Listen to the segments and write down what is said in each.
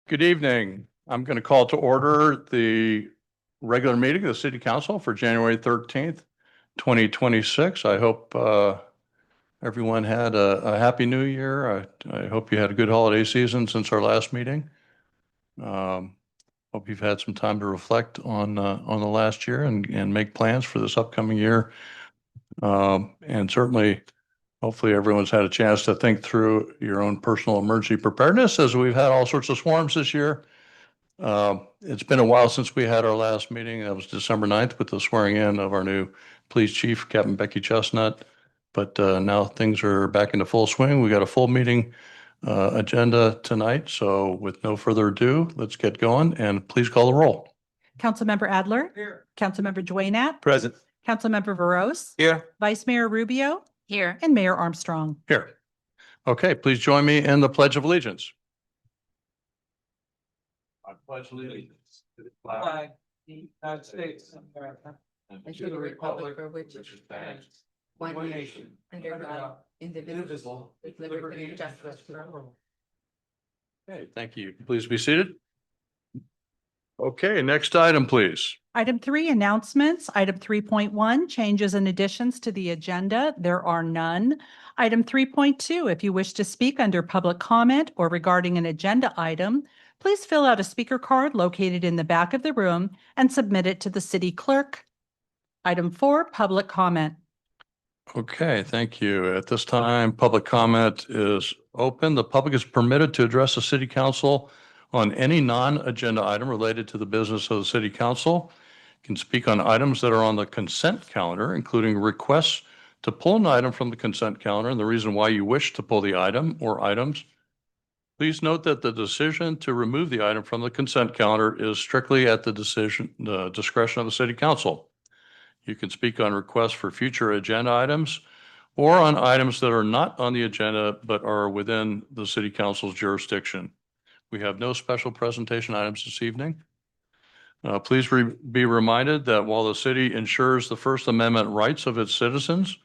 Good evening. I'm going to call to order the regular meeting of the City Council for January 13th, 2026. I hope everyone had a happy new year. I hope you had a good holiday season since our last meeting. Hope you've had some time to reflect on the last year and make plans for this upcoming year. And certainly, hopefully everyone's had a chance to think through your own personal emergency preparedness, as we've had all sorts of storms this year. It's been a while since we had our last meeting. That was December 9th with the swearing in of our new police chief, Captain Becky Chestnut. But now things are back into full swing. We got a full meeting agenda tonight. So with no further ado, let's get going and please call the roll. Councilmember Adler. Here. Councilmember Duenas. Present. Councilmember Veros. Here. Vice Mayor Rubio. Here. And Mayor Armstrong. Here. Okay, please join me in the Pledge of Allegiance. I pledge allegiance to the Flag of the United States of America And to the republic for which it stands, one nation, under God, indivisible, with liberty and justice for all. Okay, thank you. Please be seated. Okay, next item, please. Item 3, announcements. Item 3.1, changes and additions to the agenda. There are none. Item 3.2, if you wish to speak under public comment or regarding an agenda item, please fill out a speaker card located in the back of the room and submit it to the city clerk. Item 4, public comment. Okay, thank you. At this time, public comment is open. The public is permitted to address the city council on any non-agenda item related to the business of the city council. You can speak on items that are on the consent calendar, including requests to pull an item from the consent calendar and the reason why you wish to pull the item or items. Please note that the decision to remove the item from the consent calendar is strictly at the discretion of the city council. You can speak on requests for future agenda items or on items that are not on the agenda but are within the city council's jurisdiction. We have no special presentation items this evening. Please be reminded that while the city ensures the First Amendment rights of its citizens,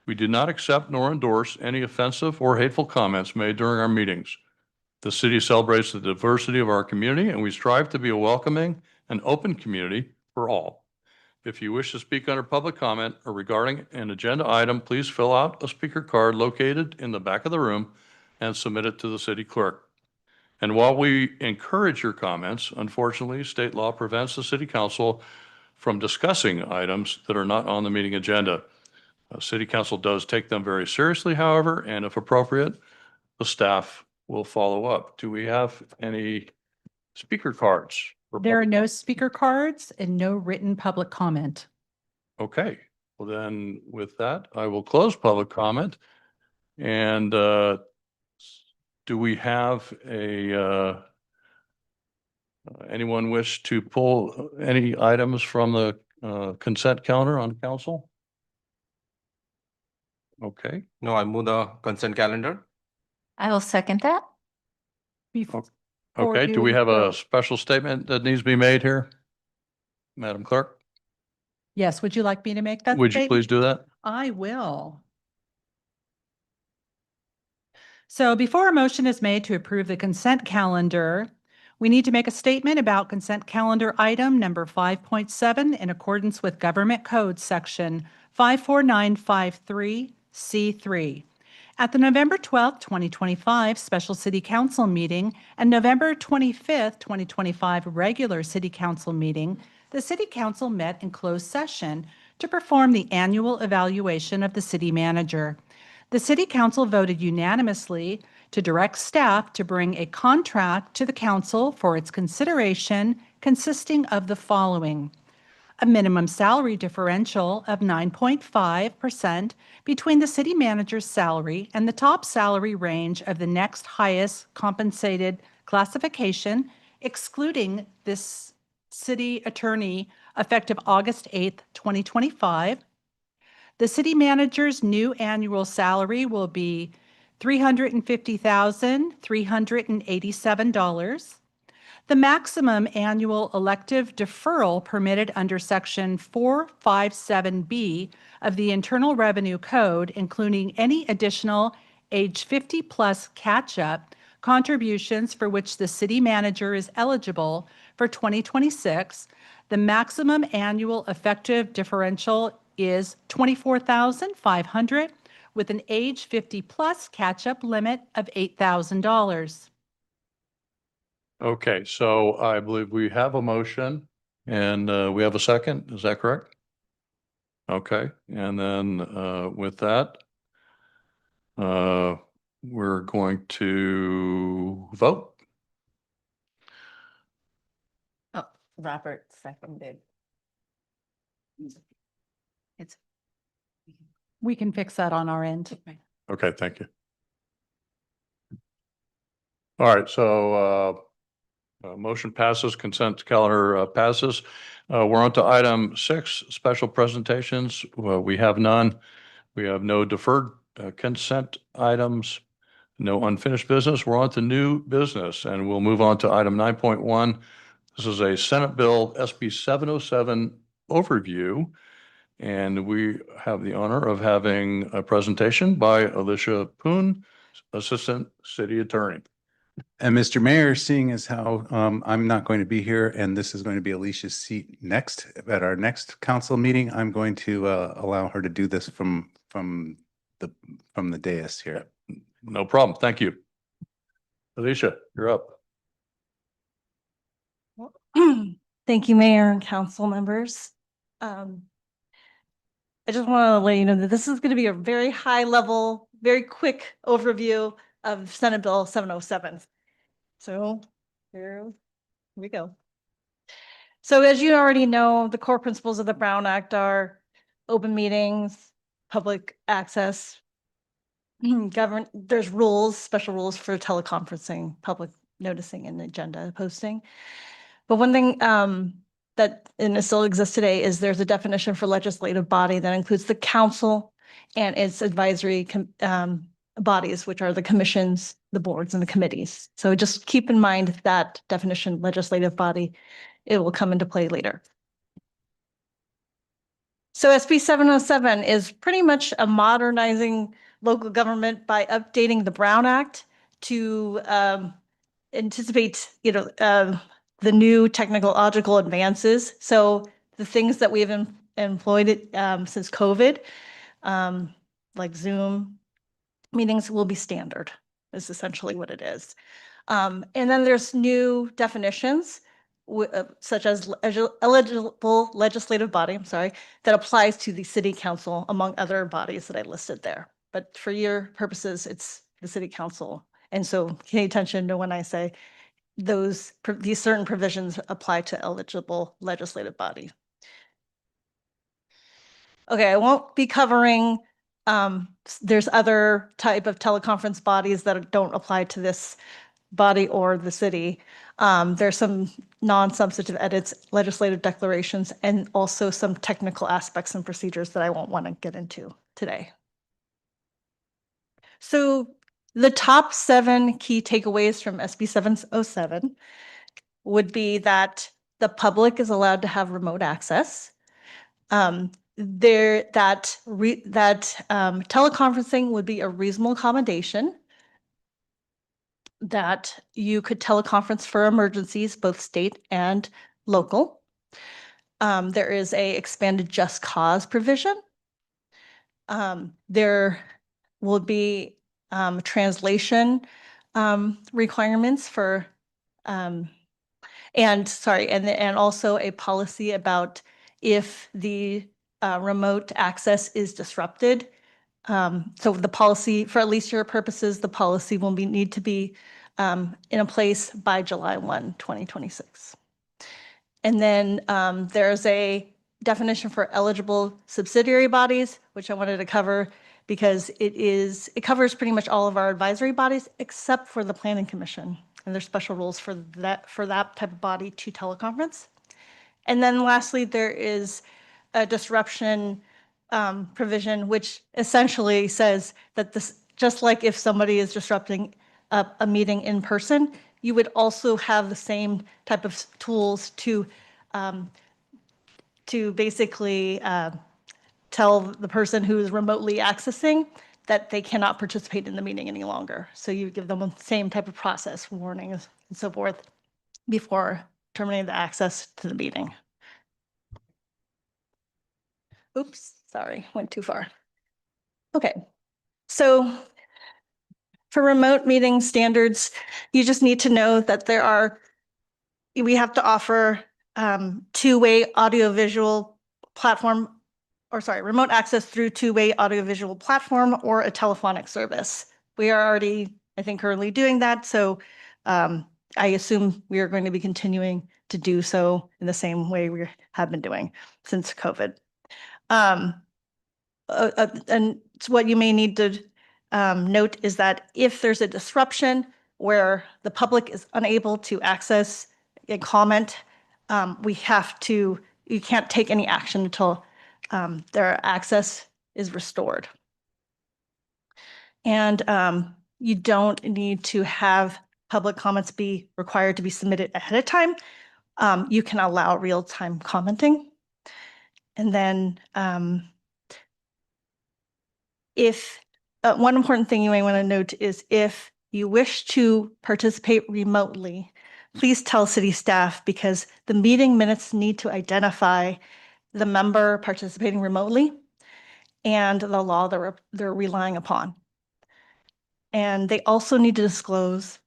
we do not accept nor endorse any offensive or hateful comments made during our meetings. The city celebrates the diversity of our community, and we strive to be a welcoming and open community for all. If you wish to speak under public comment or regarding an agenda item, please fill out a speaker card located in the back of the room and submit it to the city clerk. And while we encourage your comments, unfortunately, state law prevents the city council from discussing items that are not on the meeting agenda. City council does take them very seriously, however, and if appropriate, the staff will follow up. Do we have any speaker cards? There are no speaker cards and no written public comment. Okay, well then with that, I will close public comment. And do we have anyone wish to pull any items from the consent calendar on council? Okay. No, I move the consent calendar. I will second that. Before Okay, do we you have go- a special statement that needs to be made here? Madam Clerk, Yes, would you like me to make that would you statement? please do that? I will. So before a motion is made to approve the consent calendar, we need to make a statement about consent calendar item number 5.7 in accordance with Government Code Section 54953C3. At the November 12th, 2025 Special City Council meeting and November 25th, 2025 regular City Council meeting, the City Council met in closed session to perform the annual evaluation of the city manager. The City Council voted unanimously to direct staff to bring a contract to the council for its consideration, consisting of the following: a minimum salary differential of 9.5% between the city manager's salary and the top salary range of the next highest compensated classification, excluding this city attorney, effective August 8th, 2025. The city manager's new annual salary will be $350,387. The maximum annual elective deferral permitted under Section 457B of the Internal Revenue Code, including any additional age 50-plus catch-up contributions for which the city manager is eligible for 2026. The maximum annual effective differential is $24,500 with an age 50-plus catch-up limit of $8,000. Okay, so I believe we have a motion and we have a second. Is that correct? Okay, and then with that, we're going to vote. Oh, Robert seconded. We can fix that on our end. Okay, thank you. All right, so motion passes, consent calendar passes. We're on to item 6, special presentations. Well, we have none. We have no deferred consent items, no unfinished business. We're on to new business, and we'll move on to item 9.1. This is a Senate Bill SB 707 overview, and we have the honor of having a presentation by Alicia Poon, Assistant City Attorney. And Mr. Mayor, seeing as how I'm not going to be here and this is going to be Alicia's seat next at our next council meeting, I'm going to allow her to do this from the dais here. No problem. Thank you. Alicia, you're up. Thank you, Mayor and council members. I just want to let you know that this is going to be a very high level, very quick overview of Senate Bill 707. So here we go. So as you already know, the core principles of the Brown Act are open meetings, public access, there's rules, special rules for teleconferencing, public noticing and agenda posting. But one thing that and it still exists today is there's a definition for legislative body that includes the council and its advisory bodies, which are the commissions, the boards, and the committees. So just keep in mind that definition, legislative body, it will come into play later. So SB 707 is pretty much a modernizing local government by updating the Brown Act to anticipate, the new technological advances. So the things that we've employed since COVID, like Zoom meetings, will be standard, is essentially what it is. And then there's new definitions, such as eligible legislative body, that applies to the city council, among other bodies that I listed there. But for your purposes, it's the city council. And so pay attention to when I say these certain provisions apply to eligible legislative body. Okay, I won't be covering, there's other type of teleconference bodies that don't apply to this body or the city. There's some non-substantive edits, legislative declarations, and also some technical aspects and procedures that I won't want to get into today. So the top 7 key takeaways from SB 707 would be that the public is allowed to have remote access. Teleconferencing would be a reasonable accommodation. That you could teleconference for emergencies, both state and local. There is a expanded just cause provision. There will be translation requirements for and also a policy about if the remote access is disrupted. So the policy, for at least your purposes, the policy will need to be in a place by July 1, 2026. And then there's a definition for eligible subsidiary bodies, which I wanted to cover because it covers pretty much all of our advisory bodies except for the Planning Commission. And there's special rules for that type of body to teleconference. And then lastly, there is a disruption provision, which essentially says that this, just like if somebody is disrupting a meeting in person, you would also have the same type of tools to basically tell the person who is remotely accessing that they cannot participate in the meeting any longer. So you give them the same type of process, warnings and so forth, before terminating the access to the meeting. Oops, sorry, went too far. Okay, so for remote meeting standards, you just need to know that we have to offer two-way audiovisual platform, or sorry, remote access through two-way audiovisual platform or a telephonic service. We are already, I think, currently doing that. So I assume we are going to be continuing to do so in the same way we have been doing since COVID. And so what you may need to note is that if there's a disruption where the public is unable to access a comment, you can't take any action until their access is restored. And you don't need to have public comments be required to be submitted ahead of time. You can allow real-time commenting. And then one important thing you may want to note is if you wish to participate remotely, please tell city staff, because the meeting minutes need to identify the member participating remotely and the law that they're relying upon. And they also need to disclose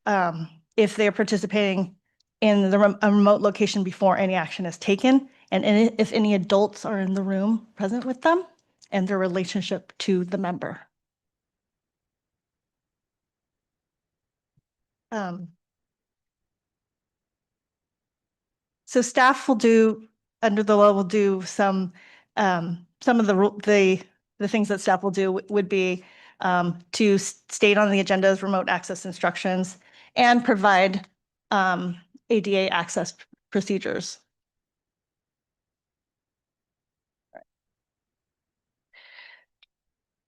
if they're participating in a remote location before any action is taken, and if any adults are in the room present with them, and their relationship to the member. So staff will do, under the law, will do some of the things that staff will do would be to state on the agenda as remote access instructions and provide ADA access procedures.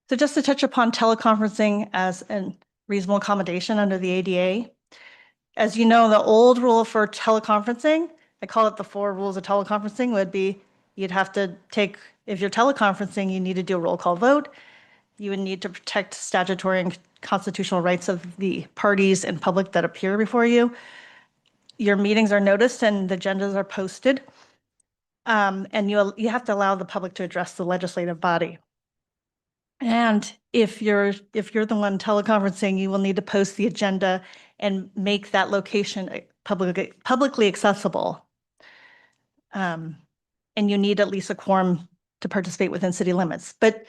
So just to touch upon teleconferencing as a reasonable accommodation under the ADA. As you know, the old rule for teleconferencing, I call it the 4 rules of teleconferencing, would be you'd have to take, if you're teleconferencing, you need to do a roll call vote. You would need to protect statutory and constitutional rights of the parties and public that appear before you. Your meetings are noticed and the agendas are posted. And you have to allow the public to address the legislative body. And if you're the one teleconferencing, you will need to post the agenda and make that location publicly accessible. And you need at least a quorum to participate within city limits. But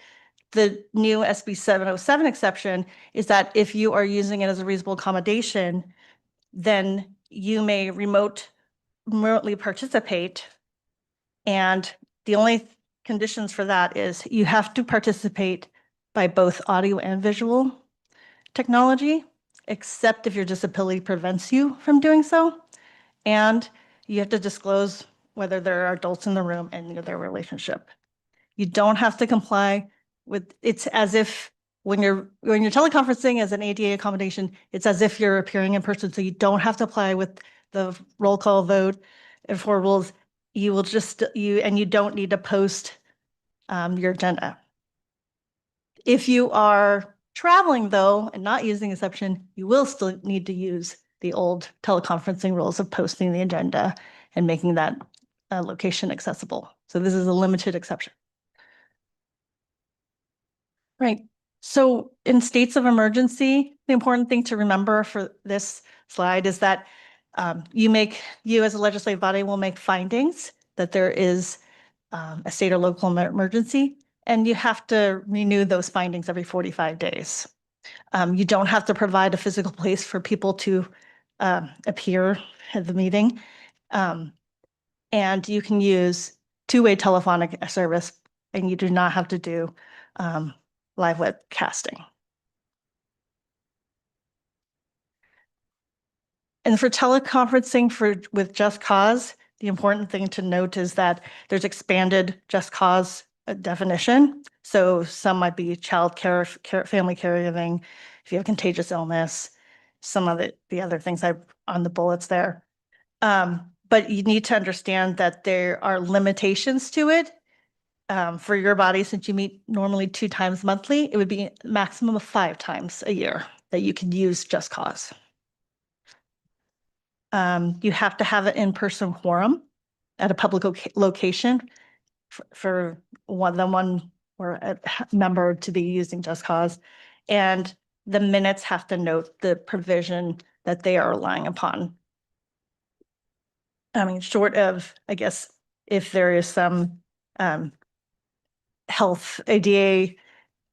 the new SB 707 exception is that if you are using it as a reasonable accommodation, then you may remotely participate. And the only conditions for that is you have to participate by both audio and visual technology, except if your disability prevents you from doing so. And you have to disclose whether there are adults in the room and their relationship. You don't have to comply with, it's as if when you're teleconferencing as an ADA accommodation, it's as if you're appearing in person. So you don't have to apply with the roll call vote and 4 rules. You will just, you don't need to post your agenda. If you are traveling though, and not using exception, you will still need to use the old teleconferencing rules of posting the agenda and making that location accessible. So this is a limited exception. Right. So in states of emergency, the important thing to remember for this slide is that you as a legislative body will make findings that there is a state or local emergency, and you have to renew those findings every 45 days. You don't have to provide a physical place for people to appear at the meeting. And you can use two-way telephonic service, and you do not have to do live webcasting. And for teleconferencing with Just Cause, the important thing to note is that there's expanded Just Cause definition. So some might be child care, family caregiving, if you have contagious illness, some of the other things on the bullets there. But you need to understand that there are limitations to it For your body, since you meet normally 2 times monthly, it would be a maximum of 5 times a year that you can use Just Cause. You have to have an in-person quorum at a public location for one or a member to be using Just Cause. And the minutes have to note the provision that they are relying upon. I mean, short of, I guess, if there is some health ADA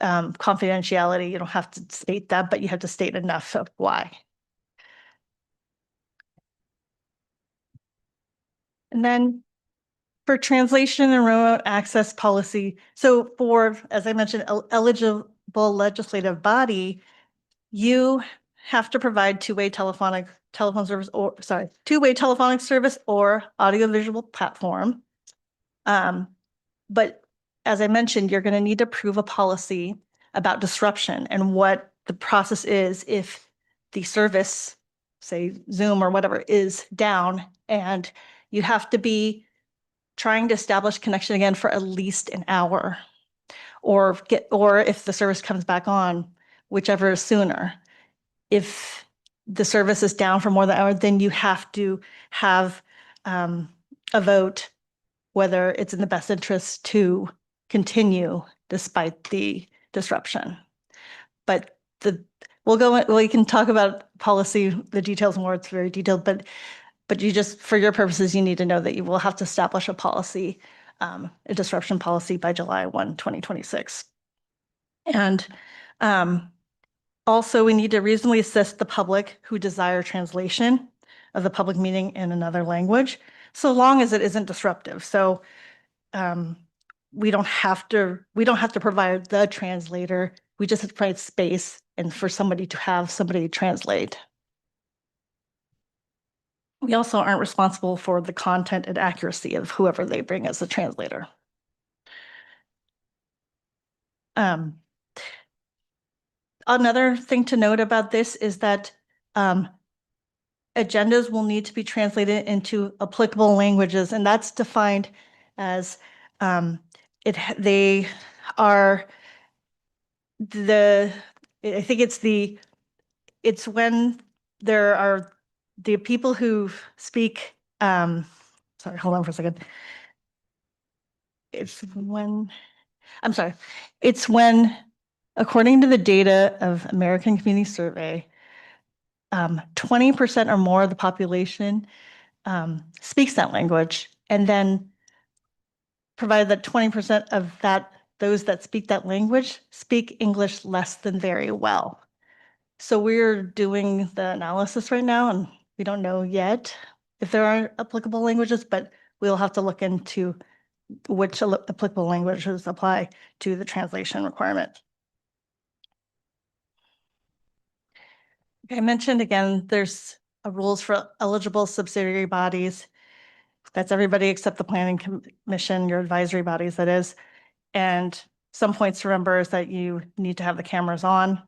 confidentiality, you don't have to state that, but you have to state enough of why. And then for translation and remote access policy, so for, as I mentioned, eligible legislative body, you have to provide two-way telephone service or, sorry, two-way telephonic service or audiovisual platform. But as I mentioned, you're going to need to approve a policy about disruption and what the process is if the service, say Zoom or whatever, is down, and you have to be trying to establish connection again for at least an hour, or if the service comes back on, whichever is sooner. If the service is down for more than an hour, then you have to have a vote whether it's in the best interest to continue despite the disruption. But we can talk about policy, the details more, it's very detailed, but you just, for your purposes, you need to know that you will have to establish a policy, a disruption policy by July 1, 2026. And also, we need to reasonably assist the public who desire translation of the public meeting in another language, so long as it isn't disruptive. So we don't have to provide the translator. We just have to provide space and for somebody to have somebody translate. We also aren't responsible for the content and accuracy of whoever they bring as a translator. Another thing to note about this is that agendas will need to be translated into applicable languages, and that's defined as they are I think it's when there are the people who speak, sorry, hold on for a second. It's when, according to the data of American Community Survey, 20% or more of the population speaks that language, and then provided that 20% of those that speak that language speak English less than very well. So we're doing the analysis right now, and we don't know yet if there are applicable languages, but we'll have to look into which applicable languages apply to the translation requirement. I mentioned again, there's rules for eligible subsidiary bodies. That's everybody except the planning commission, your advisory bodies, that is. And some points to remember is that you need to have the cameras on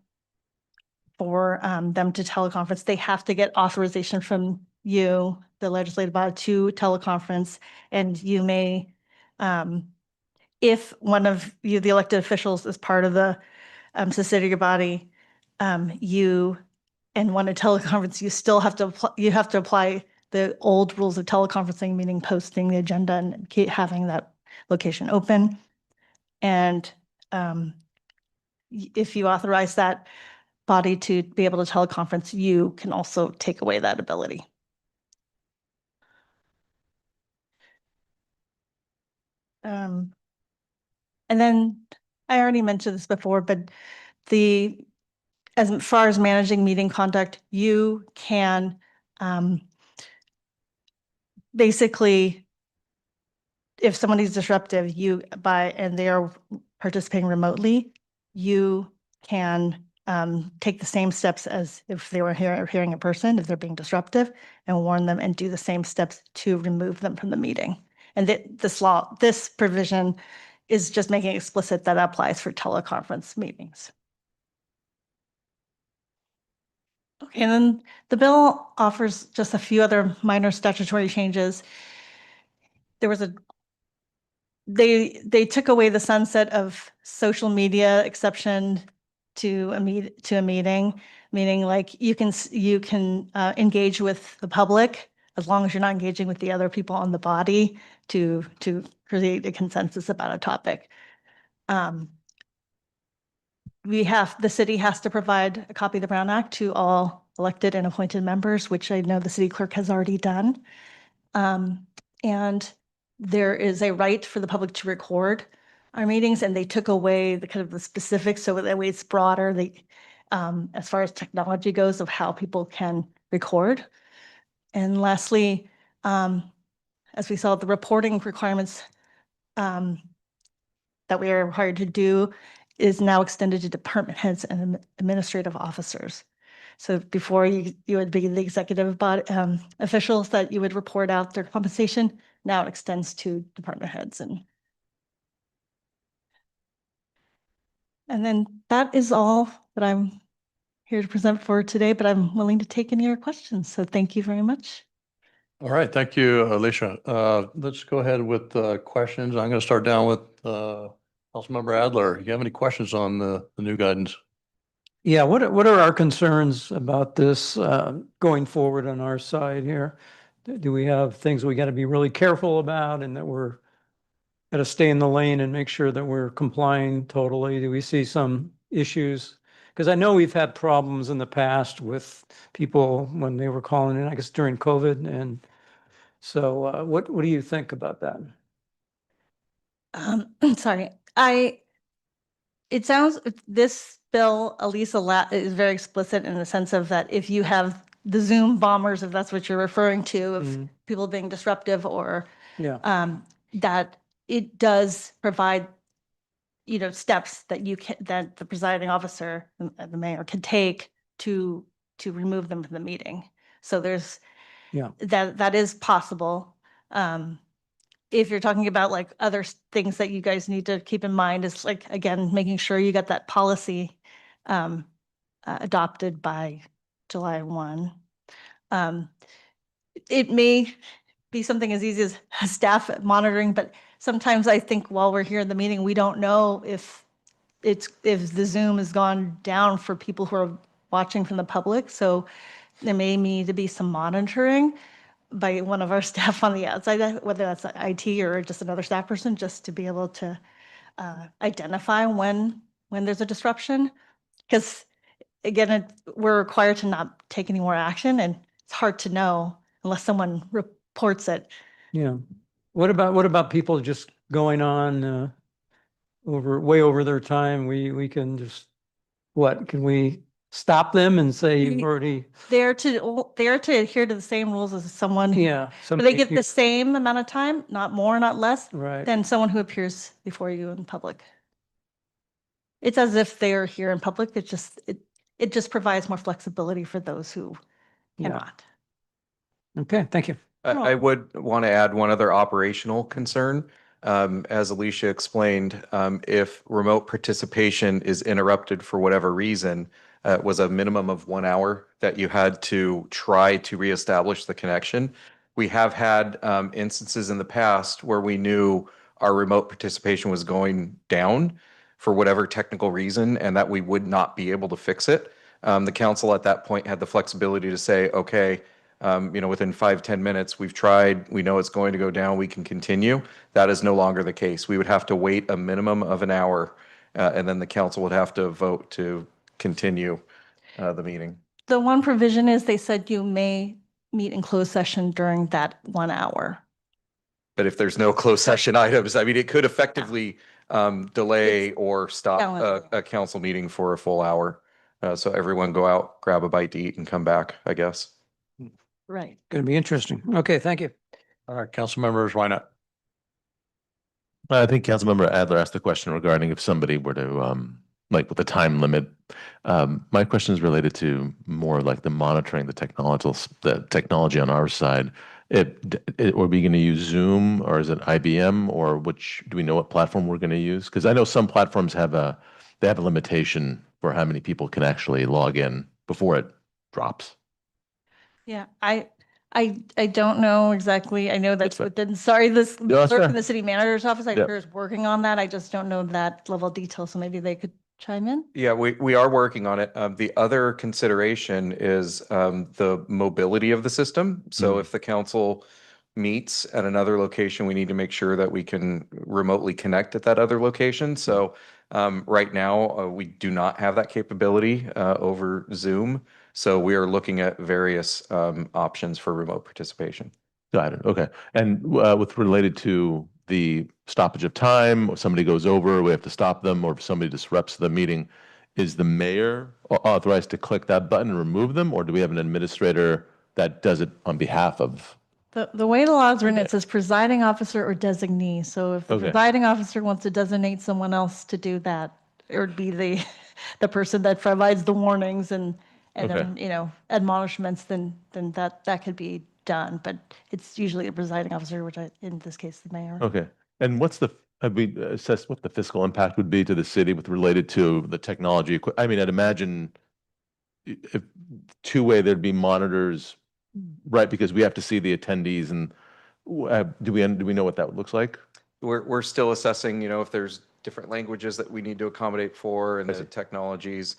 for them to teleconference. They have to get authorization from you, the legislative body, to teleconference. And you may, if one of you, the elected officials, is part of the subsidiary body, and want to teleconference, you still have to apply the old rules of teleconferencing, meaning posting the agenda and keep having that location open. And if you authorize that body to be able to teleconference, you can also take away that ability. And then I already mentioned this before, but as far as managing meeting conduct, you can basically, if somebody's disruptive, and they are participating remotely, you can take the same steps as if they were hearing in person, if they're being disruptive, and warn them and do the same steps to remove them from the meeting. And this provision is just making it explicit that applies for teleconference meetings. Okay, and then the bill offers just a few other minor statutory changes. There was they took away the sunset of social media exception to a meeting, meaning like you can engage with the public as long as you're not engaging with the other people on the body to create a consensus about a topic. The city has to provide a copy of the Brown Act to all elected and appointed members, which I know the city clerk has already done. And there is a right for the public to record our meetings, and they took away the kind of the specifics, so that way it's broader, as far as technology goes, of how people can record. And lastly, as we saw, the reporting requirements that we are required to do is now extended to department heads and administrative officers. So before you would be the executive body, officials that you would report out their compensation. Now it extends to department heads and then that is all that I'm here to present for today, but I'm willing to take any of your questions. So thank you very much. All right, thank you, Alicia. Let's go ahead with questions. I'm going to start down with Councilmember Adler. You have any questions on the new guidance? Yeah, what are our concerns about this going forward on our side here? Do we have things we got to be really careful about and that we're got to stay in the lane and make sure that we're complying totally? Do we see some issues? Because I know we've had problems in the past with people when they were calling in, I guess during COVID. And so what do you think about that? Sorry, it sounds, this bill, at least is very explicit in the sense of that if you have the Zoom bombers, if that's what you're referring to, of people being disruptive or that it does provide, steps that that the presiding officer, the mayor, can take to remove them from the meeting. So there's that is possible. If you're talking about like other things that you guys need to keep in mind is like, again, making sure you got that policy adopted by July 1. It may be something as easy as staff monitoring, but sometimes I think while we're here in the meeting, we don't know if the Zoom has gone down for people who are watching from the public. So there may need to be some monitoring by one of our staff on the outside, whether that's IT or just another staff person, just to be able to identify when there's a disruption. Because again, we're required to not take any more action, and it's hard to know unless someone reports it. Yeah. What about people just going on way over their time? We can just, can we stop them and say you've already? They're to adhere to the same rules as someone. Yeah. But they get the same amount of time, not more, not less, right. than someone who appears before you in public. It's as if they are here in public. It just provides more flexibility for those who cannot. Okay, thank you. I would want to add one other operational concern. As Alicia explained, if remote participation is interrupted for whatever reason, it was a minimum of 1 hour that you had to try to reestablish the connection. We have had instances in the past where we knew our remote participation was going down for whatever technical reason and that we would not be able to fix it. The council at that point had the flexibility to say, okay, within 5-10 minutes, we've tried, we know it's going to go down, we can continue. That is no longer the case. We would have to wait a minimum of an hour, and then the council would have to vote to continue the meeting. The one provision is they said you may meet in closed session during that 1 hour. But if there's no closed session items, I mean, it could effectively delay or stop a council meeting for a full hour. So everyone go out, grab a bite to eat and come back, I guess. Right. Going to be interesting. Okay, thank you. All right, council members, why not? I think Councilmember Adler asked the question regarding if somebody were to, like with the time limit. My question is related to more like the monitoring, the technology on our side. Are we going to use Zoom or is it IBM or do we know what platform we're going to use? Because I know some platforms have a limitation for how many people can actually log in before it drops. Yeah, I don't know exactly. I know that's fair. within, sorry, this No, that's clerk fair. in the city manager's office, I Yep. heard is working on that. I just don't know that level of detail, so maybe they could chime in. Yeah, we are working on it. The other consideration is the mobility of the system. So Mhm. if the council meets at another location, we need to make sure that we can remotely connect at that other location. So right now, we do not have that capability over Zoom. So we are looking at various options for remote participation. Got it. Okay. And with related to the stoppage of time, or somebody goes over, we have to stop them, or if somebody disrupts the meeting, is the mayor authorized to click that button and remove them, or do we have an administrator that does it on behalf of? The way the law is written, it says presiding officer or designee. So if the Okay. presiding officer wants to designate someone else to do that, it would be the, the person that provides the warnings and, Okay. you know, admonishments, then that could be done. But it's usually a presiding officer, which in this case, the mayor. Okay. And have we assessed what the fiscal impact would be to the city with related to the technology? I mean, I'd imagine if two-way, there'd be monitors, right? Because we have to see the attendees and do we know what that looks like? We're still assessing, if there's different languages that we need to accommodate for and I the see. technologies.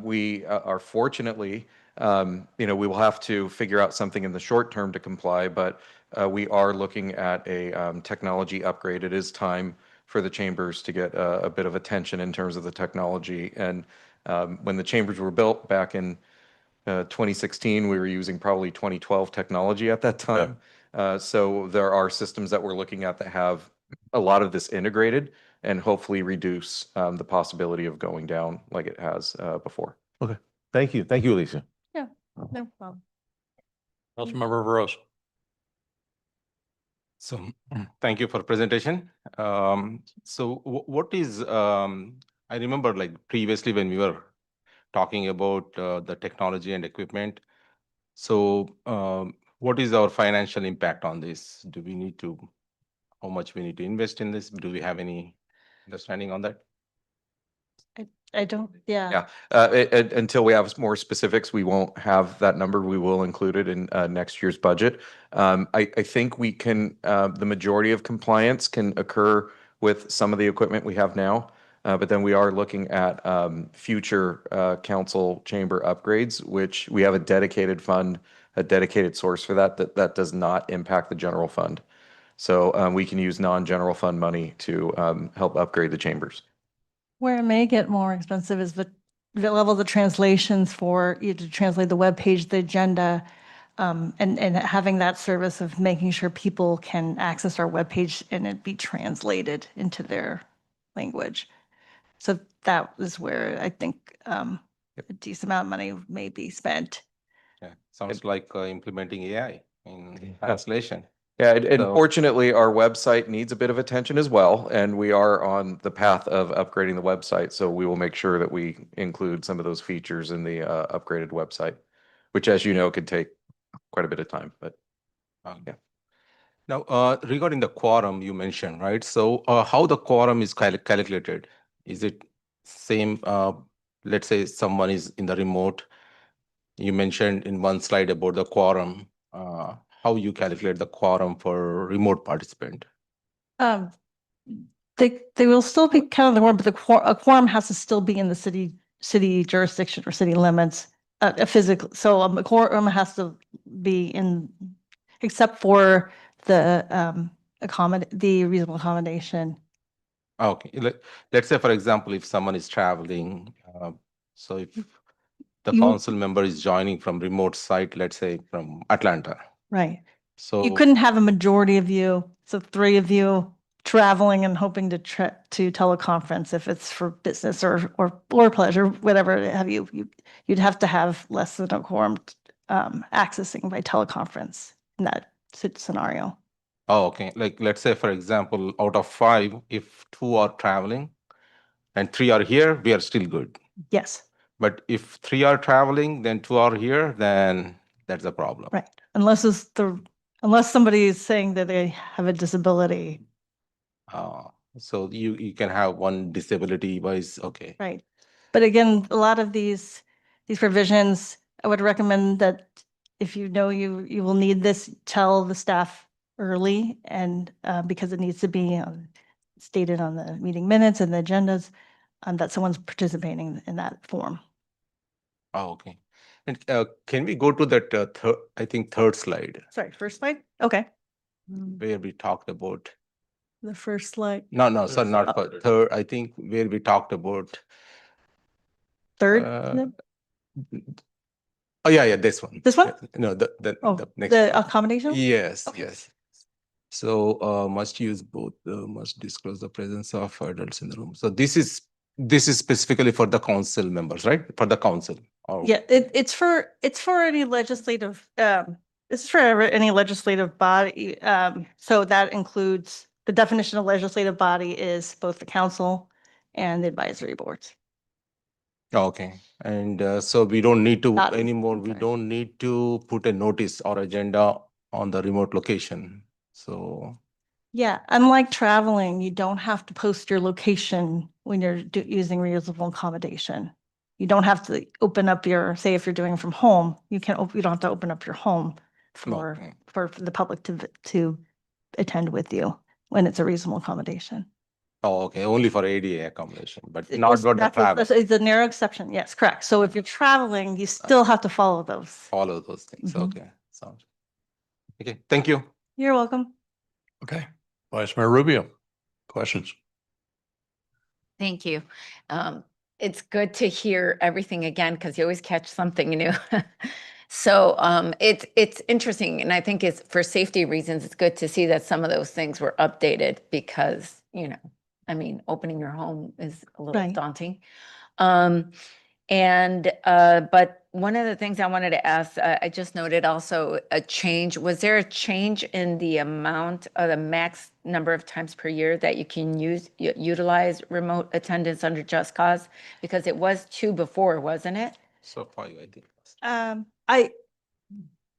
We are fortunately, we will have to figure out something in the short term to comply, but we are looking at a technology upgrade. It is time for the chambers to get a bit of attention in terms of the technology. And when the chambers were built back in 2016, we were using probably 2012 technology at that time. So there are systems that we're looking at that have a lot of this integrated and hopefully reduce the possibility of going down like it has before. Okay. Thank you. Thank you, Alicia. Yeah, no problem. Councilmember Veros. So thank you for presentation. So what is, I remember like previously when we were talking about the technology and equipment. So what is our financial impact on this? Do we need to, how much we need to invest in this? Do we have any understanding on that? I don't, yeah. Yeah, until we have more specifics, we won't have that number. We will include it in next year's budget. I think we can, the majority of compliance can occur with some of the equipment we have now. But then we are looking at future council chamber upgrades, which we have a dedicated fund, a dedicated source for that does not impact the general fund. So we can use non-general fund money to help upgrade the chambers. Where it may get more expensive is the level of the translations for you to translate the web page, the agenda, and having that service of making sure people can access our web page and it be translated into their language. So that is where I think a decent amount of money may be spent. Yeah, sounds like implementing AI in translation. Yeah, and So- fortunately, our website needs a bit of attention as well, and we are on the path of upgrading the website. So we will make sure that we include some of those features in the upgraded website, which, as you know, could take quite a bit of time. But yeah. Now, regarding the quorum you mentioned, right? So how the quorum is calculated? Is it same, let's say someone is in the remote, you mentioned in one slide about the quorum, how you calculate the quorum for remote participant? They will still be counted in the quorum, but a quorum has to still be in the city jurisdiction or city limits, a physical. So a quorum has to be in, except for the the reasonable accommodation. Okay, let's say, for example, if someone is traveling, so if the You- council member is joining from remote site, let's say from Atlanta. Right. So You couldn't have a majority of you, so 3 of you traveling and hoping to teleconference if it's for business or pleasure, whatever have you. You'd have to have less than a quorum accessing by teleconference in that scenario. Oh, okay. Like, let's say, for example, out of 5, if 2 are traveling and 3 are here, we are still good. Yes, But if 3 are traveling, then 2 are here, then that's a problem. right. Unless somebody is saying that they have a disability, So you can have one disability wise, okay. right? But again, a lot of these provisions, I would recommend that if you know you will need this, tell the staff early and because it needs to be stated on the meeting minutes and the agendas that someone's participating in that form. Oh, okay. And can we go to that I think third slide Sorry, first slide? Okay. where we talked about, The first slide. no, sorry, not third, I think where we talked about. Third? uh, Oh, yeah, this one. This one? No, Oh, the next the one. accommodation? Yes, Okay. yes. So must use both, must disclose the presence of adults in the room. So this is specifically for the council members, right? For the council. Yeah, it's for any legislative, this is for any legislative body. So that includes, the definition of legislative body is both the council and the advisory boards. Okay, and so we don't need to That is anymore, we different. don't need to put a notice or agenda on the remote location. So, Yeah, unlike traveling, you don't have to post your location when you're using reusable accommodation. You don't have to open up your, say if you're doing it from home, you don't have to open up your home for Okay. for the public to attend with you when it's a reasonable accommodation. oh, okay, only for ADA accommodation, but It not is- about the that's a- travel, It's a narrow exception. Yes, correct. So if you're traveling, you still have to follow those. follow those things. Mhm. Okay, sounds. Okay, thank you. You're welcome. Okay. Vice Mayor Rubio, questions? Thank you. It's good to hear everything again because you always catch something new. So it's interesting, and I think it's for safety reasons. It's good to see that some of those things were updated because I mean, opening your home is a little Right. daunting. But one of the things I wanted to ask, I just noted also a change. Was there a change in the amount of the max number of times per year that you can utilize remote attendance under Just Cause? Because it was 2 before, wasn't it? So 5, I think.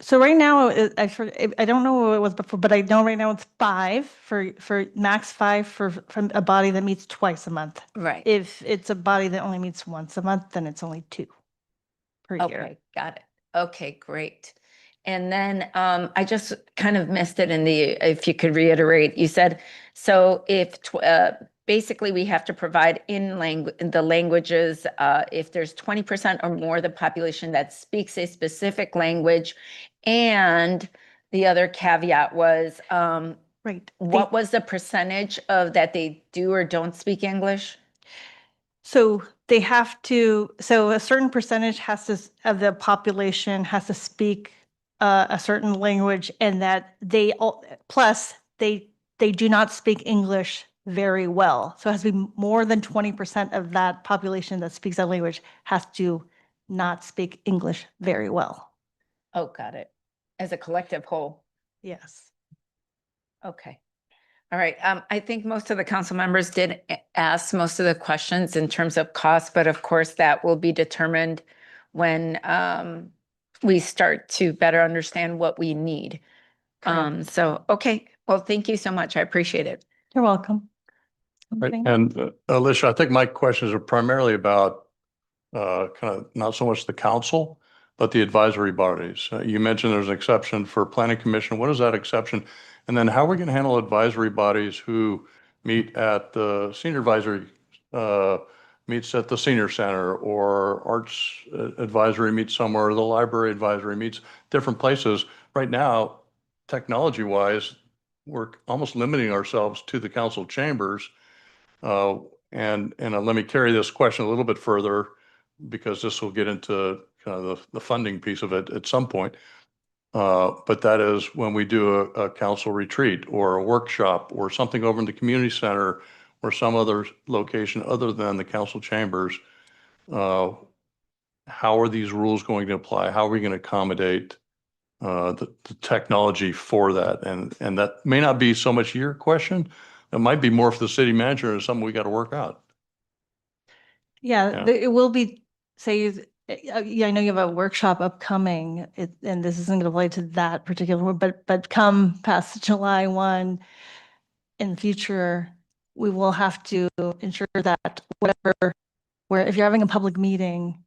So right now, I don't know what it was before, but I know right now it's 5 for max 5 from a body that meets twice a month. Right. If it's a body that only meets once a month, then it's only 2 per year. Okay, got it. Okay, great. And then I just kind of missed it if you could reiterate, you said, so if basically we have to provide in the languages, if there's 20% or more of the population that speaks a specific language, and the other caveat was, Right. what was the percentage of that they do or don't speak English? So they have to, so a certain percentage of the population has to speak a certain language, and that plus they do not speak English very well. So it has to be more than 20% of that population that speaks that language has to not speak English very well. Oh, got it. As a collective whole. Yes. Okay. All right. I think most of the council members did ask most of the questions in terms of cost, but of course that will be determined when we start to better understand what we need. Correct. So, okay. Well, thank you so much. I appreciate it. You're welcome. Right. Anything? And Alicia, I think my questions are primarily about kind of not so much the council, but the advisory bodies. You mentioned there's an exception for planning commission. What is that exception? And then how are we going to handle advisory bodies who meet at the senior advisory, meets at the senior center, or arts advisory meets somewhere, or the library advisory meets different places? Right now, technology-wise, we're almost limiting ourselves to the council chambers. And let me carry this question a little bit further, because this will get into kind of the funding piece of it at some point. But that is when we do a council retreat or a workshop or something over in the community center or some other location other than the council chambers, how are these rules going to apply? How are we going to accommodate the technology for that? And that may not be so much your question. It might be more for the city manager, and something we got to work out. Yeah, Yeah. it will be, say, yeah, I know you have a workshop upcoming, and this isn't going to apply to that particular one, but come past July 1 in the future, we will have to ensure that where if you're having a public meeting,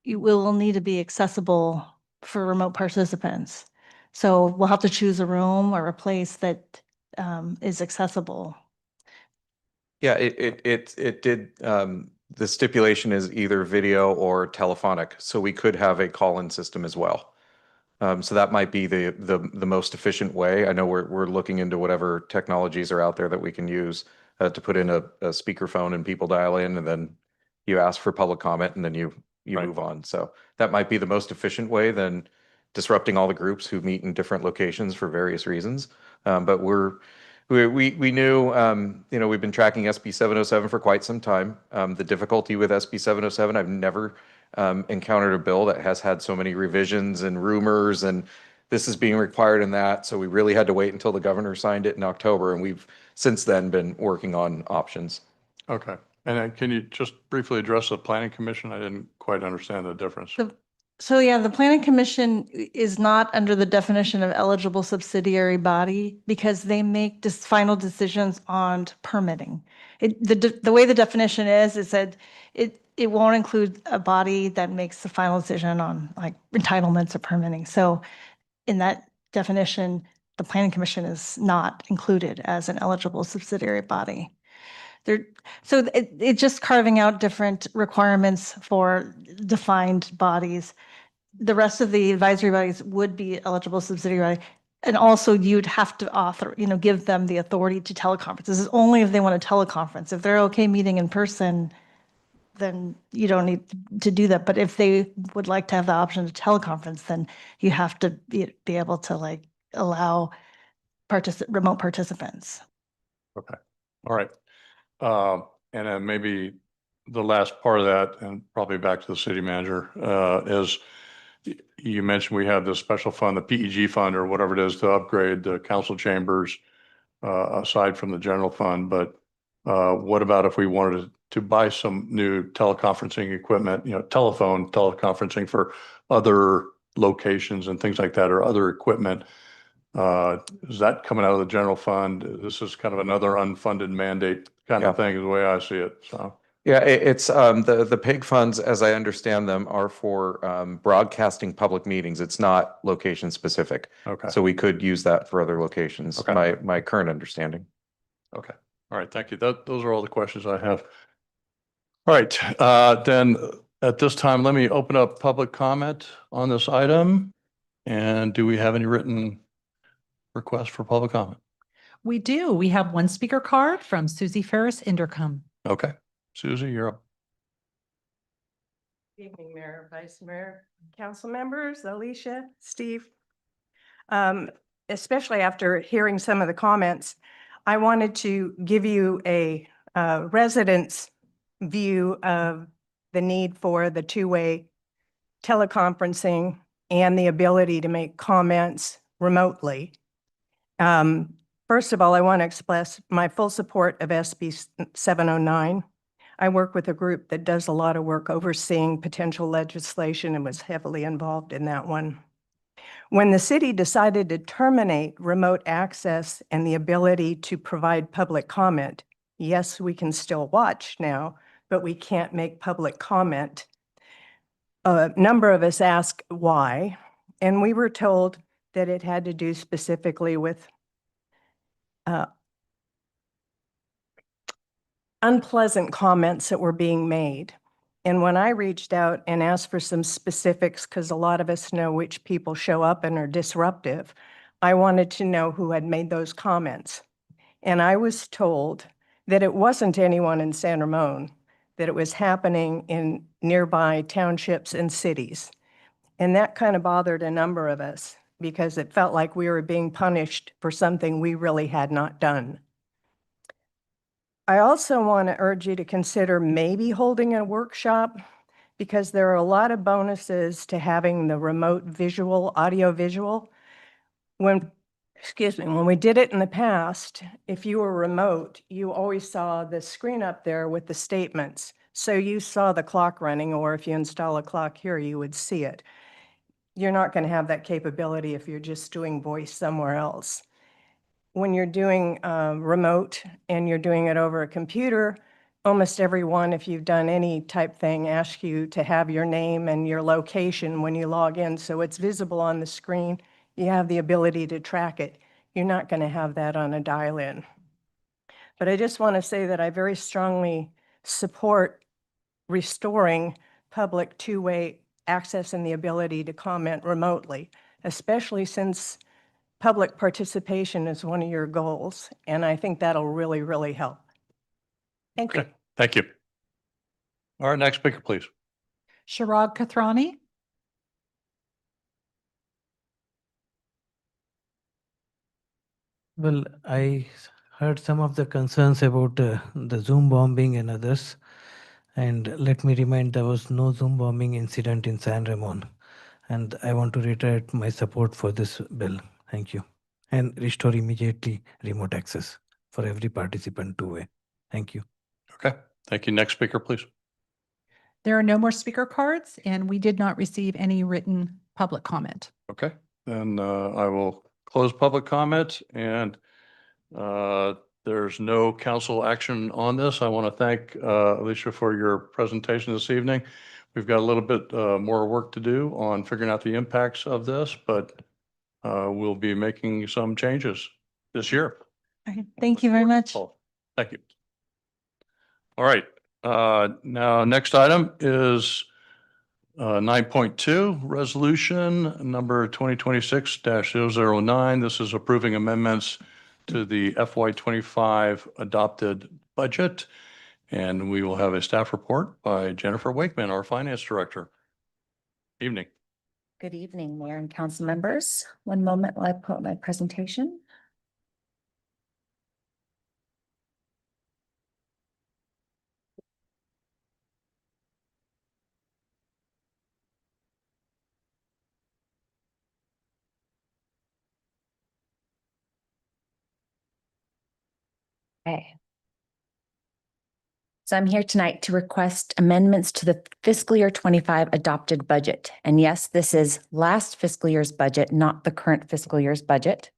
you will need to be accessible for remote participants. So we'll have to choose a room or a place that is accessible. Yeah, it did, the stipulation is either video or telephonic, so we could have a call-in system as well. So that might be the most efficient way. I know we're looking into whatever technologies are out there that we can use to put in a speakerphone and people dial in, and then you ask for public comment, and then you Right. move on. So that might be the most efficient way than disrupting all the groups who meet in different locations for various reasons. But we knew, we've been tracking SB 707 for quite some time. The difficulty with SB 707, I've never encountered a bill that has had so many revisions and rumors, and this is being required in that. So we really had to wait until the governor signed it in October, and we've since then been working on options. Okay. And then can you just briefly address the planning commission? I didn't quite understand the difference. So yeah, the planning commission is not under the definition of eligible subsidiary body because they make final decisions on permitting. The way the definition is that it won't include a body that makes the final decision on like entitlements or permitting. So in that definition, the planning commission is not included as an eligible subsidiary body. So it's just carving out different requirements for defined bodies. The rest of the advisory bodies would be eligible subsidiary. And also you'd have to give them the authority to teleconference. This is only if they want a teleconference. If they're okay meeting in person, then you don't need to do that. But if they would like to have the option to teleconference, then you have to be able to like allow remote participants. Okay. All right. And then maybe the last part of that, and probably back to the city manager, is you mentioned we have this special fund, the PEG fund or whatever it is, to upgrade the council chambers aside from the general fund. But what about if we wanted to buy some new teleconferencing equipment, telephone teleconferencing for other locations and things like that, or other equipment? Is that coming out of the general fund? This is kind of another unfunded mandate kind of thing, is the way I see it. So. Yeah, it's the PIG funds, as I understand them, are for broadcasting public meetings. It's not location specific. Okay. So we could use that for other locations. Okay. My current understanding. Okay. All right. Thank you. Those are all the questions I have. All right. Then at this time, let me open up public comment on this item. And do we have any written requests for public comment? We do. We have one speaker card from Susie Ferris Indercom. Okay. Susie, you're up. Good evening, Mayor, Vice Mayor, council members, Alicia, Steve. Especially after hearing some of the comments, I wanted to give you a resident's view of the need for the two-way teleconferencing and the ability to make comments remotely. First of all, I want to express my full support of SB 709. I work with a group that does a lot of work overseeing potential legislation and was heavily involved in that one. When the city decided to terminate remote access and the ability to provide public comment, yes, we can still watch now, but we can't make public comment. A number of us asked why, and we were told that it had to do specifically with unpleasant comments that were being made. And when I reached out and asked for some specifics, because a lot of us know which people show up and are disruptive, I wanted to know who had made those comments. And I was told that it wasn't anyone in San Ramon, that it was happening in nearby townships and cities. And that kind of bothered a number of us because it felt like we were being punished for something we really had not done. I also want to urge you to consider maybe holding a workshop because there are a lot of bonuses to having the remote visual, audio visual. When we did it in the past, if you were remote, you always saw the screen up there with the statements. So you saw the clock running, or if you install a clock here, you would see it. You're not going to have that capability if you're just doing voice somewhere else. When you're doing remote and you're doing it over a computer, almost everyone, if you've done any type thing, asks you to have your name and your location when you log in, so it's visible on the screen. You have the ability to track it. You're not going to have that on a dial-in. But I just want to say that I very strongly support restoring public two-way access and the ability to comment remotely, especially since public participation is one of your goals. And I think that'll really, really help. Thank you. Okay, thank you. All right, next speaker, please. Sharad Kathrani. Well, I heard some of the concerns about the Zoom bombing and others. And let me remind, there was no Zoom bombing incident in San Ramon. And I want to reiterate my support for this bill. Thank you. And restore immediately remote access for every participant two-way. Thank you. Okay, thank you. Next speaker, please. There are no more speaker cards, and we did not receive any written public comment. Okay, then I will close public comment, and there's no council action on this. I want to thank Alicia for your presentation this evening. We've got a little bit more work to do on figuring out the impacts of this, but we'll be making some changes this year. Okay, thank you very much. Thank you. All right, now next item is 9.2, resolution number 2026-009. This is approving amendments to the FY25 adopted budget. And we will have a staff report by Jennifer Wakeman, our finance director. Evening. Good evening, Mayor and council members. One moment while I put up my presentation. Okay. So I'm here tonight to request amendments to the fiscal year 25 adopted budget. And yes, this is last fiscal year's budget, not the current fiscal year's budget.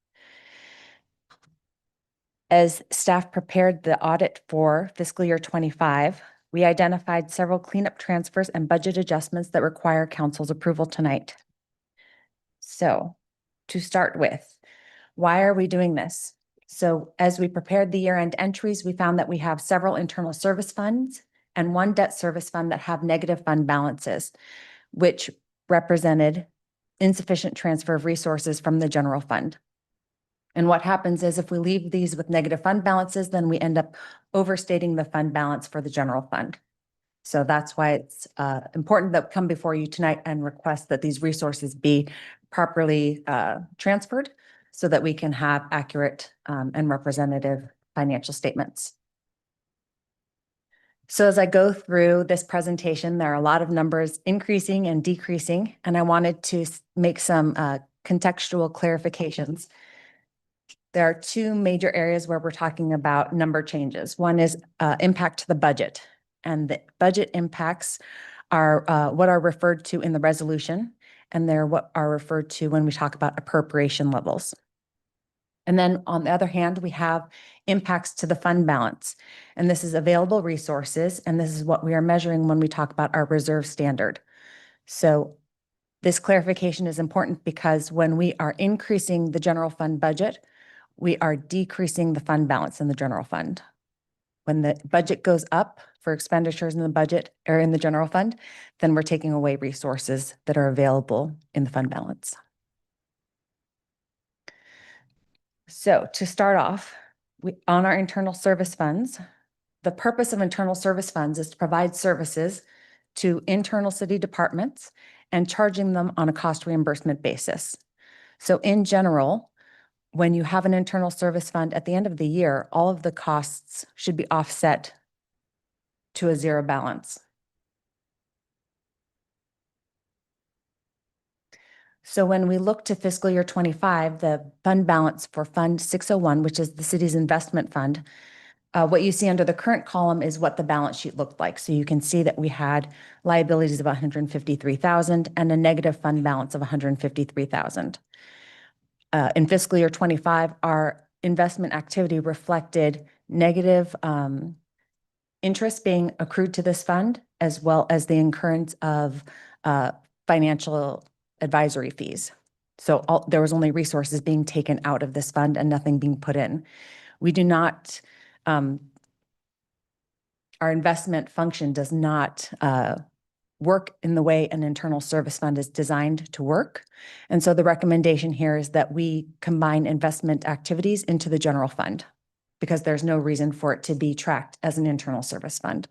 As staff prepared the audit for fiscal year 25, we identified several cleanup transfers and budget adjustments that require council's approval tonight. So to start with, why are we doing this? So as we prepared the year-end entries, we found that we have several internal service funds and one debt service fund that have negative fund balances, which represented insufficient transfer of resources from the general fund. And what happens is if we leave these with negative fund balances, then we end up overstating the fund balance for the general fund. So that's why it's important that we come before you tonight and request that these resources be properly transferred so that we can have accurate and representative financial statements. So as I go through this presentation, there are a lot of numbers increasing and decreasing, and I wanted to make some contextual clarifications. There are two major areas where we're talking about number changes. One is impact to the budget, and the budget impacts are what are referred to in the resolution, and they're what are referred to when we talk about appropriation levels. And then on the other hand, we have impacts to the fund balance, and this is available resources, and this is what we are measuring when we talk about our reserve standard. So this clarification is important because when we are increasing the general fund budget, we are decreasing the fund balance in the general fund. When the budget goes up for expenditures in the budget or in the general fund, then we're taking away resources that are available in the fund balance. So to start off, on our internal service funds, the purpose of internal service funds is to provide services to internal city departments and charging them on a cost reimbursement basis. So in general, when you have an internal service fund at the end of the year, all of the costs should be offset to a zero balance. So when we look to fiscal year 25, the fund balance for Fund 601, which is the city's investment fund, what you see under the current column is what the balance sheet looked like. So you can see that we had liabilities of 153,000 and a negative fund balance of 153,000. In fiscal year 25, our investment activity reflected negative interest being accrued to this fund, as well as the incurrence of financial advisory fees. So there was only resources being taken out of this fund and nothing being put in. We do not, our investment function does not work in the way an internal service fund is designed to work. And so the recommendation here is that we combine investment activities into the general fund, because there's no reason for it to be tracked as an internal service fund.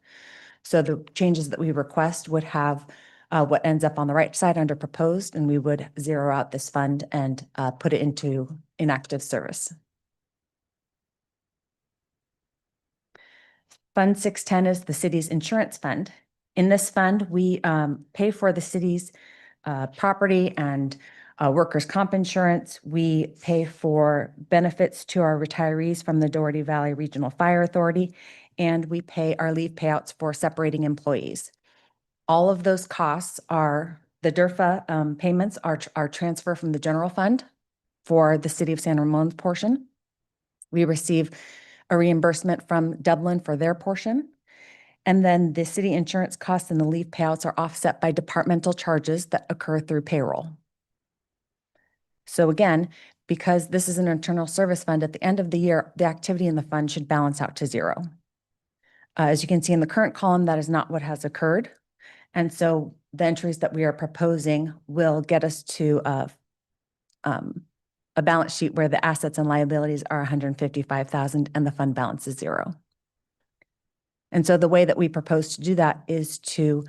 So the changes that we request would have what ends up on the right side under proposed, and we would zero out this fund and put it into inactive service. Fund 610 is the city's insurance fund. In this fund, we pay for the city's property and workers' comp insurance. We pay for benefits to our retirees from the Doherty Valley Regional Fire Authority, and we pay our leave payouts for separating employees. All of those costs are, the DERFA payments are transferred from the general fund for the city of San Ramon's portion. We receive a reimbursement from Dublin for their portion. And then the city insurance costs and the leave payouts are offset by departmental charges that occur through payroll. So again, because this is an internal service fund, at the end of the year, the activity in the fund should balance out to zero. As you can see in the current column, that is not what has occurred. And so the entries that we are proposing will get us to a balance sheet where the assets and liabilities are 155,000 and the fund balance is zero. And so the way that we propose to do that is to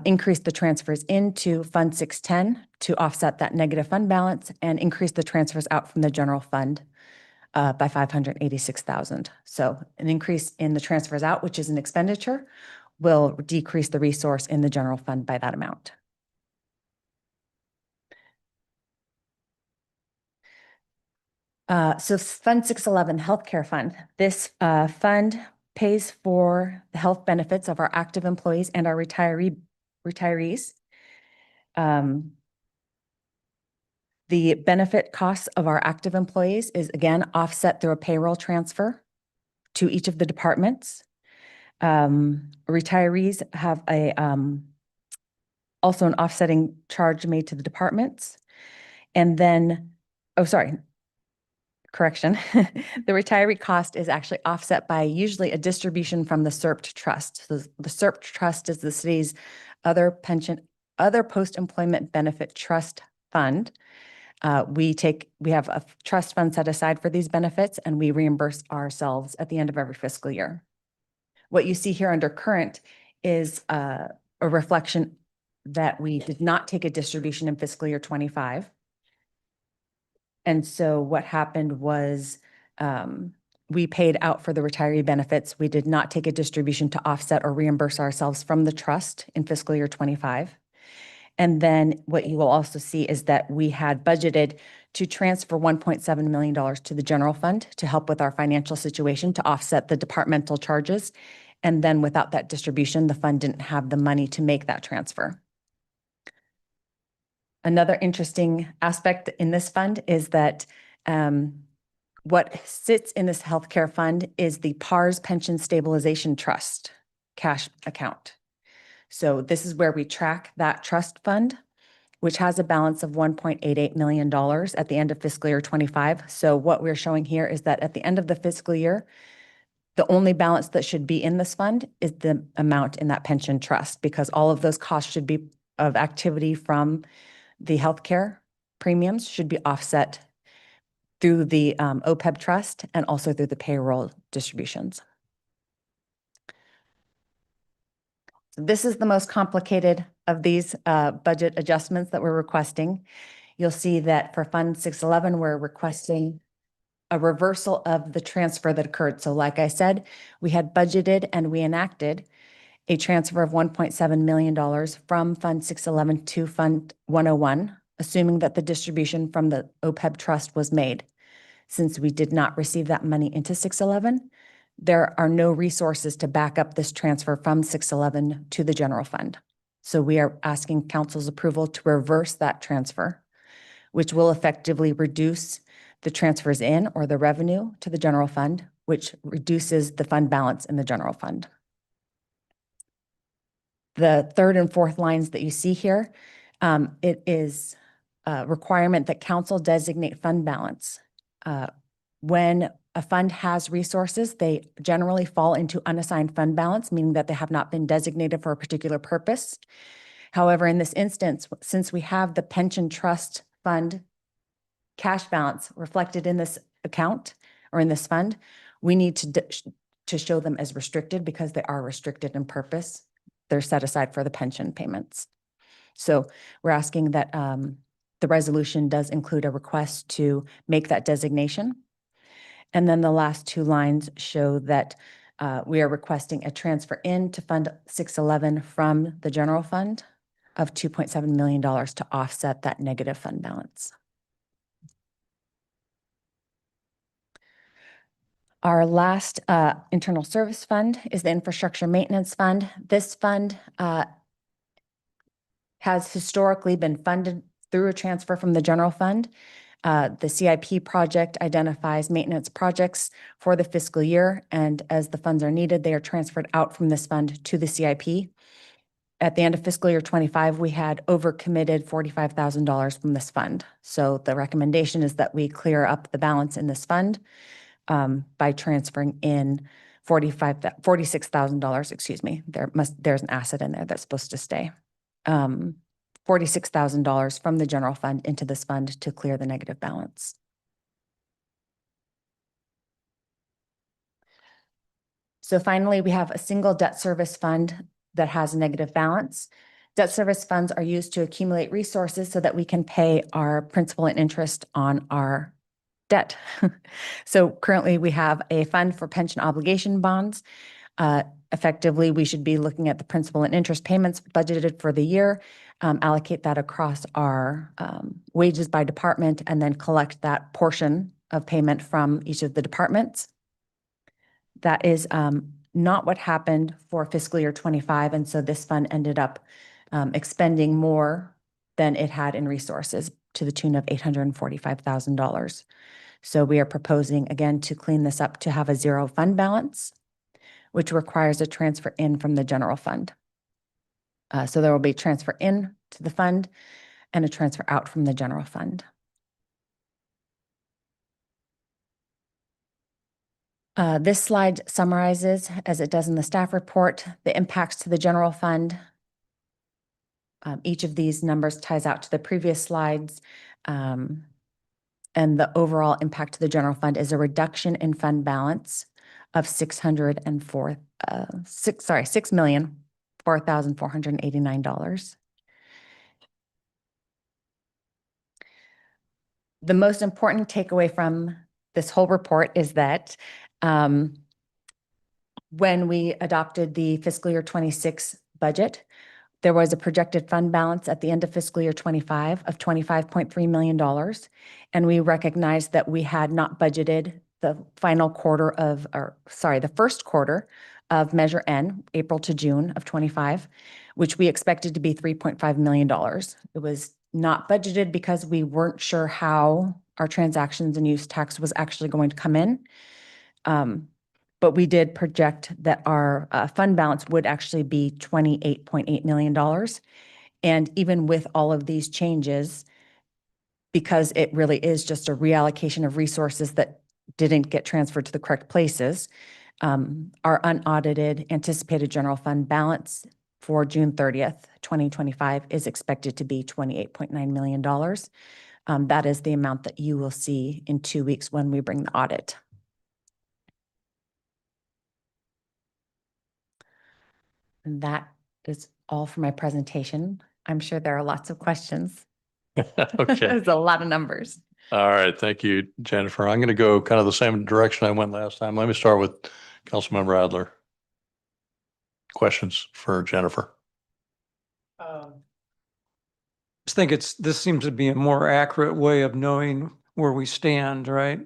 increase the transfers into Fund 610 to offset that negative fund balance and increase the transfers out from the general fund by 586,000. So an increase in the transfers out, which is an expenditure, will decrease the resource in the general fund by that amount. So Fund 611, Healthcare Fund. This fund pays for the health benefits of our active employees and our retirees. The benefit costs of our active employees is again offset through a payroll transfer to each of the departments. Retirees have a also an offsetting charge made to the departments. And then, correction, the retiree cost is actually offset by usually a distribution from the SERPT Trust. So the SERPT Trust is the city's other post-employment benefit trust fund. We have a trust fund set aside for these benefits, and we reimburse ourselves at the end of every fiscal year. What you see here under current is a reflection that we did not take a distribution in fiscal year 25. And so what happened was we paid out for the retiree benefits. We did not take a distribution to offset or reimburse ourselves from the trust in fiscal year 25. And then what you will also see is that we had budgeted to transfer $1.7 million to the general fund to help with our financial situation to offset the departmental charges. And then without that distribution, the fund didn't have the money to make that transfer. Another interesting aspect in this fund is that what sits in this healthcare fund is the PARS Pension Stabilization Trust cash account. So this is where we track that trust fund, which has a balance of $1.88 million at the end of fiscal year 25. So what we're showing here is that at the end of the fiscal year, the only balance that should be in this fund is the amount in that pension trust, because all of those costs should be of activity from the healthcare premiums should be offset through the OPEB trust and also through the payroll distributions. So this is the most complicated of these budget adjustments that we're requesting. You'll see that for Fund 611, we're requesting a reversal of the transfer that occurred. So like I said, we had budgeted and we enacted a transfer of $1.7 million from Fund 611 to Fund 101, assuming that the distribution from the OPEB trust was made. Since we did not receive that money into 611, there are no resources to back up this transfer from 611 to the general fund. So we are asking council's approval to reverse that transfer, which will effectively reduce the transfers in or the revenue to the general fund, which reduces the fund balance in the general fund. The third and fourth lines that you see here, it is a requirement that council designate fund balance. When a fund has resources, they generally fall into unassigned fund balance, meaning that they have not been designated for a particular purpose. However, in this instance, since we have the pension trust fund cash balance reflected in this account or in this fund, we need to show them as restricted because they are restricted in purpose. They're set aside for the pension payments. So we're asking that the resolution does include a request to make that designation. And then the last two lines show that we are requesting a transfer into Fund 611 from the general fund of $2.7 million to offset that negative fund balance. Our last internal service fund is the infrastructure maintenance fund. This fund has historically been funded through a transfer from the general fund. The CIP project identifies maintenance projects for the fiscal year, and as the funds are needed, they are transferred out from this fund to the CIP. At the end of fiscal year 25, we had overcommitted $45,000 from this fund. So the recommendation is that we clear up the balance in this fund by transferring in $46,000, excuse me. There's an asset in there that's supposed to stay. $46,000 from the general fund into this fund to clear the negative balance. So finally, we have a single debt service fund that has a negative balance. Debt service funds are used to accumulate resources so that we can pay our principal and interest on our debt. So currently we have a fund for pension obligation bonds. Effectively, we should be looking at the principal and interest payments budgeted for the year, allocate that across our wages by department, and then collect that portion of payment from each of the departments. That is not what happened for fiscal year 25, and so this fund ended up expending more than it had in resources to the tune of $845,000. So we are proposing again to clean this up to have a zero fund balance, which requires a transfer in from the general fund. So there will be a transfer in to the fund and a transfer out from the general fund. This slide summarizes, as it does in the staff report, the impacts to the general fund. Each of these numbers ties out to the previous slides. And the overall impact to the general fund is a reduction in fund balance of $6,004,489. The most important takeaway from this whole report is that when we adopted the fiscal year 26 budget, there was a projected fund balance at the end of fiscal year 25 of $25.3 million. And we recognized that we had not budgeted the the first quarter of Measure N, April to June of 25, which we expected to be $3.5 million. It was not budgeted because we weren't sure how our transactions and use tax was actually going to come in. But we did project that our fund balance would actually be $28.8 million. And even with all of these changes, because it really is just a reallocation of resources that didn't get transferred to the correct places, our unaudited anticipated general fund balance for June 30th, 2025 is expected to be $28.9 million. That is the amount that you will see in 2 weeks when we bring the audit. And that is all for my presentation. I'm sure there are lots of questions. Okay. There's a lot of numbers. All right. Thank you, Jennifer. I'm going to go kind of the same direction I went last time. Let me start with Councilmember Adler. Questions for Jennifer? I just think this seems to be a more accurate way of knowing where we stand, right?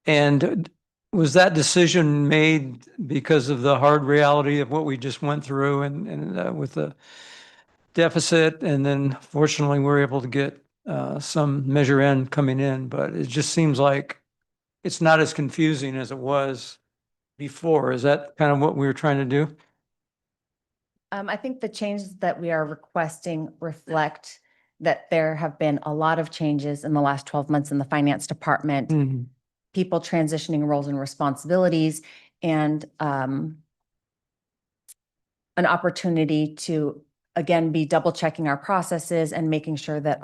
And was that decision made because of the hard reality of what we just went through and with the deficit? And then fortunately, we're able to get some Measure N coming in, but it just seems like it's not as confusing as it was before. Is that kind of what we were trying to do? I think the changes that we are requesting reflect that there have been a lot of changes in the last 12 months in the finance department, people transitioning roles and responsibilities, and an opportunity to, again, be double checking our processes and making sure that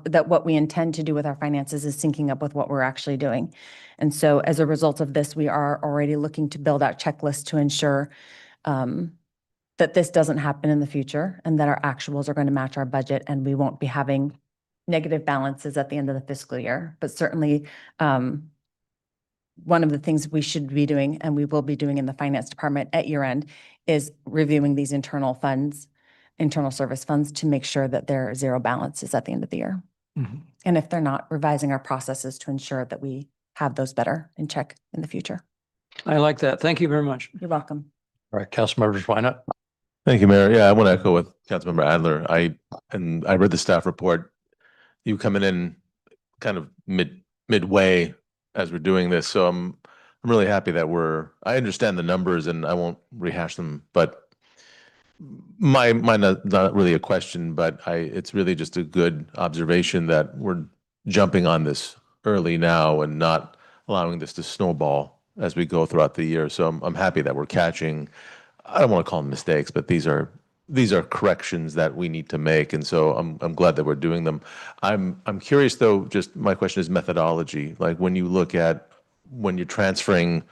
that what we intend to do with our finances is syncing up with what we're actually doing. And so as a result of this, we are already looking to build out checklists to ensure that this doesn't happen in the future and that our actuals are going to match our budget and we won't be having negative balances at the end of the fiscal year. But certainly, one of the things we should be doing and we will be doing in the finance department at year end is reviewing these internal funds, internal service funds, to make sure that there are zero balances at the end of the year. And if they're not, revising our processes to ensure that we have those better in check in the future. I like that. Thank you very much. You're welcome. All right, Councilmembers, why not? Thank you, Mayor. Yeah, I want to echo with Councilmember Adler. I read the staff report. You coming in kind of midway as we're doing this. So I'm really happy that I understand the numbers and I won't rehash them, but my not really a question, but it's really just a good observation that we're jumping on this early now and not allowing this to snowball as we go throughout the year. So I'm happy that we're catching, I don't want to call them mistakes, but these are corrections that we need to make. And so I'm glad that we're doing them. I'm curious though, just my question is methodology. Like when you're transferring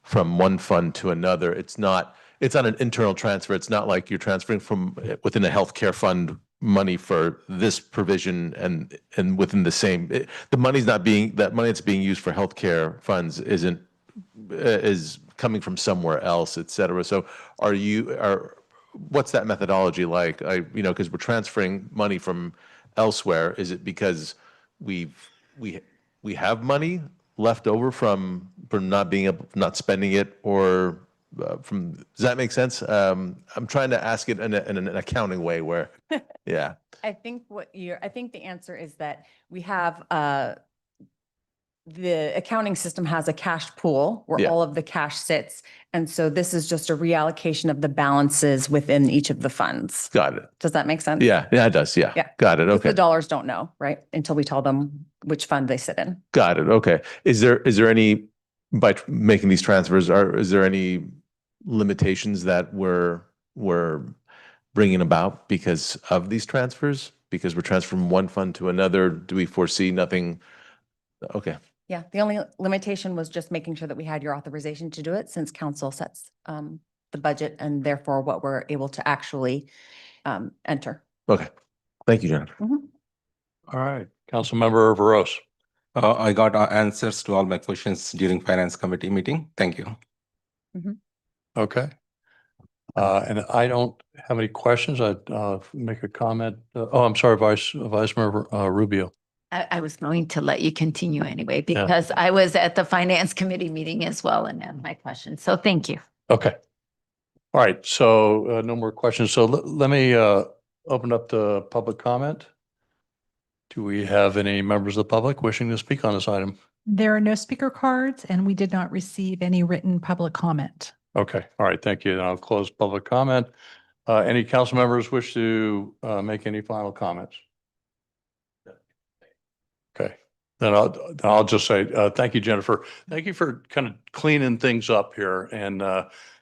from one fund to another, it's not an internal transfer. It's not like you're transferring from within a healthcare fund money for this provision and within the same, the money that's being used for healthcare funds is coming from somewhere else, et cetera. So what's that methodology like? Because we're transferring money from elsewhere. Is it because we have money left over from not spending it, or does that make sense? I'm trying to ask it in an accounting way where, yeah. I think the answer is that we have the accounting system has a cash pool where all of the cash sits. And so this is just a reallocation of the balances within each of the funds. Got it. Does that make sense? Yeah, it does. Yeah. Yeah. Got it. 'Cause Okay. the dollars don't know, right? Until we tell them which fund they sit in. Got it. Okay. Is there any, by making these transfers, is there any limitations that we're bringing about because of these transfers? Because we're transferring one fund to another, do we foresee nothing? Okay. Yeah, the only limitation was just making sure that we had your authorization to do it, since council sets the budget and therefore what we're able to actually enter. Okay. Thank you, Jennifer. All right, Councilmember Veros. I got answers to all my questions during Finance Committee meeting. Thank you. Okay. And I don't have any questions. I'd make a comment. I'm sorry, Vice Mayor Rubio. I was going to let you continue anyway, because I was at the Finance Committee meeting as well and had my question. So thank you. Okay. All right. So no more questions. So let me open up the public comment. Do we have any members of the public wishing to speak on this item? There are no speaker cards and we did not receive any written public comment. Okay. All right. Thank you. Then I'll close public comment. Any council members wish to make any final comments? Okay. Then I'll just say, thank you, Jennifer. Thank you for kind of cleaning things up here. And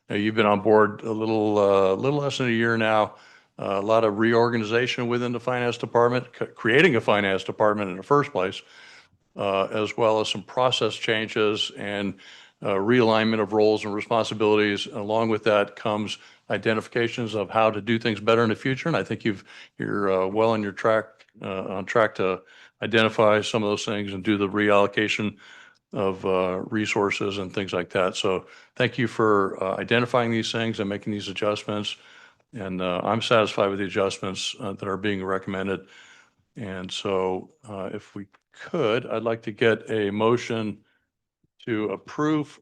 you've been on board a little less than a year now. A lot of reorganization within the finance department, creating a finance department in the first place, as well as some process changes and realignment of roles and responsibilities. Along with that comes identifications of how to do things better in the future. And I think you're well on track to identify some of those things and do the reallocation of resources and things like that. So thank you for identifying these things and making these adjustments. And I'm satisfied with the adjustments that are being recommended. And so if we could, I'd like to get a motion to approve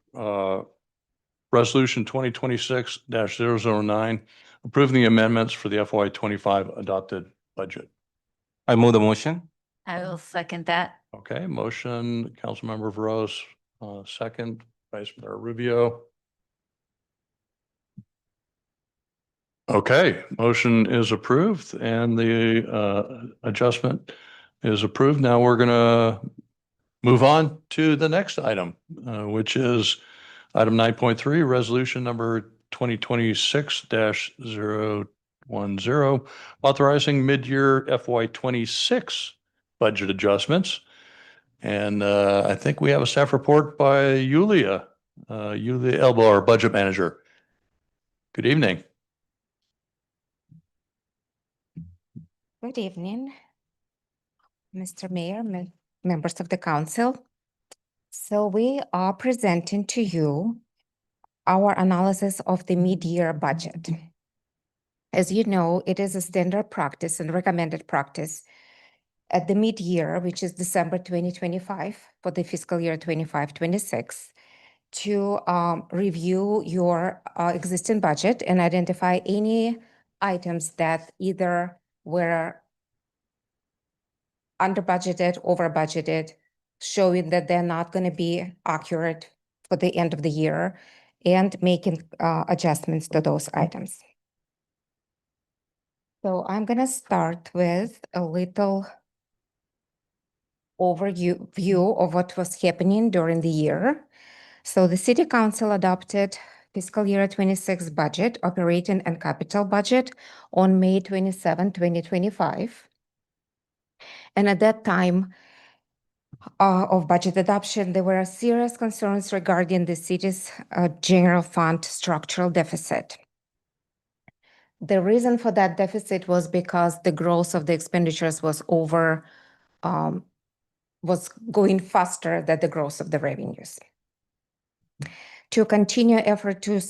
Resolution 2026-009, approving the amendments for the FY25 adopted budget. I move the motion. I will second that. Okay, motion, Councilmember Veros, second, Vice Mayor Rubio. Okay, motion is approved and the adjustment is approved. Now we're going to move on to the next item, which is item 9.3, resolution number 2026-010, authorizing mid-year FY26 budget adjustments. And I think we have a staff report by Yulia Elbo, our budget manager. Good evening. Good evening, Mr. Mayor, members of the council. So we are presenting to you our analysis of the mid-year budget. As you know, it is a standard practice and recommended practice at the mid-year, which is December 2025 for the fiscal year 25-26, to review your existing budget and identify any items that either were under budgeted, over budgeted, showing that they're not going to be accurate for the end of the year, and making adjustments to those items. So I'm going to start with a little overview of what was happening during the year. So the City Council adopted fiscal year 26 budget, operating and capital budget on May 27, 2025. And at that time of budget adoption, there were serious concerns regarding the city's general fund structural deficit. The reason for that deficit was because the growth of the expenditures was going faster than the growth of the revenues. To continue effort to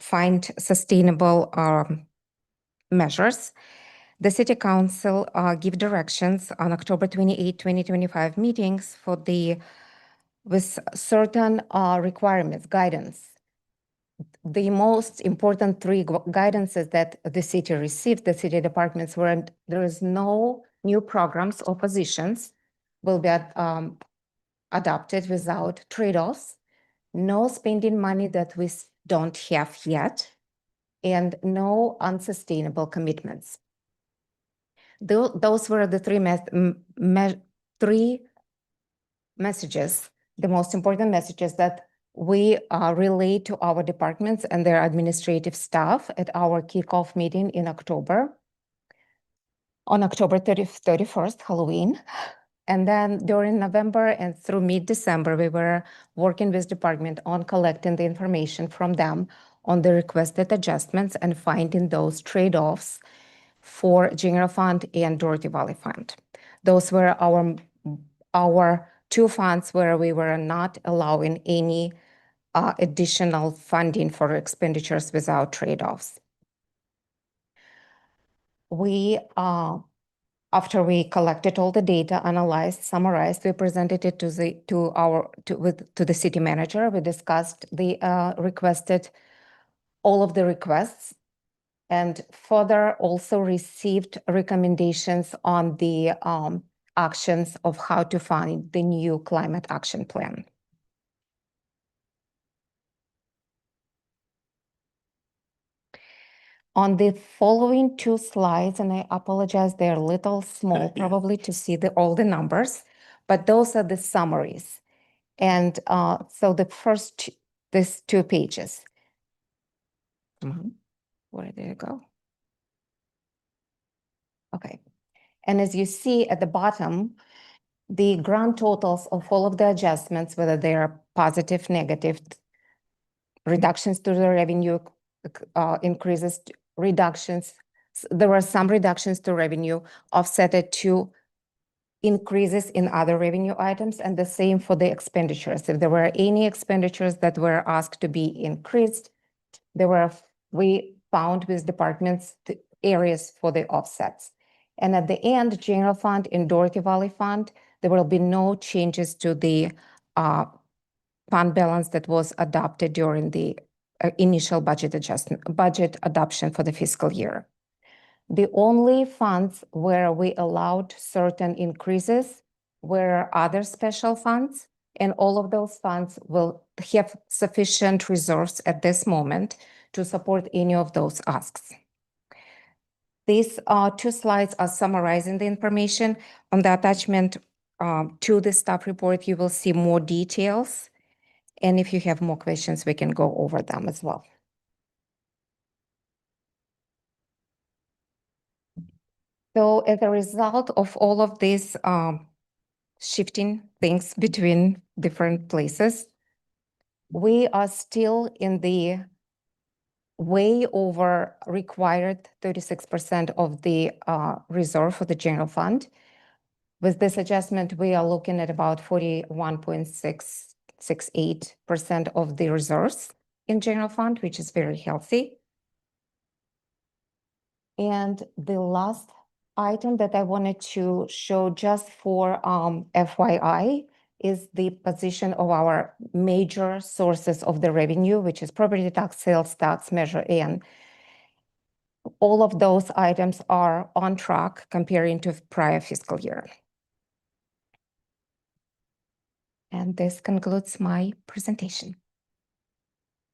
find sustainable measures, the City Council give directions on October 28, 2025 meetings with certain requirements, guidance. The most important three guidances that the city received, the city departments, were there is no new programs or positions will be adopted without trade-offs, no spending money that we don't have yet, and no unsustainable commitments. Those were the three messages, the most important messages that we relay to our departments and their administrative staff at our kickoff meeting in October, on October 31st, Halloween. And then during November and through mid-December, we were working with department on collecting the information from them on the requested adjustments and finding those trade-offs for general fund and Dorothy Valley Fund. Those were our two funds where we were not allowing any additional funding for expenditures without trade-offs. We, after we collected all the data, analyzed, summarized, we presented it to the city manager. We discussed the all of the requests, and further also received recommendations on the actions of how to fund the new climate action plan. On the following two slides, and I apologize, they're a little small probably to see all the numbers, but those are the summaries. And so the first, these 2 pages. Where did it go? Okay. And as you see at the bottom, the grand totals of all of the adjustments, whether they are positive, negative, reductions to the revenue, increases, reductions. There were some reductions to revenue offset to increases in other revenue items, and the same for the expenditures. If there were any expenditures that were asked to be increased, we found with departments the areas for the offsets. And at the end, general fund and Dorothy Valley Fund, there will be no changes to the fund balance that was adopted during the initial budget adoption for the fiscal year. The only funds where we allowed certain increases were other special funds, and all of those funds will have sufficient reserves at this moment to support any of those asks. These two slides are summarizing the information. On the attachment to the staff report, you will see more details. And if you have more questions, we can go over them as well. So as a result of all of this shifting things between different places, we are still in the way over required 36% of the reserve for the general fund. With this adjustment, we are looking at about 41.668% of the reserves in general fund, which is very healthy. And the last item that I wanted to show just for FYI is the position of our major sources of the revenue, which is property tax, sales tax, Measure A. And all of those items are on track comparing to prior fiscal year. And this concludes my presentation.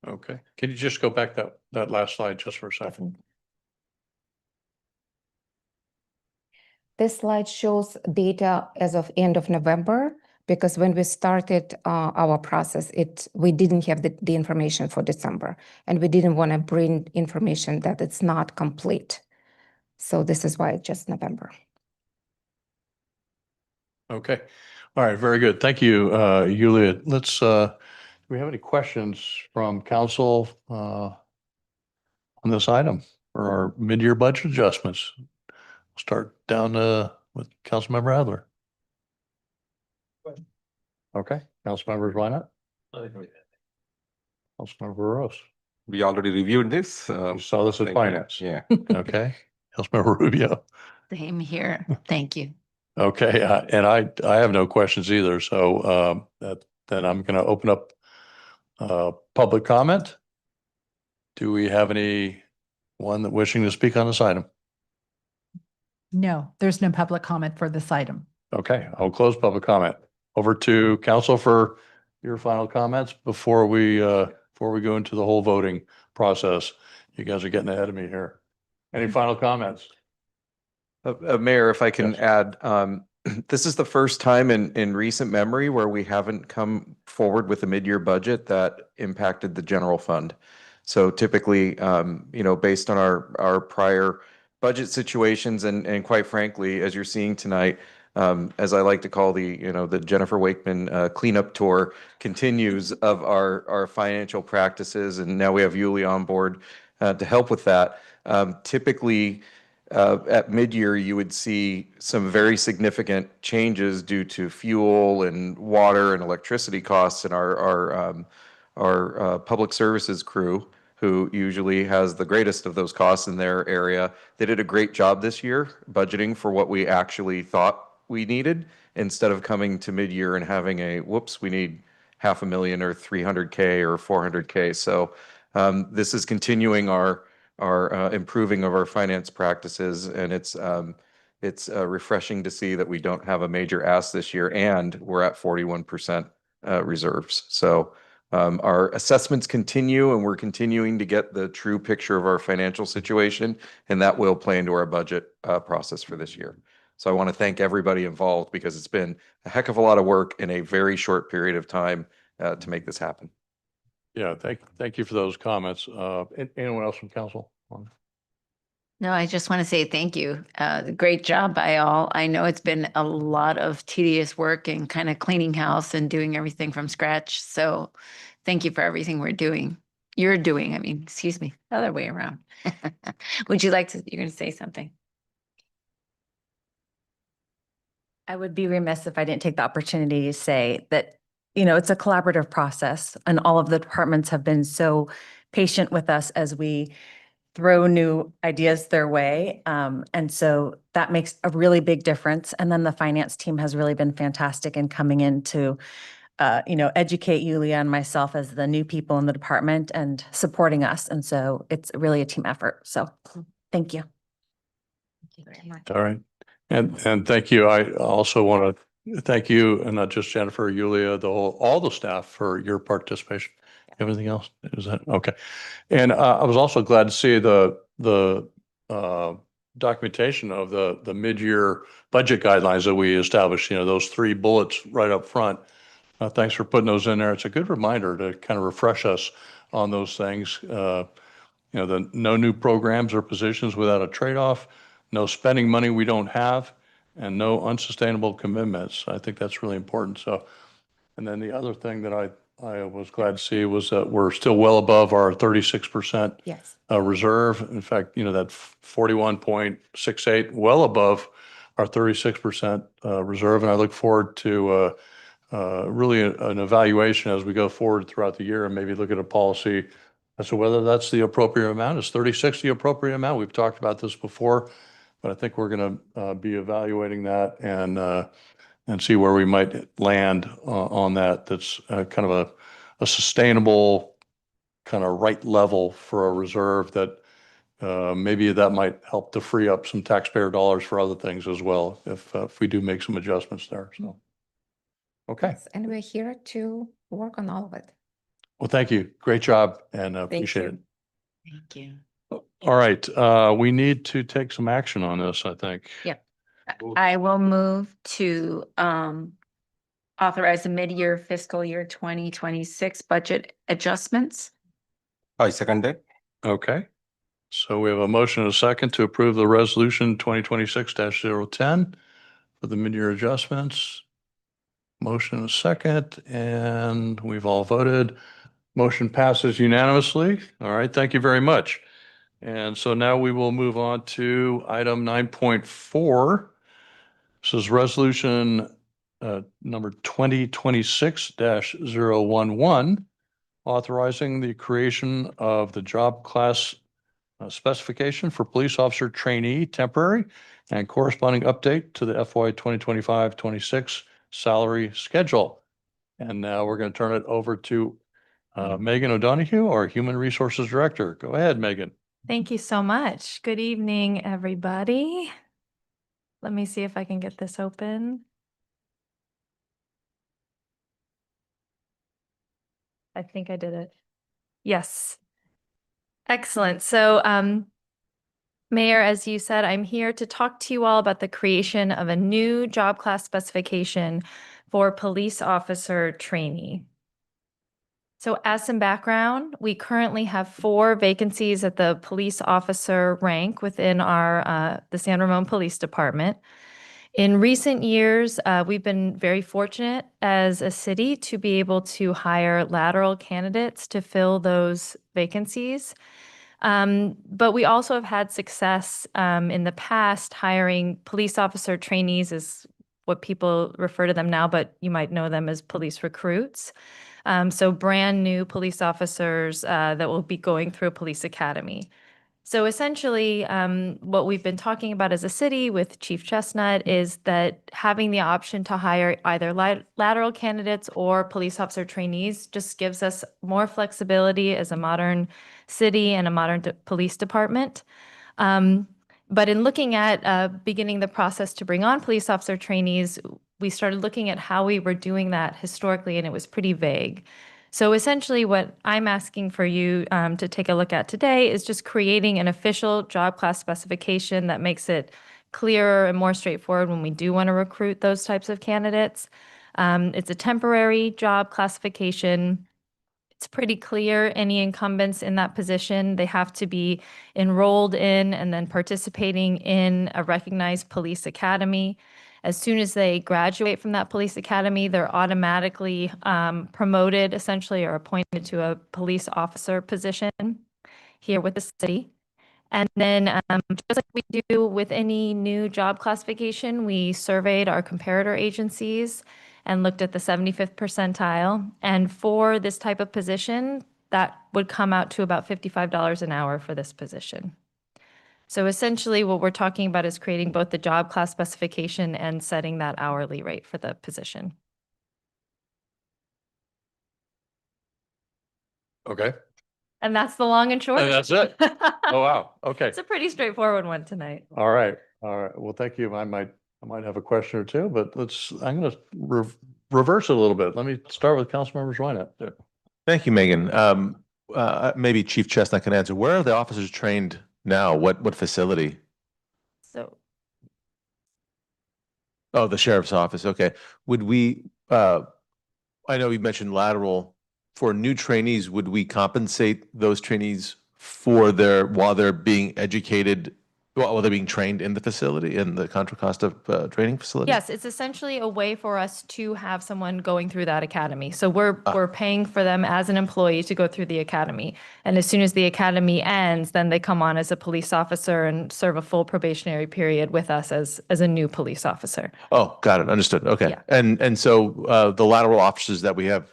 Okay. Can you just go back that last slide just for a second? This slide shows data as of end of November, because when we started our process, we didn't have the information for December, and we didn't want to bring information that it's not complete. So this is why it's just November. Okay. All right. Very good. Thank you, Yulia. Let's, do we have any questions from council on this item for our mid-year budget adjustments? Start down with Councilmember Adler. Okay, Councilmember Reinhardt. Councilmember Rose. We already reviewed this. You saw this at thank you. finance. Yeah. Okay, Councilmember Rubio. Same here. Thank you. Okay, and I have no questions either. So then I'm going to open up public comment. Do we have anyone that wishing to speak on this item? No, there's no public comment for this item. Okay, I'll close public comment. Over to council for your final comments before we go into the whole voting process. You guys are getting ahead of me here. Any final comments? Mayor, if I can Yes. add, this is the first time in recent memory where we haven't come forward with a mid-year budget that impacted the general fund. So typically, based on our prior budget situations and quite frankly, as you're seeing tonight, as I like to call the Jennifer Wakeman cleanup tour continues of our financial practices, and now we have Yulia on board to help with that. Typically, at mid-year, you would see some very significant changes due to fuel and water and electricity costs, and our public services crew, who usually has the greatest of those costs in their area. They did a great job this year budgeting for what we actually thought we needed, instead of coming to mid-year and having whoops, we need $500,000 or $300K or $400K. So this is continuing our improving of our finance practices, and it's refreshing to see that we don't have a major ask this year, and we're at 41% reserves. So our assessments continue, and we're continuing to get the true picture of our financial situation, and that will play into our budget process for this year. So I want to thank everybody involved, because it's been a heck of a lot of work in a very short period of time to make this happen. Yeah, thank you for those comments. Anyone else from council? No, I just want to say thank you. Great job by all. I know it's been a lot of tedious work and kind of cleaning house and doing everything from scratch. So thank you for everything you're doing. I mean, excuse me, the other way around. Would you like to, you're going to say something? I would be remiss if I didn't take the opportunity to say that, it's a collaborative process, and all of the departments have been so patient with us as we throw new ideas their way. And so that makes a really big difference. And then the finance team has really been fantastic in coming in to, educate Yulia and myself as the new people in the department and supporting us. And so it's really a team effort. So thank you. All right. And thank you. I also want to thank you, and not just Jennifer, Yulia, all the staff for your participation. Everything else? Is that okay? And I was also glad to see the documentation of the mid-year budget guidelines that we established, those 3 bullets right up front. Thanks for putting those in there. It's a good reminder to kind of refresh us on those things. The no new programs or positions without a trade-off, no spending money we don't have, and no unsustainable commitments. I think that's really important. So, and then the other thing that I was glad to see was that we're still well above our 36% Yes. reserve. In fact, that 41.68, well above our 36% reserve. And I look forward to really an evaluation as we go forward throughout the year and maybe look at a policy as to whether that's the appropriate amount. Is 36 the appropriate amount? We've talked about this before, but I think we're going to be evaluating that and see where we might land on that. That's kind of a sustainable kind of right level for a reserve that maybe that might help to free up some taxpayer dollars for other things as well if we do make some adjustments there. So, okay. Yes, and we're here to work on all of it. Well, thank you. Great job and appreciate you. it. Thank you. All right. We need to take some action on this, I think. Yep. I will move to authorize the mid-year fiscal year 2026 budget adjustments. I second that. Okay. So we have a motion and a second to approve the resolution 2026-010 for the mid-year adjustments. Motion and a second, and we've all voted. Motion passes unanimously. All right, thank you very much. And so now we will move on to item 9.4. This is resolution number 2026-011, authorizing the creation of the job class specification for police officer trainee temporary and corresponding update to the FY 2025-26 salary schedule. And now we're going to turn it over to Megan O'Donoghue, our Human Resources Director. Go ahead, Megan. Thank you so much. Good evening, everybody. Let me see if I can get this open. I think I did it. Yes. Excellent. So, Mayor, as you said, I'm here to talk to you all about the creation of a new job class specification for police officer trainee. So as some background, we currently have 4 vacancies at the police officer rank within our the San Ramon Police Department. In recent years, we've been very fortunate as a city to be able to hire lateral candidates to fill those vacancies. But we also have had success in the past hiring police officer trainees, is what people refer to them now, but you might know them as police recruits. So brand new police officers that will be going through a police academy. So essentially, what we've been talking about as a city with Chief Chestnut is that having the option to hire either lateral candidates or police officer trainees just gives us more flexibility as a modern city and a modern police department. But in looking at beginning the process to bring on police officer trainees, we started looking at how we were doing that historically, and it was pretty vague. So essentially what I'm asking for you to take a look at today is just creating an official job class specification that makes it clearer and more straightforward when we do want to recruit those types of candidates. It's a temporary job classification. It's pretty clear any incumbents in that position, they have to be enrolled in and then participating in a recognized police academy. As soon as they graduate from that police academy, they're automatically promoted essentially or appointed to a police officer position here with the city. And then just like we do with any new job classification, we surveyed our comparator agencies and looked at the 75th percentile. And for this type of position, that would come out to about $55 an hour for this position. So essentially what we're talking about is creating both the job class specification and setting that hourly rate for the position. Okay. And that's the long and short. And that's it. Oh, wow. Okay. It's a pretty straightforward one tonight. All right. All right. Well, thank you. I might have a question or two, but I'm going to reverse it a little bit. Let me start with Councilmember Schweinert. Thank you, Megan. Maybe Chief Chestnut can answer. Where are the officers trained now? What facility? Oh, the sheriff's office. Okay. Would we, I know you mentioned lateral for new trainees. Would we compensate those trainees for while they're being educated, while they're being trained in the facility, in the Contra Costa training facility? Yes, it's essentially a way for us to have someone going through that academy. So we're paying for them as an employee to go through the academy. And as soon as the academy ends, then they come on as a police officer and serve a full probationary period with us as a new police officer. Oh, got it. Understood. Okay. Yeah. And so the lateral officers that we have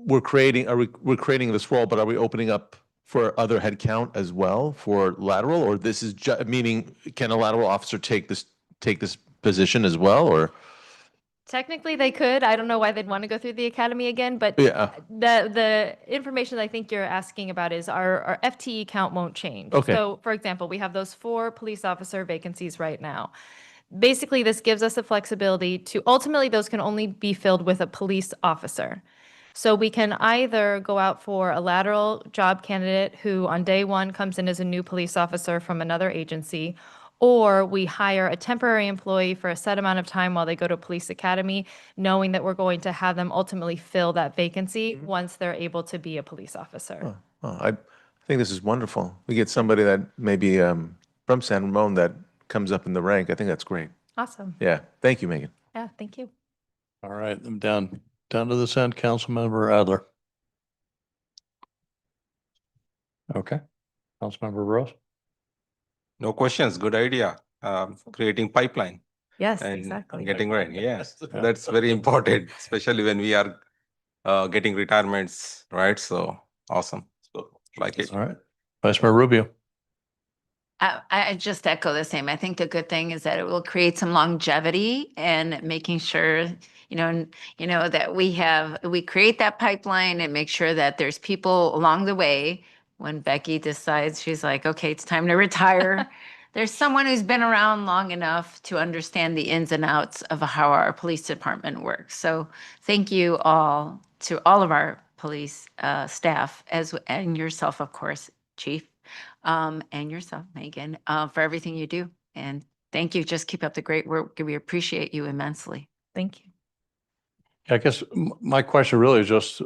we're creating this role, but are we opening up for other headcount as well for lateral, or this is meaning can a lateral officer take this position as well, or? Technically, they could. I don't know why they'd want to go through the academy again, but Yeah. the information I think you're asking about is our FTE count won't change. Okay. So, for example, we have those 4 police officer vacancies right now. Basically, this gives us a flexibility to ultimately those can only be filled with a police officer. So we can either go out for a lateral job candidate who on day 1 comes in as a new police officer from another agency, or we hire a temporary employee for a set amount of time while they go to police academy, knowing that we're going to have them ultimately fill that vacancy once they're able to be a police officer. I think this is wonderful. We get somebody that maybe from San Ramon that comes up in the rank. I think that's great. Awesome. Yeah. Thank you, Megan. Yeah, thank you. All right, I'm down to this end, Councilmember Adler. Okay, Councilmember Rose. No questions. Good idea. Creating pipeline Yes, and exactly. getting ready. Yes, that's very important, especially when we are getting retirements, right? So awesome. Like it. All right, Vice Mayor Rubio. I just echo the same. I think the good thing is that it will create some longevity and making sure, that we create that pipeline and make sure that there's people along the way. When Becky decides she's like, okay, it's time to retire, there's someone who's been around long enough to understand the ins and outs of how our police department works. So thank you all to all of our police staff and yourself, of course, Chief. And yourself, Megan, for everything you do. And thank you. Just keep up the great work. We appreciate you immensely. Thank you. I guess my question really is just,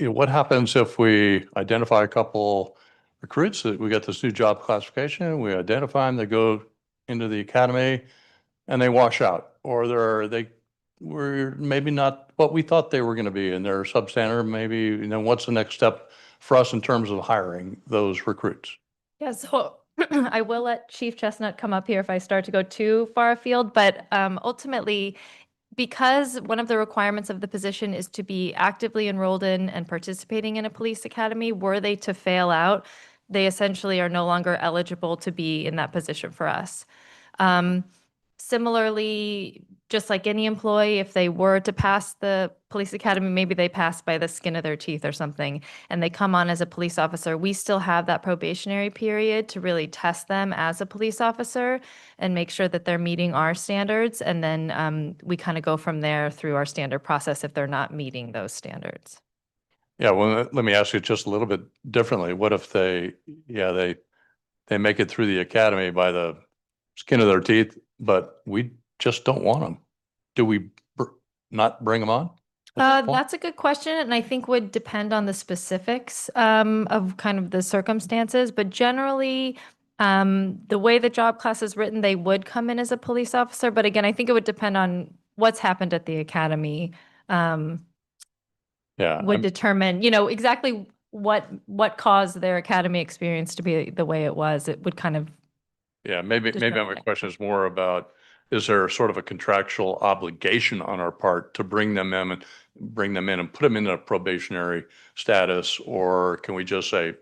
what happens if we identify a couple recruits that we got this new job classification, we identify them, they go into the academy and they wash out, or were maybe not what we thought they were going to be, and they're substandard, maybe, what's the next step for us in terms of hiring those recruits? Yeah, so I will let Chief Chestnut come up here if I start to go too far afield, but ultimately, because one of the requirements of the position is to be actively enrolled in and participating in a police academy, were they to fail out, they essentially are no longer eligible to be in that position for us. Similarly, just like any employee, if they were to pass the police academy, maybe they passed by the skin of their teeth or something, and they come on as a police officer, we still have that probationary period to really test them as a police officer and make sure that they're meeting our standards. And then we kind of go from there through our standard process if they're not meeting those standards. Yeah, well, let me ask you just a little bit differently. What if they make it through the academy by the skin of their teeth, but we just don't want them? Do we not bring them on? That's a good question, and I think would depend on the specifics of kind of the circumstances. But generally, the way the job class is written, they would come in as a police officer. But again, I think it would depend on what's happened at the academy. Would determine, exactly what caused their academy experience to be the way it was. It would kind of. Yeah, maybe my question is more about, is there sort of a contractual obligation on our part to bring them in and put them in a probationary status? Or can we just say,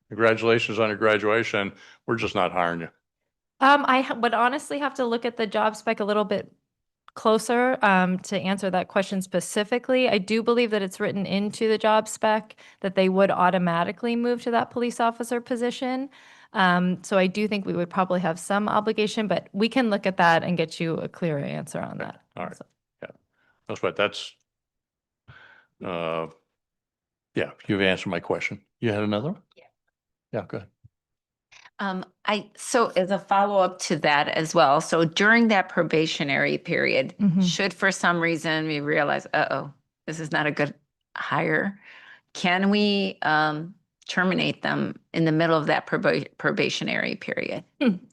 congratulations on your graduation, we're just not hiring you? I would honestly have to look at the job spec a little bit closer to answer that question specifically. I do believe that it's written into the job spec that they would automatically move to that police officer position. So I do think we would probably have some obligation, but we can look at that and get you a clearer answer on that. All right. Yeah. That's what you've answered my question. You had another one? Yeah. Yeah, go So as a follow-up to that as well, so during that probationary period, Mhm. should for some reason we realize, this is not a good hire, can we terminate them in the middle of that probationary period?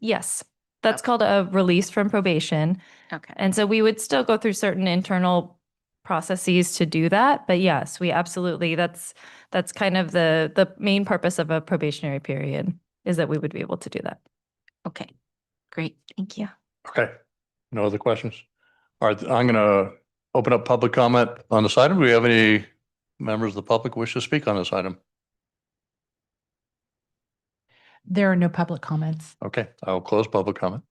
Yes, that's Okay. called a release from probation. Okay. And so we would still go through certain internal processes to do that. But yes, we absolutely, that's kind of the main purpose of a probationary period is that we would be able to do that. Okay, great. Thank you. Okay. No other questions? All right, I'm going to open up public comment on this item. Do we have any members of the public wish to speak on this item? There are no public comments. Okay, I'll close public comment.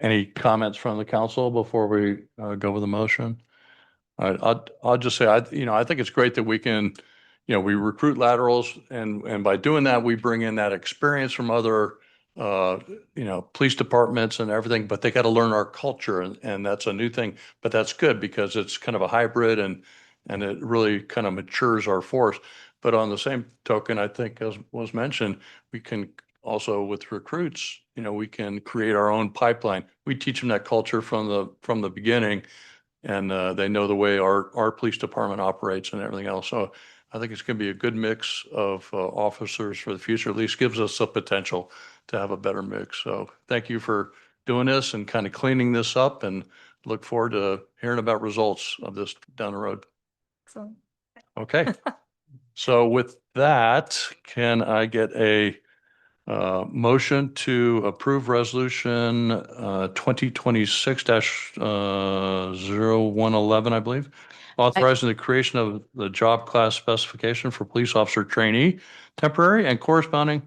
Any comments from the council before we go with the motion? All right, I'll just say, I think it's great that we can, we recruit laterals and by doing that, we bring in that experience from other, police departments and everything, but they got to learn our culture and that's a new thing, but that's good because it's kind of a hybrid and it really kind of matures our force. But on the same token, I think as was mentioned, we can also with recruits, we can create our own pipeline. We teach them that culture from the beginning and they know the way our police department operates and everything else. So I think it's going to be a good mix of officers for the future, at least gives us the potential to have a better mix. So thank you for doing this and kind of cleaning this up and look forward to hearing about results of this down the road. Excellent. Okay. So with that, can I get a motion to approve resolution 2026-0111, I believe, authorizing the creation of the job class specification for police officer trainee, temporary and corresponding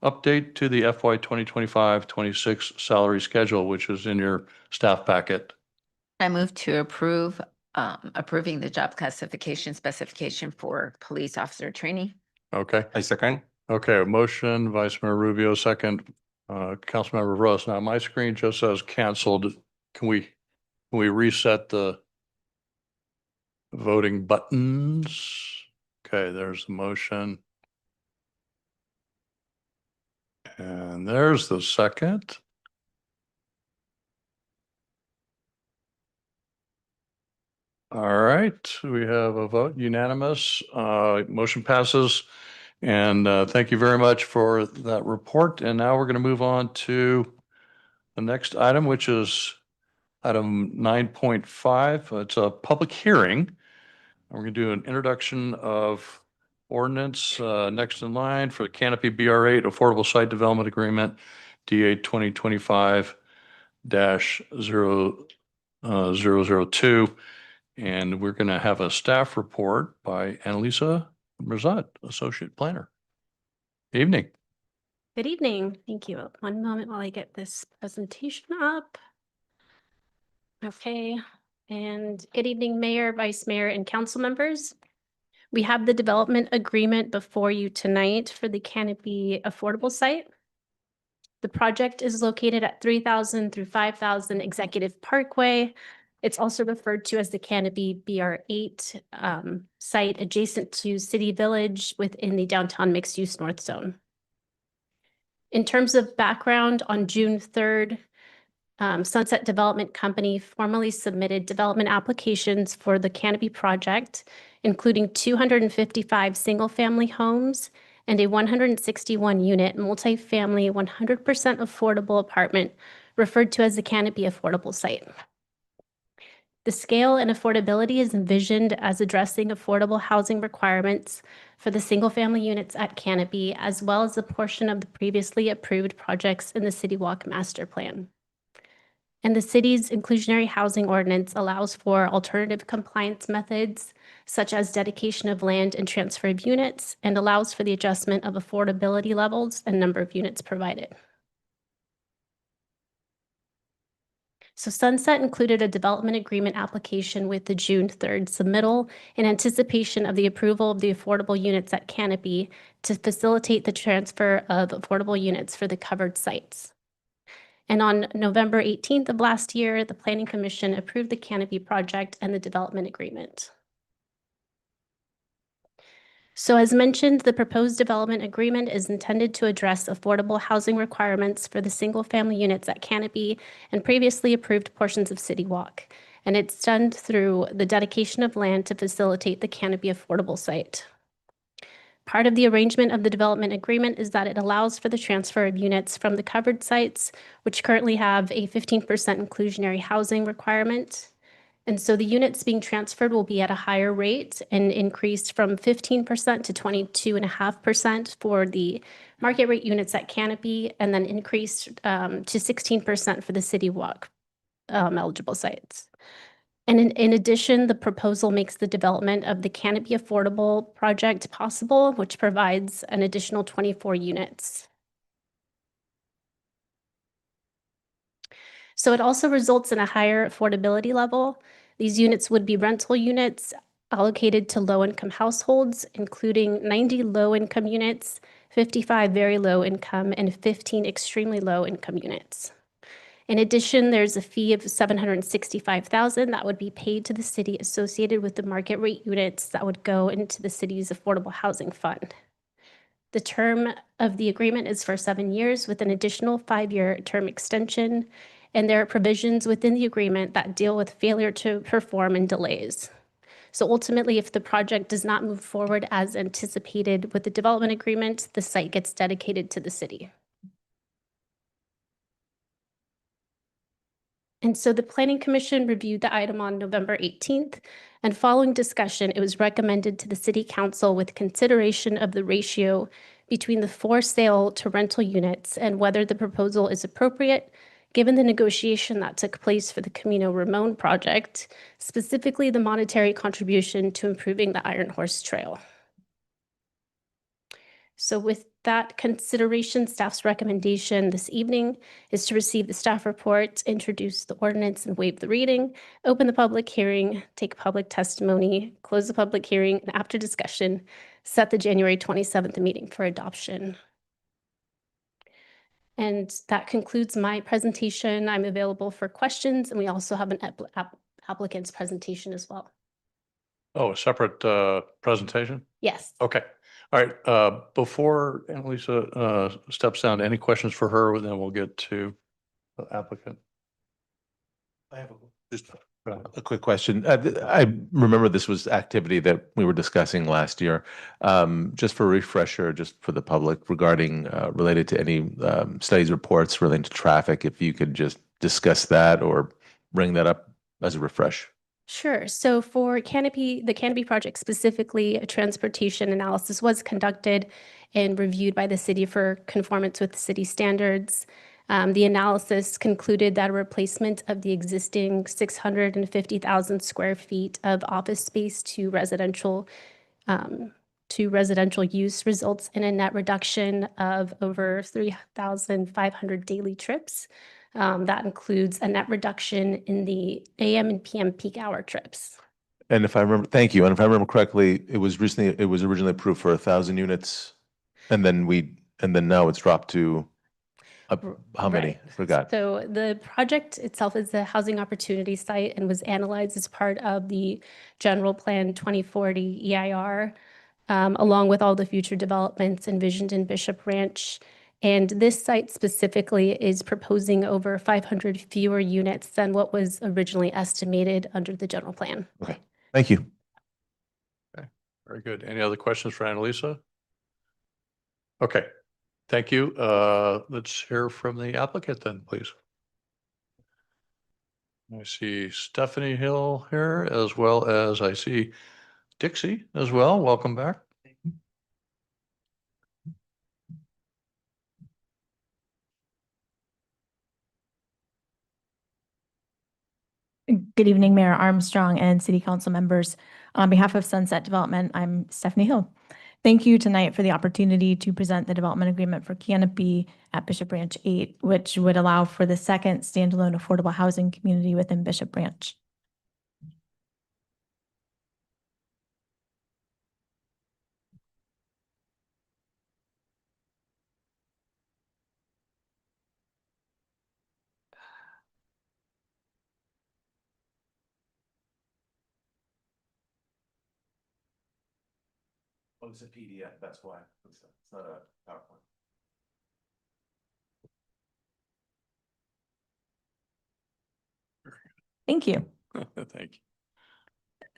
update to the FY 2025-26 salary schedule, which is in your staff packet. I move to approve approving the job classification specification for police officer trainee. Okay. I second. Okay, a motion, Vice Mayor Rubio, second, Councilmember Rose. Now, my screen just says canceled. Can we reset the voting buttons? Okay, there's the motion. And there's the second. All right, we have a vote unanimous. Motion passes. And thank you very much for that report. And now we're going to move on to the next item, which is item 9.5. It's a public hearing. We're going to do an introduction of ordinance next in line for Canopy BR8 Affordable Site Development Agreement, DA 2025-002. And we're going to have a staff report by Annalisa Mirzat, Associate Planner. Evening. Good evening. Thank you. One moment while I get this presentation up. Okay. And good evening, Mayor, Vice Mayor, and council members. We have the development agreement before you tonight for the Canopy Affordable Site. The project is located at 3000 through 5000 Executive Parkway. It's also referred to as the Canopy BR8 site adjacent to City Village within the downtown mixed-use North Zone. In terms of background, on June 3rd, Sunset Development Company formally submitted development applications for the Canopy project, including 255 single-family homes and a 161-unit multifamily 100% affordable apartment referred to as the Canopy Affordable Site. The scale and affordability is envisioned as addressing affordable housing requirements for the single-family units at Canopy, as well as a portion of the previously approved projects in the City Walk Master Plan. And the city's inclusionary housing ordinance allows for alternative compliance methods, such as dedication of land and transfer of units, and allows for the adjustment of affordability levels and number of units provided. So Sunset included a development agreement application with the June 3rd submittal in anticipation of the approval of the affordable units at Canopy to facilitate the transfer of affordable units for the covered sites. And on November 18th of last year, the Planning Commission approved the Canopy project and the development agreement. So as mentioned, the proposed development agreement is intended to address affordable housing requirements for the single-family units at Canopy and previously approved portions of City Walk. And it's done through the dedication of land to facilitate the Canopy affordable site. Part of the arrangement of the development agreement is that it allows for the transfer of units from the covered sites, which currently have a 15% inclusionary housing requirement. And so the units being transferred will be at a higher rate and increased from 15% to 22.5% for the market rate units at Canopy, and then increased to 16% for the City Walk eligible sites. And in addition, the proposal makes the development of the Canopy Affordable project possible, which provides an additional 24 units. So it also results in a higher affordability level. These units would be rental units allocated to low-income households, including 90 low-income units, 55 very low income, and 15 extremely low income units. In addition, there's a fee of $765,000 that would be paid to the city associated with the market rate units that would go into the city's affordable housing fund. The term of the agreement is for 7 years with an additional 5-year term extension, and there are provisions within the agreement that deal with failure to perform and delays. So ultimately, if the project does not move forward as anticipated with the development agreement, the site gets dedicated to the city. And so the Planning Commission reviewed the item on November 18th, and following discussion, it was recommended to the City Council with consideration of the ratio between the for sale to rental units and whether the proposal is appropriate, given the negotiation that took place for the Camino Ramon project, specifically the monetary contribution to improving the Iron Horse Trail. So with that consideration, staff's recommendation this evening is to receive the staff report, introduce the ordinance and waive the reading, open the public hearing, take public testimony, close the public hearing, and after discussion, set the January 27th meeting for adoption. And that concludes my presentation. I'm available for questions, and we also have an applicant's presentation as well. Oh, a separate presentation? Yes. Okay. All right. Before Annalisa steps down, any questions for her? Then we'll get to the applicant. I have just a quick question. I remember this was activity that we were discussing last year. Just for a refresher, just for the public regarding related to any studies, reports relating to traffic, if you could just discuss that or bring that up as a refresh. Sure. So for Canopy, the Canopy project specifically, a transportation analysis was conducted and reviewed by the city for conformance with city standards. The analysis concluded that a replacement of the existing 650,000 square feet of office space to residential use results in a net reduction of over 3,500 daily trips. That includes a net reduction in the AM and PM peak hour trips. And if I remember, thank you. And if I remember correctly, it was originally approved for 1,000 units, and then now it's dropped to how many? Right. I forgot. So the project itself is a housing opportunity site and was analyzed as part of the General Plan 2040 EIR, along with all the future developments envisioned in Bishop Ranch. And this site specifically is proposing over 500 fewer units than what was originally estimated under the general plan. Okay, thank you. Okay, very good. Any other questions for Annalisa? Okay, thank you. Let's hear from the applicant then, please. I see Stephanie Hill here, as well as I see Dixie as well. Welcome back. Good evening, Mayor Armstrong and City Council members. On behalf of Sunset Development, I'm Stephanie Hill. Thank you tonight for the opportunity to present the development agreement for Canopy at Bishop Ranch 8, which would allow for the second standalone affordable housing community within Bishop Ranch. Oh, it's a PDF, that's why. It's not a PowerPoint. Thank you. Thank you.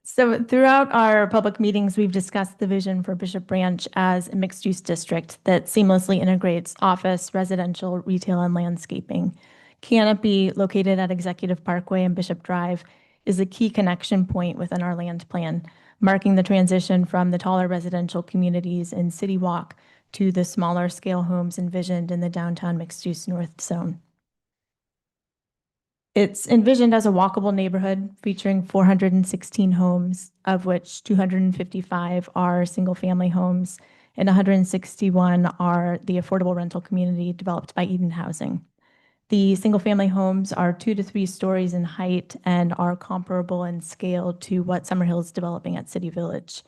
So throughout our public meetings, we've discussed the vision for Bishop Branch as a mixed-use district that seamlessly integrates office, residential, retail, and landscaping. Canopy, located at Executive Parkway and Bishop Drive, is a key connection point within our land plan, marking the transition from the taller residential communities in City Walk to the smaller scale homes envisioned in the downtown mixed-use North Zone. It's envisioned as a walkable neighborhood featuring 416 homes, of which 255 are single-family homes and 161 are the affordable rental community developed by Eden Housing. The single-family homes are 2 to 3 stories in height and are comparable in scale to what Summerhill is developing at City Village.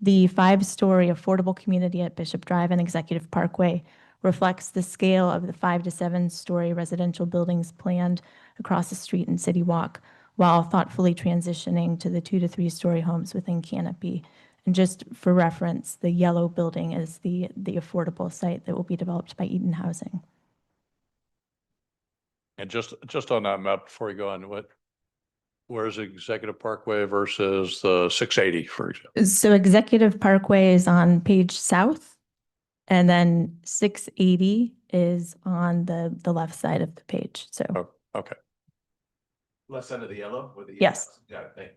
The 5-story affordable community at Bishop Drive and Executive Parkway reflects the scale of the 5 to 7-story residential buildings planned across the street in City Walk, while thoughtfully transitioning to the 2 to 3-story homes within Canopy. And just for reference, the yellow building is the affordable site that will be developed by Eden Housing. And just on that map, before you go on, where's Executive Parkway versus the 680, for example? So Executive Parkway is on page south, and then 680 is on the left side of the page. So Oh, okay. Left side of the yellow or the? Yes. Got it, thank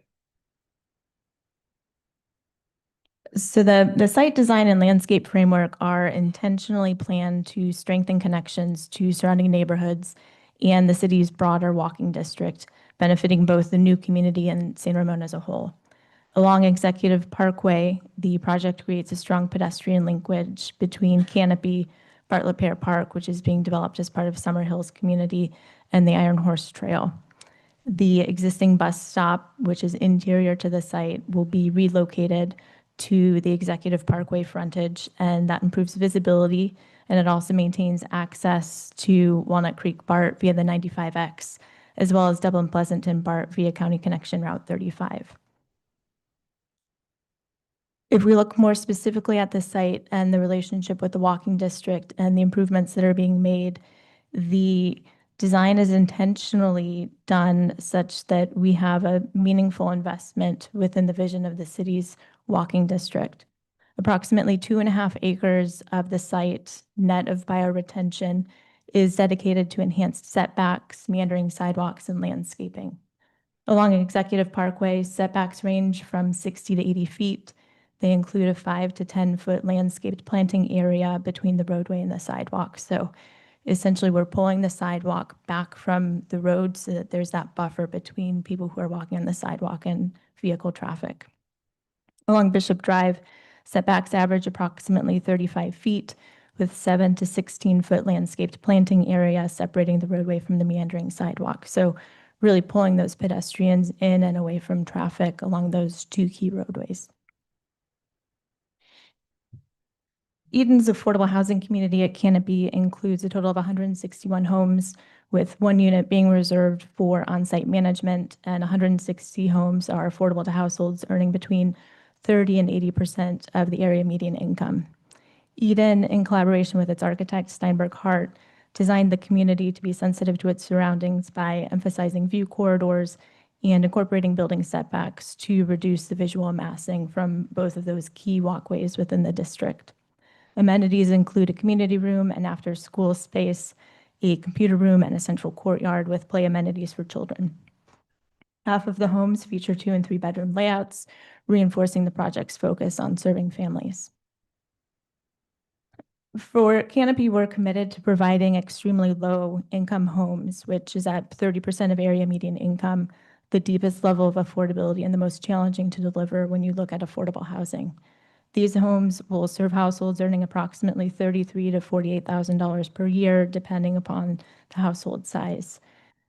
you. So the site design and landscape framework are intentionally planned to strengthen connections to surrounding neighborhoods and the city's broader walking district, benefiting both the new community and San Ramon as a whole. Along Executive Parkway, the project creates a strong pedestrian linkage between Canopy, Bartlett Pear Park, which is being developed as part of Summerhill's community, and the Iron Horse Trail. The existing bus stop, which is interior to the site, will be relocated to the Executive Parkway frontage, and that improves visibility, and it also maintains access to Walnut Creek BART via the 95X, as well as Dublin Pleasanton BART via County Connection Route 35. If we look more specifically at the site and the relationship with the walking district and the improvements that are being made, the design is intentionally done such that we have a meaningful investment within the vision of the city's walking district. Approximately 2.5 acres of the site, net of bioretention, is dedicated to enhanced setbacks, meandering sidewalks, and landscaping. Along Executive Parkway, setbacks range from 60 to 80 feet. They include a 5 to 10-foot landscaped planting area between the roadway and the sidewalk. So essentially, we're pulling the sidewalk back from the road so that there's that buffer between people who are walking on the sidewalk and vehicle traffic. Along Bishop Drive, setbacks average approximately 35 feet, with 7 to 16-foot landscaped planting area separating the roadway from the meandering sidewalk. So really pulling those pedestrians in and away from traffic along those 2 key roadways. Eden's affordable housing community at Canopy includes a total of 161 homes, with 1 unit being reserved for on-site management, and 160 homes are affordable to households earning between 30 and 80% of the area median income. Eden, in collaboration with its architect Steinberg Hart, designed the community to be sensitive to its surroundings by emphasizing view corridors and incorporating building setbacks to reduce the visual massing from both of those key walkways within the district. Amenities include a community room, an after-school space, a computer room, and a central courtyard with play amenities for children. Half of the homes feature 2- and 3-bedroom layouts, reinforcing the project's focus on serving families. For Canopy, we're committed to providing extremely low-income homes, which is at 30% of area median income, the deepest level of affordability and the most challenging to deliver when you look at affordable housing. These homes will serve households earning approximately $33,000 to $48,000 per year, depending upon the household size.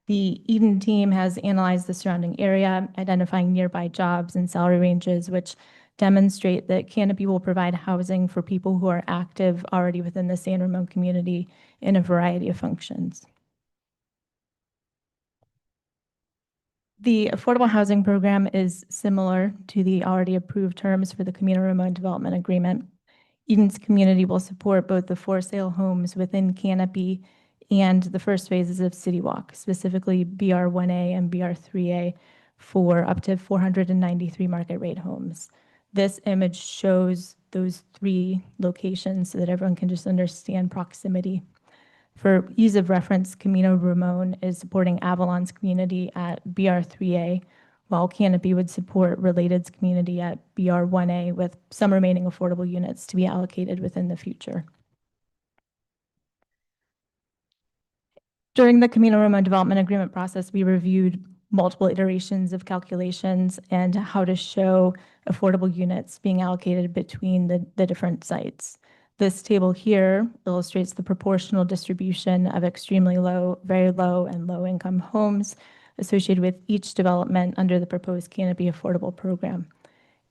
The Eden team has analyzed the surrounding area, identifying nearby jobs and salary ranges, which demonstrate that Canopy will provide housing for people who are active already within the San Ramon community in a variety of functions. The affordable housing program is similar to the already approved terms for the Camino Ramon Development Agreement. Eden's community will support both the for sale homes within Canopy and the first phases of City Walk, specifically BR1A and BR3A for up to 493 market rate homes. This image shows those 3 locations so that everyone can just understand proximity. For ease of reference, Camino Ramon is supporting Avalon's community at BR3A, while Canopy would support Related's community at BR1A, with some remaining affordable units to be allocated within the future. During the Camino Ramon Development Agreement process, we reviewed multiple iterations of calculations and how to show affordable units being allocated between the different sites. This table here illustrates the proportional distribution of extremely low, very low, and low income homes associated with each development under the proposed Canopy Affordable Program.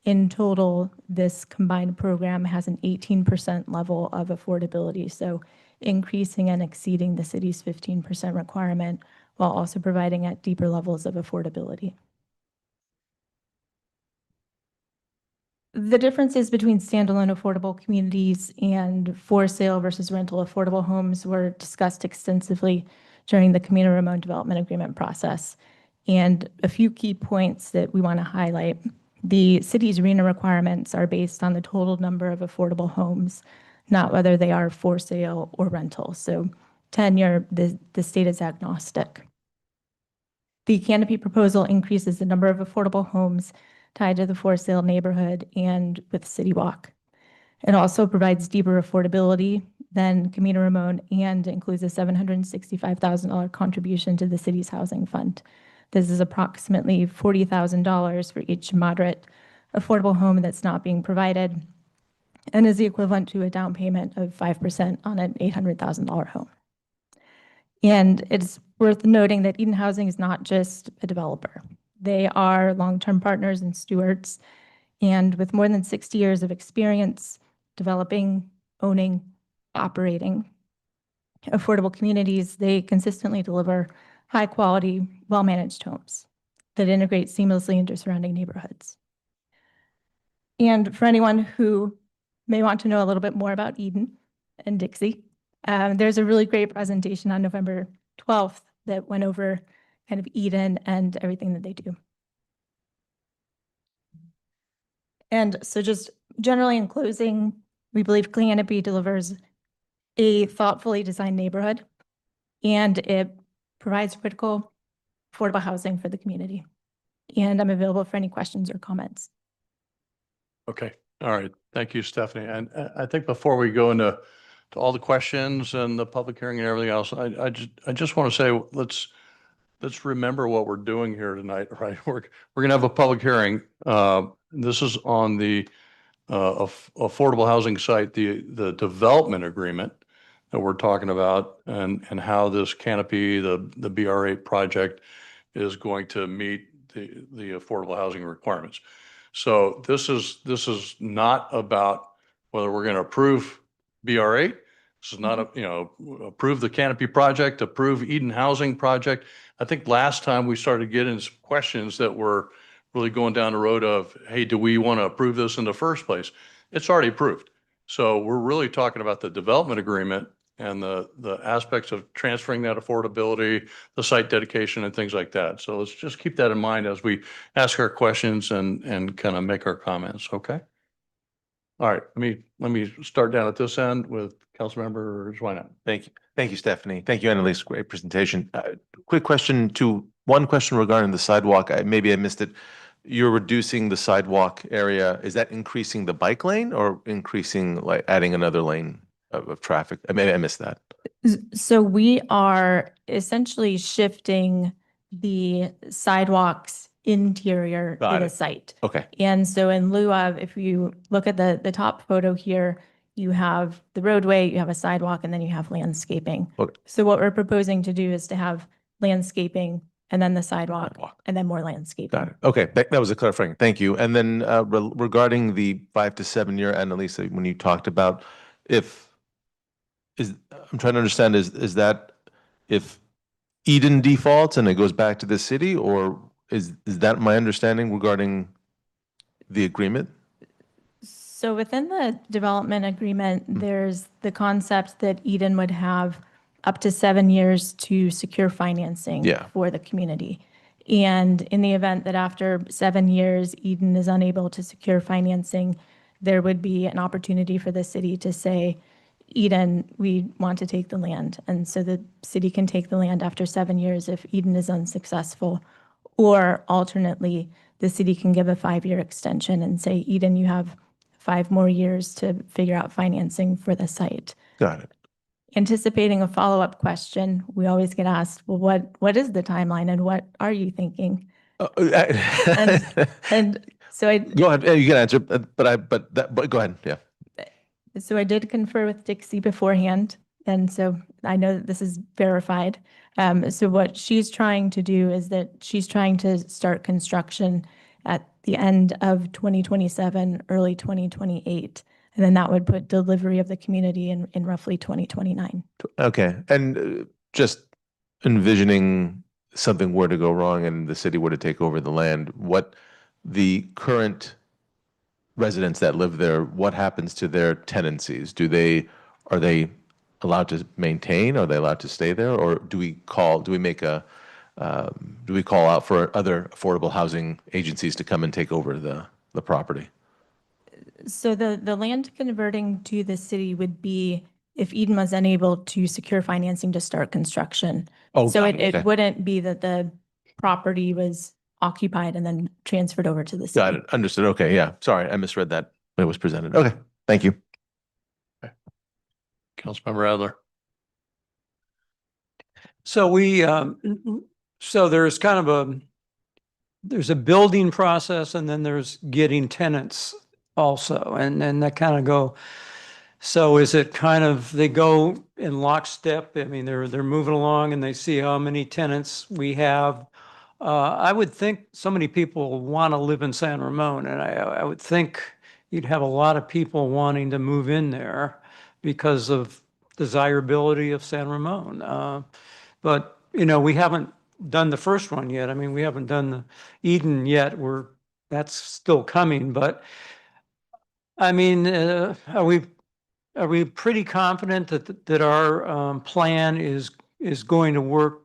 In total, this combined program has an 18% level of affordability, so increasing and exceeding the city's 15% requirement while also providing at deeper levels of affordability. The differences between standalone affordable communities and for sale versus rental affordable homes were discussed extensively during the Camino Ramon Development Agreement process. And a few key points that we want to highlight. The city's RHNA requirements are based on the total number of affordable homes, not whether they are for sale or rental. So tenure, the state is agnostic. The Canopy proposal increases the number of affordable homes tied to the for sale neighborhood and with City Walk. It also provides deeper affordability than Camino Ramon and includes a $765,000 contribution to the city's housing fund. This is approximately $40,000 for each moderate affordable home that's not being provided and is the equivalent to a down payment of 5% on an $800,000 home. And it's worth noting that Eden Housing is not just a developer. They are long-term partners and stewards, and with more than 60 years of experience developing, owning, operating affordable communities, they consistently deliver high-quality, well-managed homes that integrate seamlessly into surrounding neighborhoods. And for anyone who may want to know a little bit more about Eden and Dixie, there's a really great presentation on November 12th that went over kind of Eden and everything that they do. And so just generally in closing, we believe Canopy delivers a thoughtfully designed neighborhood, and it provides critical affordable housing for the community. And I'm available for any questions or comments. Okay. All right. Thank you, Stephanie. And I think before we go into all the questions and the public hearing and everything else, I just want to say, let's remember what we're doing here tonight, right? We're going to have a public hearing. This is on the affordable housing site, the development agreement that we're talking about, and how this Canopy, the BR8 project, is going to meet the affordable housing requirements. So this is not about whether we're going to approve BR8. This is not approve the Canopy project, approve Eden Housing project. I think last time we started getting some questions that were really going down the road of, hey, do we want to approve this in the first place? It's already approved. So we're really talking about the development agreement and the aspects of transferring that affordability, the site dedication and things like that. So let's just keep that in mind as we ask our questions and kind of make our comments, okay? All right, let me start down at this end with Councilmember Zweinak. Thank you. Thank you, Stephanie. Thank you, Annalise. Great presentation. Quick question one question regarding the sidewalk. Maybe I missed it. You're reducing the sidewalk area. Is that increasing the bike lane or increasing, like adding another lane of traffic? Maybe I missed that. So we are essentially shifting the sidewalks interior to the site. Okay. And so in lieu of, if you look at the top photo here, you have the roadway, you have a sidewalk, and then you have landscaping. Okay. So what we're proposing to do is to have landscaping and then the sidewalk and then more landscaping. Got it. Okay. That was a clarifying. Thank you. And then regarding the 5 to 7 year, Annalisa, when you talked about I'm trying to understand, is that if Eden defaults and it goes back to the city, or Is that my understanding regarding the agreement? So within the development agreement, there's the concept that Eden would have up to 7 years to secure financing Yeah. for the community. And in the event that after 7 years, Eden is unable to secure financing, there would be an opportunity for the city to say, Eden, we want to take the land. And so the city can take the land after 7 years if Eden is unsuccessful. Or alternately, the city can give a 5-year extension and say, Eden, you have 5 more years to figure out financing for the site. Got it. Anticipating a follow-up question, we always get asked, well, what is the timeline and what are you thinking? And so I Go ahead. You can answer, but go ahead. Yeah. So I did confer with Dixie beforehand, and so I know that this is verified. So what she's trying to do is that she's trying to start construction at the end of 2027, early 2028. And then that would put delivery of the community in roughly 2029. Okay. And just envisioning something were to go wrong and the city were to take over the land, what the current residents that live there, what happens to their tenancies? Are they allowed to maintain? Are they allowed to stay there? Or do we call out for other affordable housing agencies to come and take over the property? So the land converting to the city would be if Eden was unable to secure financing to start construction. Oh, So okay. it wouldn't be that the property was occupied and then transferred over to the city. Got it. Understood. Okay. Yeah. Sorry, I misread that when it was presented. Okay. Thank you. Councilmember Adler. So so there's kind of there's a building process and then there's getting tenants also. And then that kind of go, so is it kind of, they go in lockstep? I mean, they're moving along and they see how many tenants we have. I would think so many people want to live in San Ramon, and I would think you'd have a lot of people wanting to move in there because of desirability of San Ramon. But, we haven't done the first one yet. I mean, we haven't done the Eden yet. That's still coming, but I mean, are we pretty confident that our plan is going to work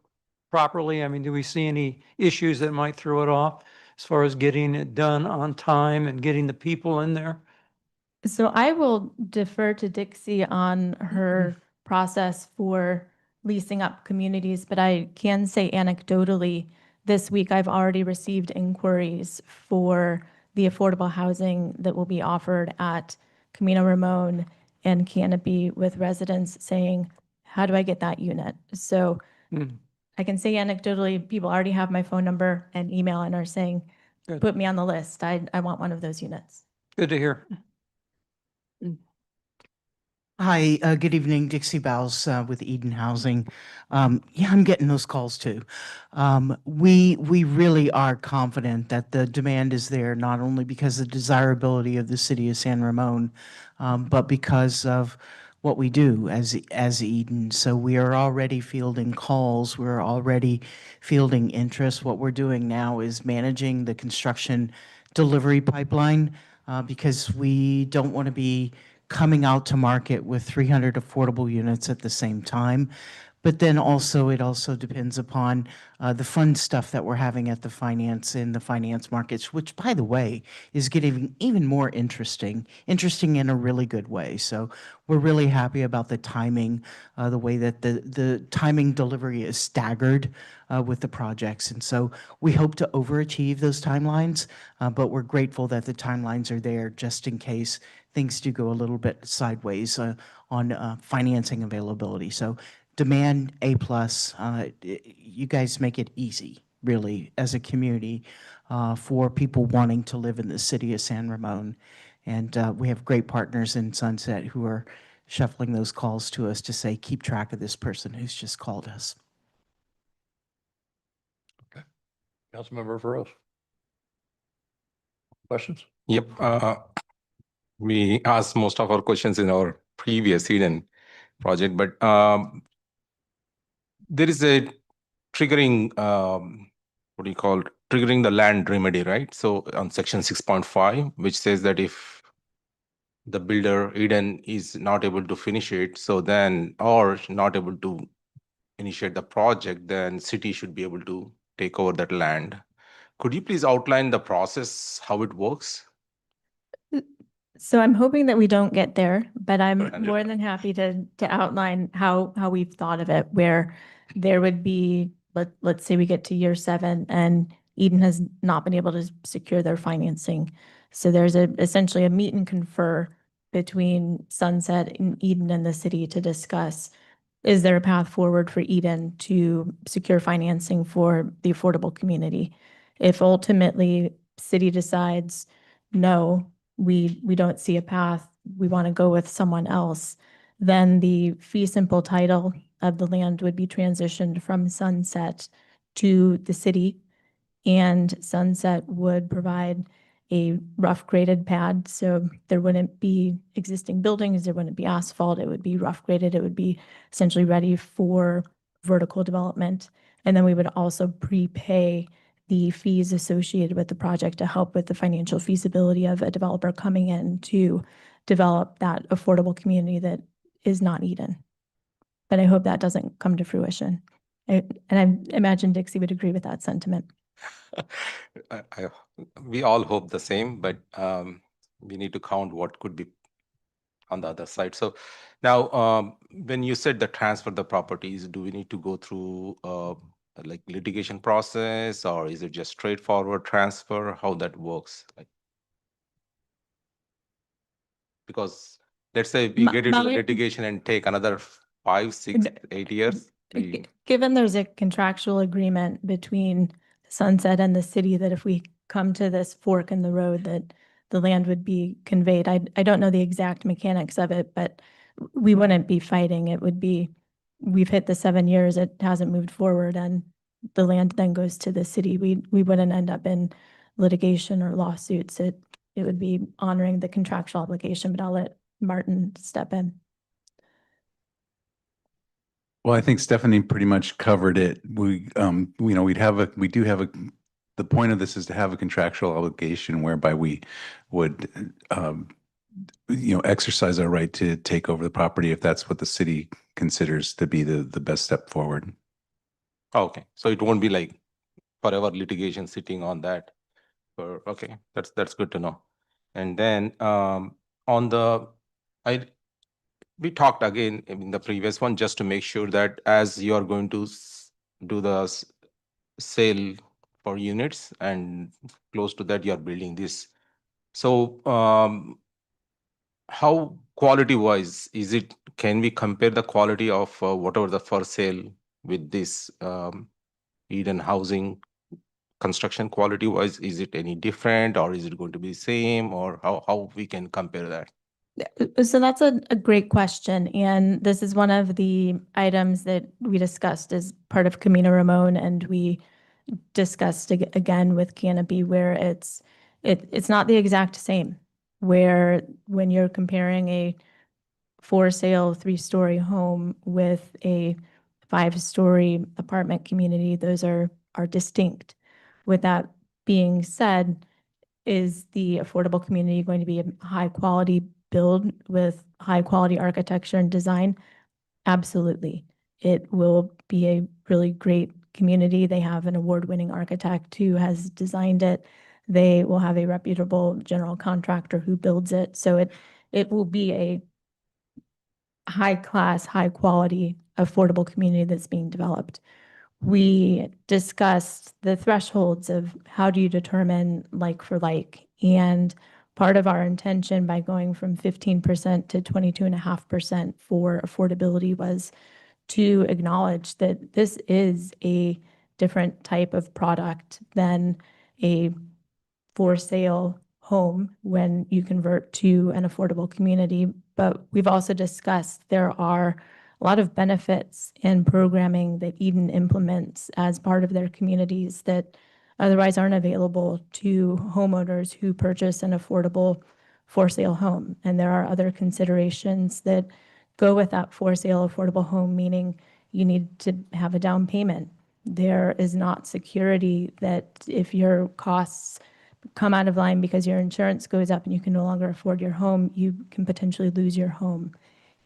properly? I mean, do we see any issues that might throw it off as far as getting it done on time and getting the people in there? So I will defer to Dixie on her process for leasing up communities, but I can say anecdotally, this week I've already received inquiries for the affordable housing that will be offered at Camino Ramon and Canopy, with residents saying, how do I get that unit? So I can say anecdotally, people already have my phone number and email and are saying, Good. put me on the list. I want one of those units. Good to hear. Hi, good evening, Dixie Bowles with Eden Housing. Yeah, I'm getting those calls too. We really are confident that the demand is there, not only because of the desirability of the city of San Ramon, but because of what we do as Eden. So we are already fielding calls. We're already fielding interest. What we're doing now is managing the construction delivery pipeline because we don't want to be coming out to market with 300 affordable units at the same time. But then also, it also depends upon the fun stuff that we're having at the finance markets, which, by the way, is getting even more interesting in a really good way. So we're really happy about the timing, the way that the timing delivery is staggered with the projects. And so we hope to overachieve those timelines, but we're grateful that the timelines are there just in case things do go a little bit sideways on financing availability. So demand A+, you guys make it easy, really, as a community for people wanting to live in the city of San Ramon. And we have great partners in Sunset who are shuffling those calls to us to say, keep track of this person who's just called us. Okay. Councilmember Feroz. Questions? Yep. We asked most of our questions in our previous Eden project, but there is a triggering what do you call, triggering the land remedy, right? So on section 6.5, which says that if the builder Eden is not able to finish it, so then, or not able to initiate the project, then city should be able to take over that land. Could you please outline the process, how it works? So I'm hoping that we don't get there, but I'm Understood. more than happy to outline how we've thought of it, where there would be, let's say we get to year 7 and Eden has not been able to secure their financing. So there's essentially a meet and confer between Sunset and Eden and the city to discuss, is there a path forward for Eden to secure financing for the affordable community? If ultimately city decides, no, we don't see a path, we want to go with someone else, then the fee simple title of the land would be transitioned from Sunset to the city, and Sunset would provide a rough graded pad. So there wouldn't be existing buildings, there wouldn't be asphalt, it would be rough graded, it would be essentially ready for vertical development. And then we would also prepay the fees associated with the project to help with the financial feasibility of a developer coming in to develop that affordable community that is not Eden. But I hope that doesn't come to fruition. And I imagine Dixie would agree with that sentiment. We all hope the same, but we need to count what could be on the other side. So now, when you said the transfer the properties, do we need to go through like litigation process, or is it just straightforward transfer? How that works? Like, because let's say we get into the litigation and take another 5, 6, 8 years. Given there's a contractual agreement between Sunset and the city that if we come to this fork in the road, that the land would be conveyed. I don't know the exact mechanics of it, but we wouldn't be fighting. It would be, we've hit the 7 years, it hasn't moved forward, and the land then goes to the city. We wouldn't end up in litigation or lawsuits. It would be honoring the contractual obligation, but I'll let Martin step in. Well, I think Stephanie pretty much covered it. We, the point of this is to have a contractual obligation whereby we would, exercise our right to take over the property if that's what the city considers to be the best step forward. Okay, so it won't be like forever litigation sitting on that. Okay, that's good to know. And then we talked again in the previous one just to make sure that as you are going to do the sale for units and close to that you are building this. So how quality wise is it? Can we compare the quality of whatever the first sale with this Eden housing construction quality wise? Is it any different, or is it going to be same, or how we can compare that? So that's a great question. And this is one of the items that we discussed as part of Camino Ramon, and we discussed again with Canopy, where it's not the exact same, where when you're comparing a for sale 3-story home with a 5-story apartment community, those are distinct. With that being said, is the affordable community going to be a high quality build with high quality architecture and design? Absolutely. It will be a really great community. They have an award-winning architect who has designed it. They will have a reputable general contractor who builds it. So it will be a high class, high quality, affordable community that's being developed. We discussed the thresholds of how do you determine like for like, and part of our intention by going from 15% to 22.5% for affordability was to acknowledge that this is a different type of product than a for sale home when you convert to an affordable community. But we've also discussed there are a lot of benefits in programming that Eden implements as part of their communities that otherwise aren't available to homeowners who purchase an affordable for sale home. And there are other considerations that go with that for sale affordable home, meaning you need to have a down payment. There is not security that if your costs come out of line because your insurance goes up and you can no longer afford your home, you can potentially lose your home.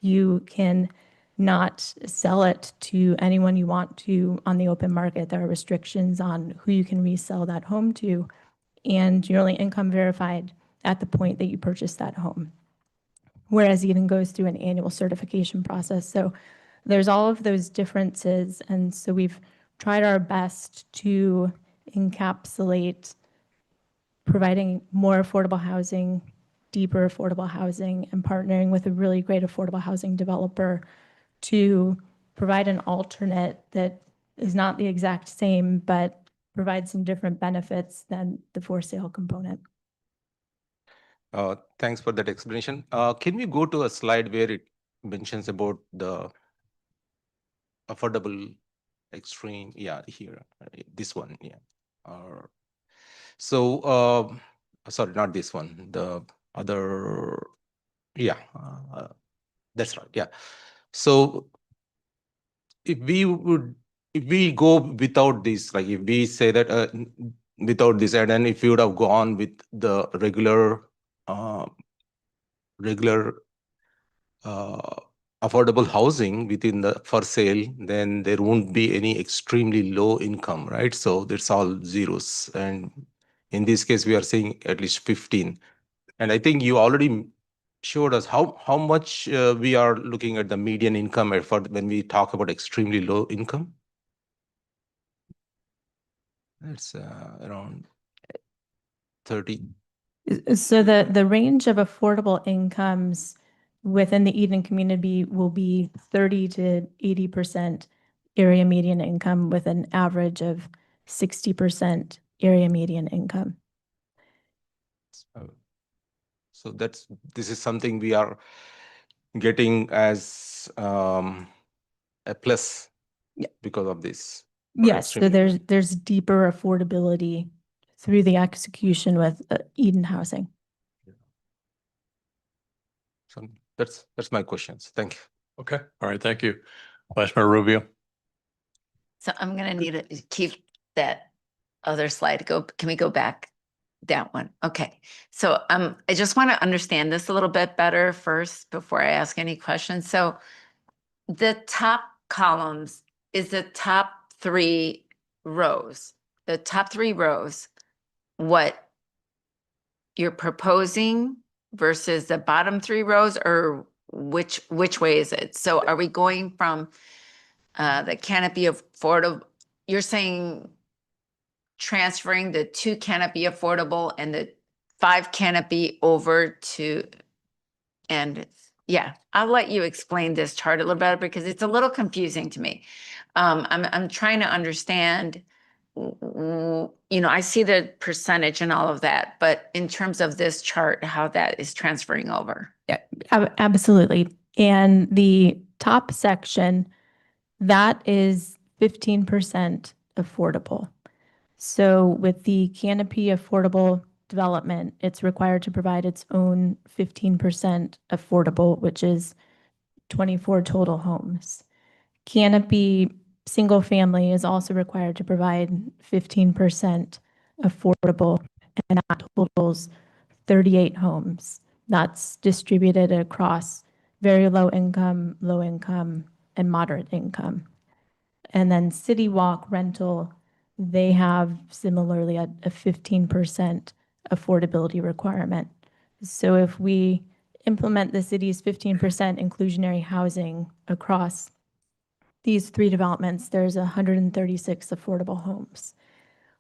You can not sell it to anyone you want to on the open market. There are restrictions on who you can resell that home to, and you're only income verified at the point that you purchase that home. Whereas Eden goes through an annual certification process. So there's all of those differences. And so we've tried our best to encapsulate providing more affordable housing, deeper affordable housing, and partnering with a really great affordable housing developer to provide an alternate that is not the exact same, but provides some different benefits than the for sale component. Thanks for that explanation. Can we go to a slide where it mentions about the affordable extreme? Yeah, here, this one, yeah. Sorry, not this one, the other, yeah, that's right, yeah. So if we go without this, like if we say that without this, and then if you would have gone with the regular affordable housing within the for sale, then there won't be any extremely low income, right? So that's all zeros. And in this case, we are seeing at least 15. And I think you already showed us how much we are looking at the median income effort when we talk about extremely low income. It's around 30. So the range of affordable incomes within the Eden community will be 30 to 80% area median income with an average of 60% area median income. So this is something we are getting as a plus because of this. Yes, so there's deeper affordability through the execution with Eden Housing. So that's my questions. Thank you. Okay, all right, thank you. Vice Mayor Rubio. So I'm going to need to keep that other slide. Can we go back? That one. Okay. So I just want to understand this a little bit better first before I ask any questions. So the top columns is the top 3 rows. The top 3 rows, what you're proposing versus the bottom 3 rows, or which way is it? So are we going from the canopy affordable? You're saying transferring the 2 canopy affordable and the 5 canopy over to, and yeah, I'll let you explain this chart a little better because it's a little confusing to me. I'm trying to understand, I see the percentage and all of that, but in terms of this chart, how that is transferring over. Yeah, absolutely. And the top section, that is 15% affordable. So with the canopy affordable development, it's required to provide its own 15% affordable, which is 24 total homes. Canopy single family is also required to provide 15% affordable, and that totals 38 homes. That's distributed across very low income, and moderate income. And then City Walk rental, they have similarly a 15% affordability requirement. So if we implement the city's 15% inclusionary housing across these 3 developments, there's 136 affordable homes.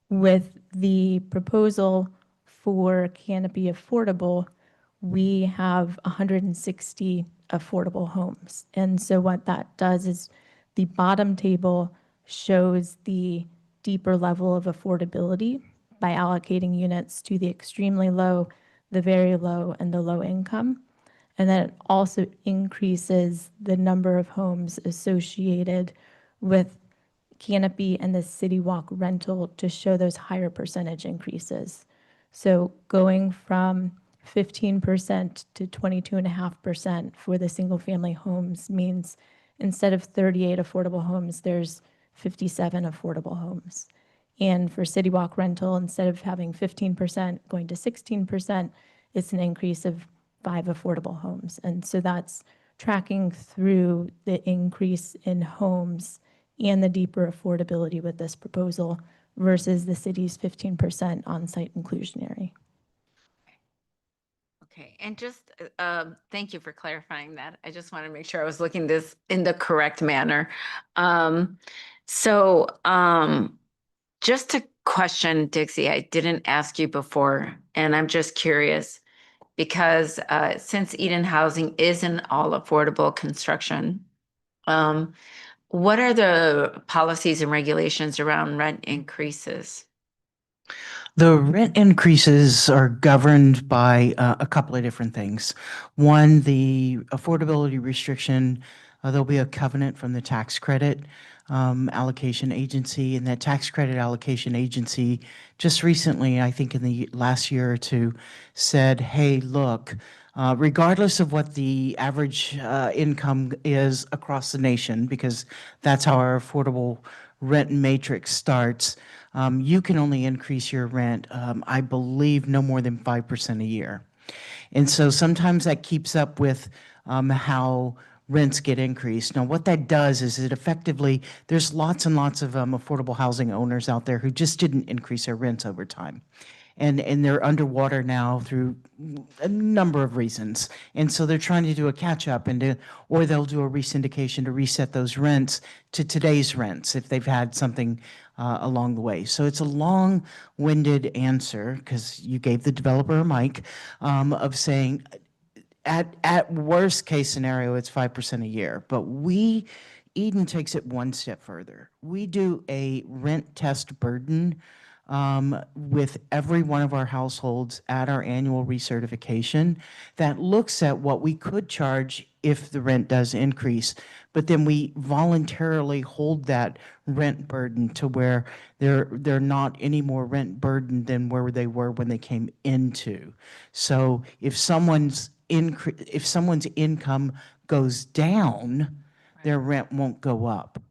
With the proposal for canopy affordable, we have 160 affordable homes. And so what that does is the bottom table shows the deeper level of affordability by allocating units to the extremely low, the very low, and the low income. And then it also increases the number of homes associated with canopy and the City Walk rental to show those higher percentage increases. So going from 15% to 22.5% for the single family homes means instead of 38 affordable homes, there's 57 affordable homes. And for City Walk rental, instead of having 15% going to 16%, it's an increase of 5 affordable homes. And so that's tracking through the increase in homes and the deeper affordability with this proposal versus the city's 15% on-site inclusionary. Okay, and just thank you for clarifying that. I just want to make sure I was looking this in the correct manner. So just a question, Dixie, I didn't ask you before, and I'm just curious because since Eden Housing is an all affordable construction, what are the policies and regulations around rent increases? The rent increases are governed by a couple of different things. One, the affordability restriction, there'll be a covenant from the tax credit allocation agency, and that tax credit allocation agency just recently, I think in the last year or two, said, hey, look, regardless of what the average income is across the nation, because that's how our affordable rent matrix starts, you can only increase your rent, I believe, no more than 5% a year. And so sometimes that keeps up with how rents get increased. Now, what that does is it effectively, there's lots and lots of affordable housing owners out there who just didn't increase their rents over time. And they're underwater now through a number of reasons. And so they're trying to do a catch up or they'll do a resyndication to reset those rents to today's rents if they've had something along the way. So it's a long-winded answer, because you gave the developer a mic, of saying at worst case scenario, it's 5% a year. But Eden takes it one step further. We do a rent test burden with every one of our households at our annual recertification that looks at what we could charge if the rent does increase. But then we voluntarily hold that rent burden to where they're not any more rent burdened than where they were when they came into. So if someone's income goes down, their rent won't go up.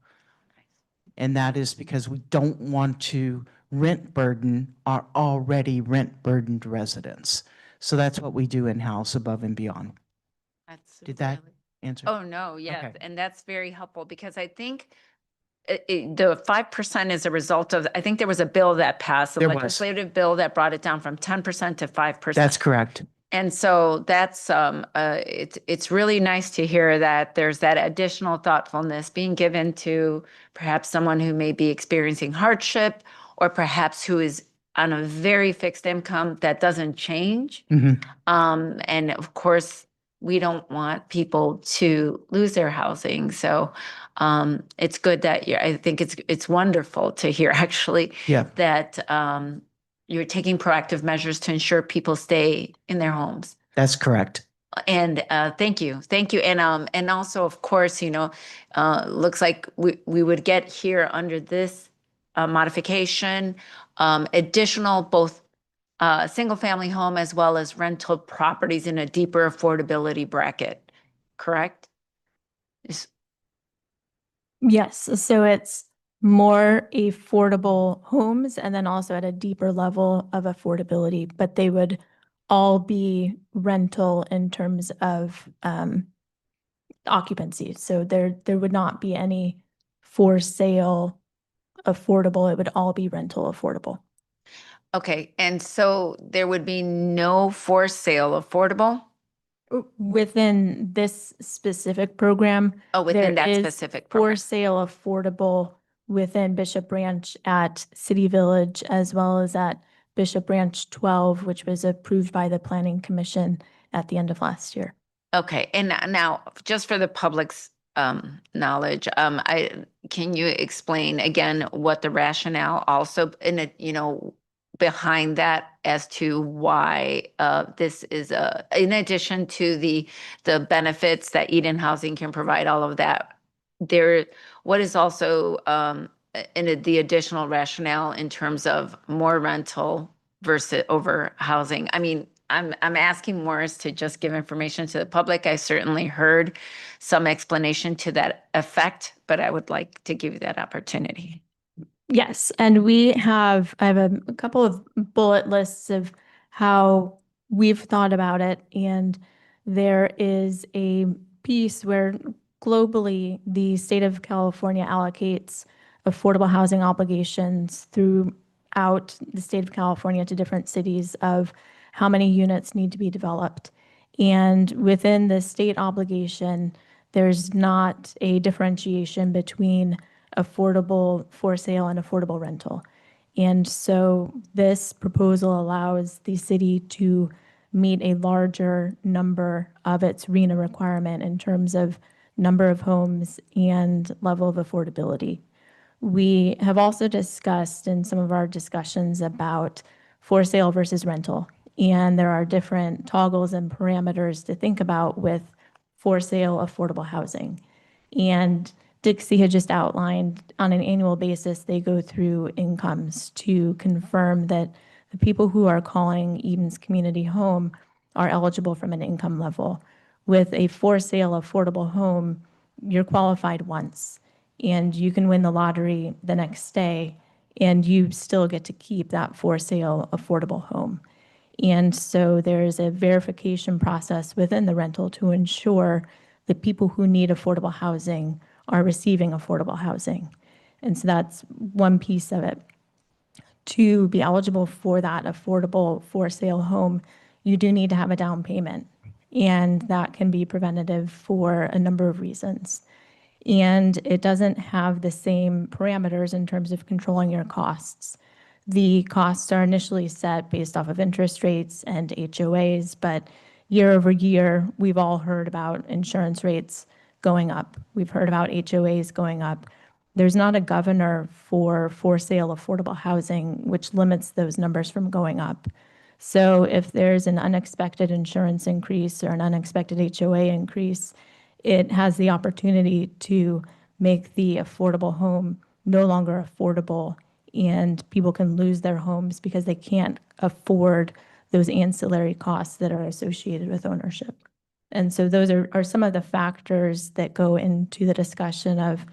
And that is because we don't want to rent burden our already rent burdened residents. So that's what we do in-house above and beyond. Did that answer? Oh, no, yes. Okay. And that's very helpful because I think the 5% is a result of, I think there was a bill that passed, a There was. legislative bill that brought it down from 10% to 5%. That's correct. And so that's, it's really nice to hear that there's that additional thoughtfulness being given to perhaps someone who may be experiencing hardship or perhaps who is on a very fixed income that doesn't change. And of course, we don't want people to lose their housing. So it's good that I think it's wonderful to hear actually that you're taking proactive measures to ensure people stay in their homes. That's correct. And thank you. And also, of course, looks like we would get here under this modification, additional both single family home as well as rental properties in a deeper affordability bracket, correct? Yes, so it's more affordable homes and then also at a deeper level of affordability, but they would all be rental in terms of occupancy. So there would not be any for sale affordable. It would all be rental affordable. Okay, and so there would be no for sale affordable? Within this specific program. Within there that is specific program. For sale affordable within Bishop Branch at City Village, as well as at Bishop Branch 12, which was approved by the Planning Commission at the end of last year. Okay, and now just for the public's knowledge, can you explain again what the rationale also behind that as to why this is in addition to the benefits that Eden Housing can provide, all of that, what is also in the additional rationale in terms of more rental versus over housing? I mean, I'm asking more as to just give information to the public. I certainly heard some explanation to that effect, but I would like to give you that opportunity. Yes, and I have a couple of bullet lists of how we've thought about it. And there is a piece where globally, the state of California allocates affordable housing obligations throughout the state of California to different cities of how many units need to be developed. And within the state obligation, there's not a differentiation between affordable for sale and affordable rental. And so this proposal allows the city to meet a larger number of its RENA requirement in terms of number of homes and level of affordability. We have also discussed in some of our discussions about for sale versus rental. And there are different toggles and parameters to think about with for sale affordable housing. And Dixie had just outlined on an annual basis, they go through incomes to confirm that the people who are calling Eden's community home are eligible from an income level. With a for sale affordable home, you're qualified once and you can win the lottery the next day and you still get to keep that for sale affordable home. And so there's a verification process within the rental to ensure that people who need affordable housing are receiving affordable housing. And so that's one piece of it. To be eligible for that affordable for sale home, you do need to have a down payment. And that can be preventative for a number of reasons. And it doesn't have the same parameters in terms of controlling your costs. The costs are initially set based off of interest rates and HOAs, but year over year, we've all heard about insurance rates going up. We've heard about HOAs going up. There's not a governor for sale affordable housing, which limits those numbers from going up. So if there's an unexpected insurance increase or an unexpected HOA increase, it has the opportunity to make the affordable home no longer affordable, and people can lose their homes because they can't afford those ancillary costs that are associated with ownership. And so those are some of the factors that go into the discussion of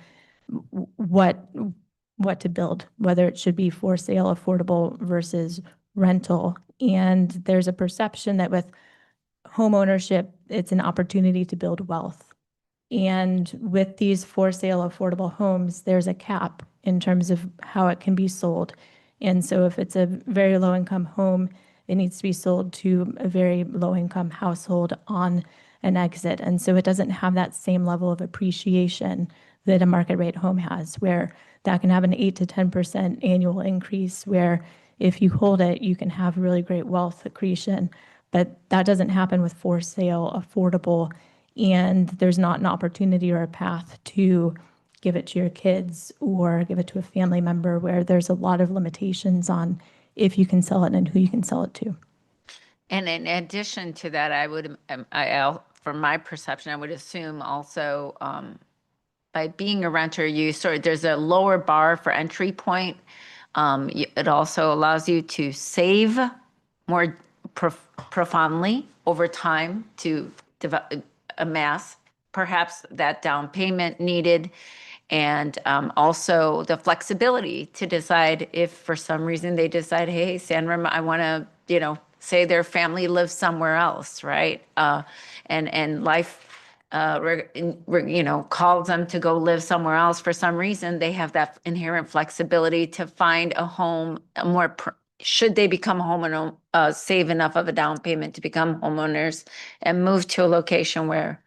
what to build, whether it should be for sale affordable versus rental. And there's a perception that with home ownership, it's an opportunity to build wealth. And with these for sale affordable homes, there's a cap in terms of how it can be sold. And so if it's a very low income home, it needs to be sold to a very low income household on an exit. And so it doesn't have that same level of appreciation that a market rate home has, where that can have an 8 to 10% annual increase, where if you hold it, you can have really great wealth accretion. But that doesn't happen with for sale affordable. And there's not an opportunity or a path to give it to your kids or give it to a family member, where there's a lot of limitations on if you can sell it and who you can sell it to. And in addition to that, I would, from my perception, I would assume also by being a renter, there's a lower bar for entry point. It also allows you to save more profoundly over time to amass perhaps that down payment needed, and also the flexibility to decide if for some reason they decide, hey, San Ramon, I want to, say their family lives somewhere else, right? And life, calls them to go live somewhere else for some reason. They have that inherent flexibility to find a home, should they become homeowner, save enough of a down payment to become homeowners and move to a location where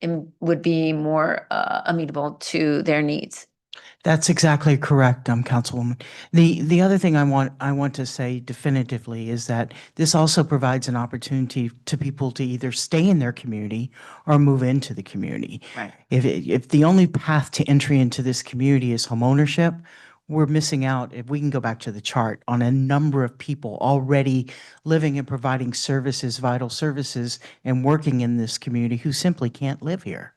it would be more amenable to their needs. That's exactly correct, Councilwoman. The other thing I want to say definitively is that this also provides an opportunity to people to either stay in their community or move into the community. Right. If the only path to entry into this community is homeownership, we're missing out, if we can go back to the chart, on a number of people already living and providing services, vital services, and working in this community who simply can't live here.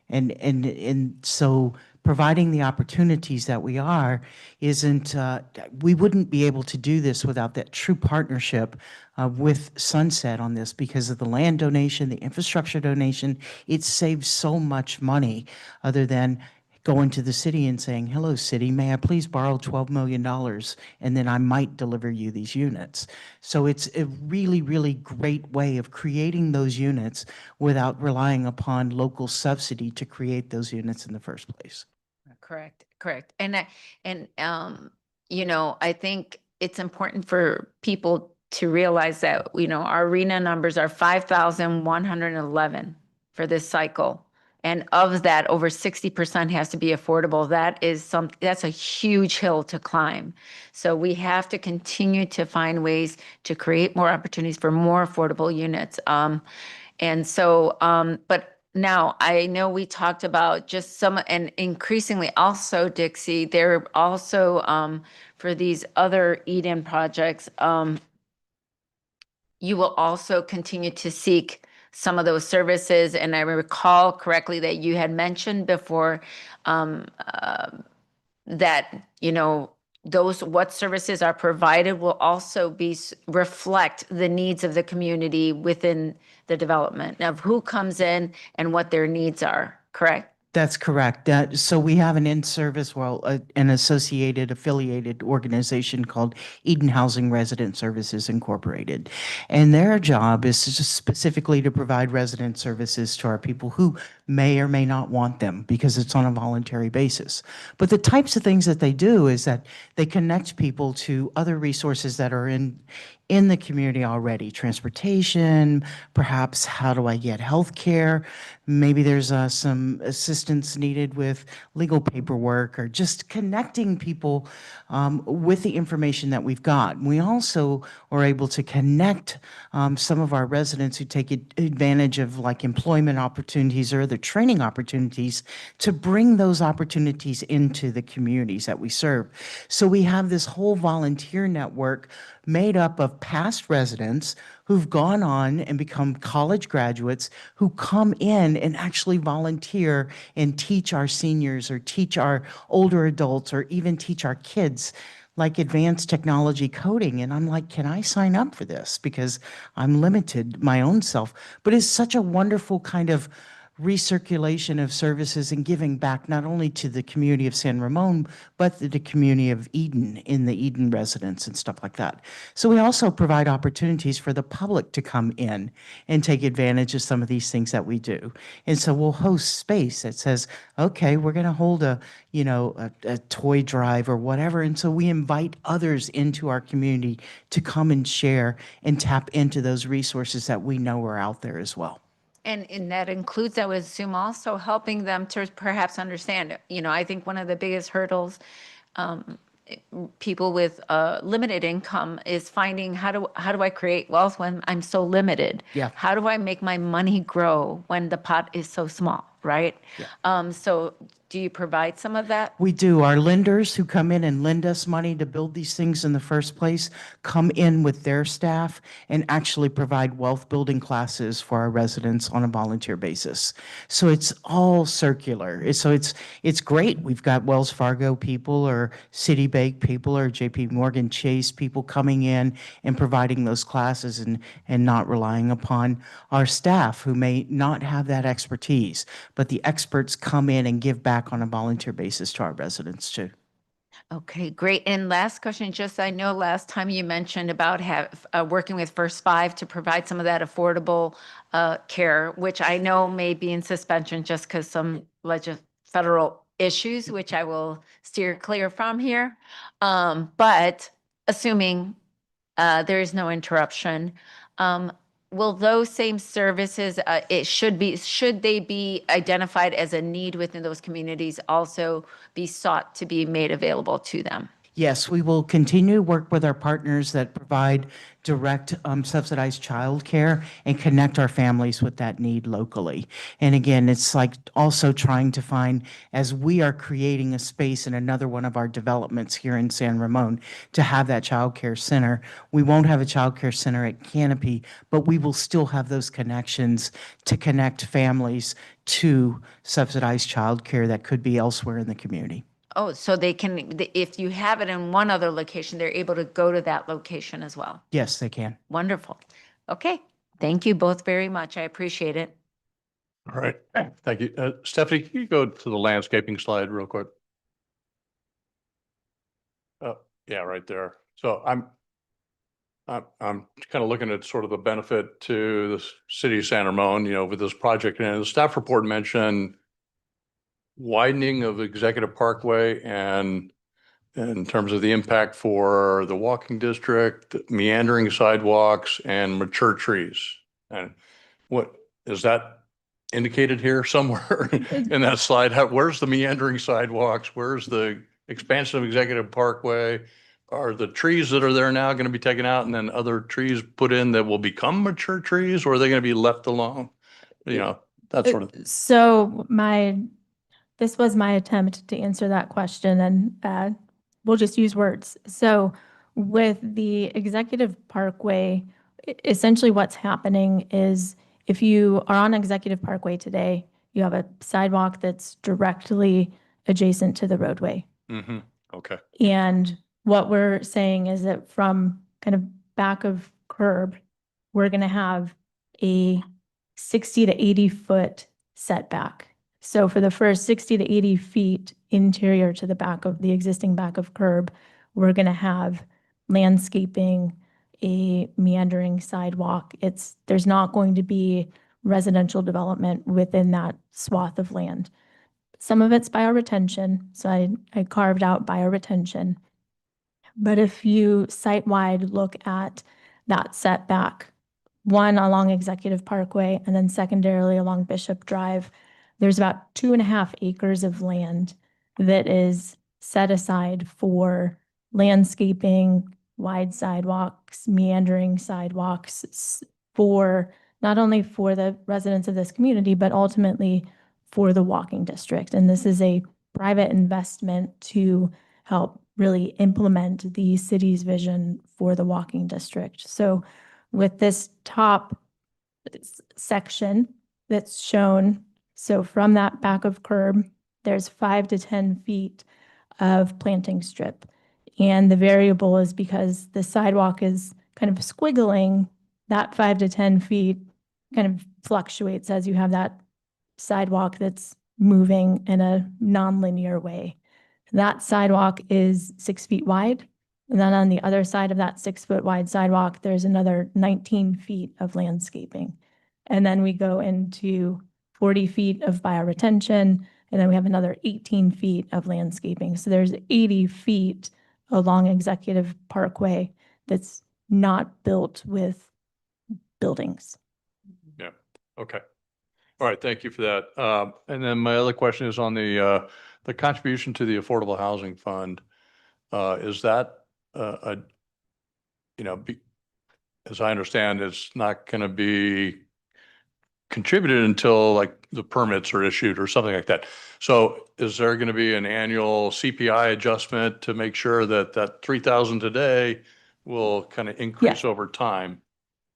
And so providing the opportunities that we are isn't, we wouldn't be able to do this without that true partnership with Sunset on this because of the land donation, the infrastructure donation. It saves so much money other than going to the city and saying, hello, city, may I please borrow $12 million? And then I might deliver you these units. So it's a really, really great way of creating those units without relying upon local subsidy to create those units in the first place. Correct, correct. And you know, I think it's important for people to realize that, you know, our arena numbers are 5,111 for this cycle. And of that, over 60% has to be affordable. That's a huge hill to climb. So we have to continue to find ways to create more opportunities for more affordable units. And so, but now I know we talked about just some, and increasingly also, Dixie, there also for these other Eden projects, you will also continue to seek some of those services. And I recall correctly that you had mentioned before that, you know, what services are provided will also reflect the needs of the community within the development of who comes in and what their needs are, correct? That's correct. So we have an in-service, an associated, affiliated organization called Eden Housing Resident Services Incorporated. And their job is just specifically to provide resident services to our people who may or may not want them because it's on a voluntary basis. But the types of things that they do is that they connect people to other resources that are in the community already. Transportation, perhaps how do I get health care? Maybe there's some assistance needed with legal paperwork or just connecting people with the information that we've got. We also are able to connect some of our residents who take advantage of like employment opportunities or other training opportunities to bring those opportunities into the communities that we serve. So we have this whole volunteer network made up of past residents who've gone on and become college graduates who come in and actually volunteer and teach our seniors or teach our older adults or even teach our kids like advanced technology coding. And I'm like, can I sign up for this? Because I'm limited my own self. But it's such a wonderful kind of recirculation of services and giving back not only to the community of San Ramon, but the community of Eden in the Eden residents and stuff like that. So we also provide opportunities for the public to come in and take advantage of some of these things that we do. And so we'll host space that says, okay, we're going to hold a toy drive or whatever. And so we invite others into our community to come and share and tap into those resources that we know are out there as well. And that includes, I would assume, also helping them to perhaps understand, you know, I think one of the biggest hurdles people with limited income is finding how do I create wealth when I'm so limited? Yeah. How do I make my money grow when the pot is so small, right? Yeah. So do you provide some of that? We do. Our lenders who come in and lend us money to build these things in the first place come in with their staff and actually provide wealth building classes for our residents on a volunteer basis. So it's all circular. So it's great. We've got Wells Fargo people or Citibank people or JP Morgan Chase people coming in and providing those classes and not relying upon our staff who may not have that expertise. But the experts come in and give back on a volunteer basis to our residents too. Okay, great. And last question, just I know last time you mentioned about working with First Five to provide some of that affordable care, which I know may be in suspension just because some federal issues, which I will steer clear from here. But assuming there is no interruption, will those same services, should they be identified as a need within those communities, also be sought to be made available to them? Yes, we will continue to work with our partners that provide direct subsidized childcare and connect our families with that need locally. And again, it's like also trying to find, as we are creating a space in another one of our developments here in San Ramon, to have that childcare center. We won't have a childcare center at Canopy, but we will still have those connections to connect families to subsidized childcare that could be elsewhere in the community. Oh, so they can, if you have it in one other location, they're able to go to that location as well. Yes, they can. Wonderful. Okay. Thank you both very much. I appreciate it. All right, thank you. Stephanie, can you go to the landscaping slide real quick? Oh, yeah, right there. So I'm kind of looking at sort of the benefit to the city of San Ramon, you know, with this project. And the staff report mentioned widening of Executive Parkway and in terms of the impact for the walking district, meandering sidewalks and mature trees. And what is that indicated here somewhere in that slide? Where's the meandering sidewalks? Where's the expansion of Executive Parkway? Are the trees that are there now going to be taken out and then other trees put in that will become mature trees, or are they going to be left alone? You know, that sort of. So this was my attempt to answer that question, and we'll just use words. So with the Executive Parkway, essentially what's happening is if you are on Executive Parkway today, you have a sidewalk that's directly adjacent to the roadway. Mm-hmm. Okay. And what we're saying is that from kind of back of curb, we're going to have a 60 to 80 foot setback. So for the first 60 to 80 feet interior to the back of the existing back of curb, we're going to have landscaping, a meandering sidewalk. There's not going to be residential development within that swath of land. Some of it's bioretention, so I carved out bioretention. But if you site-wide look at that setback, one along Executive Parkway and then secondarily along Bishop Drive, there's about 2.5 acres of land that is set aside for landscaping, wide sidewalks, meandering sidewalks, for not only for the residents of this community, but ultimately for the walking district. And this is a private investment to help really implement the city's vision for the walking district. So with this top section that's shown, so from that back of curb, there's 5 to 10 feet of planting strip. And the variable is because the sidewalk is kind of squiggling, that 5 to 10 feet kind of fluctuates as you have that sidewalk that's moving in a nonlinear way. That sidewalk is 6 feet wide. And then on the other side of that 6 foot wide sidewalk, there's another 19 feet of landscaping. And then we go into 40 feet of bioretention, and then we have another 18 feet of landscaping. So there's 80 feet along Executive Parkway that's not built with buildings. Yeah. Okay. All right. Thank you for that. And then my other question is on the contribution to the Affordable Housing Fund. Is that as I understand, it's not going to be contributed until like the permits are issued or something like that. So is there going to be an annual CPI adjustment to make sure that that 3,000 today will kind of increase over time?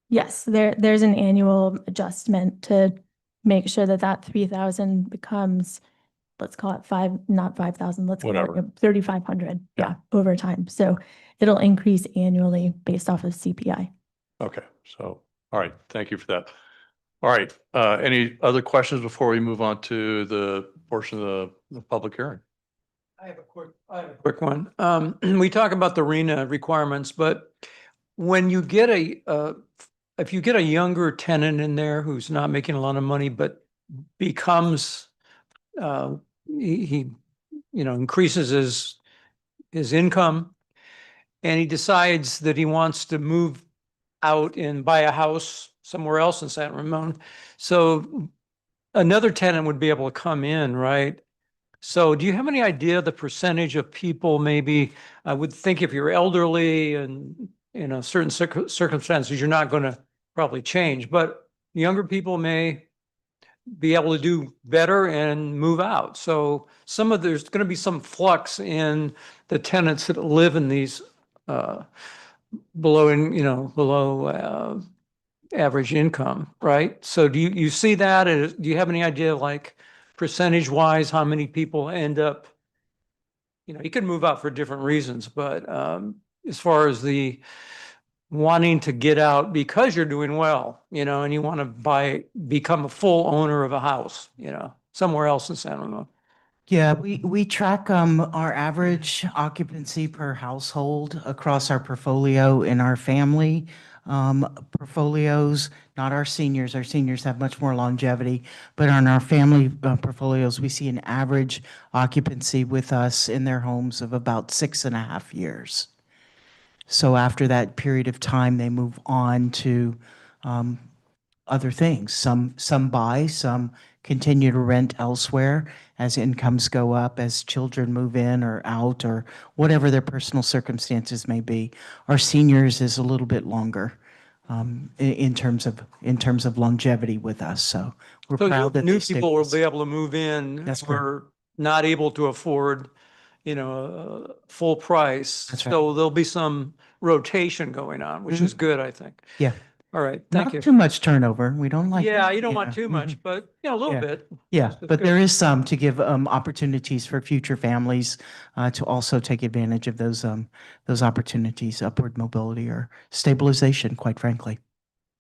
Yes, there's an annual adjustment to make sure that that 3,000 becomes, let's call it not 5,000, let's call Whatever. it 3,500, yeah, over time. So it'll increase annually based off of CPI. Okay. So, all right. Thank you for that. All right. Any other questions before we move on to the portion of the public hearing? I have a quick one. We talk about the RENA requirements, but when you get if you get a younger tenant in there who's not making a lot of money, but becomes, he increases his income, and he decides that he wants to move out and buy a house somewhere else in San Ramon. So another tenant would be able to come in, right? So do you have any idea the percentage of people, maybe, I would think if you're elderly and in a certain circumstances, you're not going to probably change, but younger people may be able to do better and move out. So there's going to be some flux in the tenants that live in these below average income, right? So do you see that? And do you have any idea, like percentage wise, how many people end up, you can move out for different reasons, but as far as the wanting to get out because you're doing well, and you want to become a full owner of a house, somewhere else in San Ramon. Yeah, we track our average occupancy per household across our portfolio in our family portfolios, not our seniors. Our seniors have much more longevity, but on our family portfolios, we see an average occupancy with us in their homes of about 6.5 years. So after that period of time, they move on to other things. Some buy, some continue to rent elsewhere as incomes go up, as children move in or out, or whatever their personal circumstances may be. Our seniors is a little bit longer in terms of longevity with us. So we're So proud that new they stick people will with us. be able to move in That's who are not able to afford, full price. That's right. So there'll be some rotation going on, which is good, I think. Yeah. All right, thank you. Not too much turnover. We don't like. Yeah, that. you don't want too much, but a little Yeah. bit. Yeah, That's but good. there is some to give opportunities for future families to also take advantage of those opportunities, upward mobility or stabilization, quite frankly.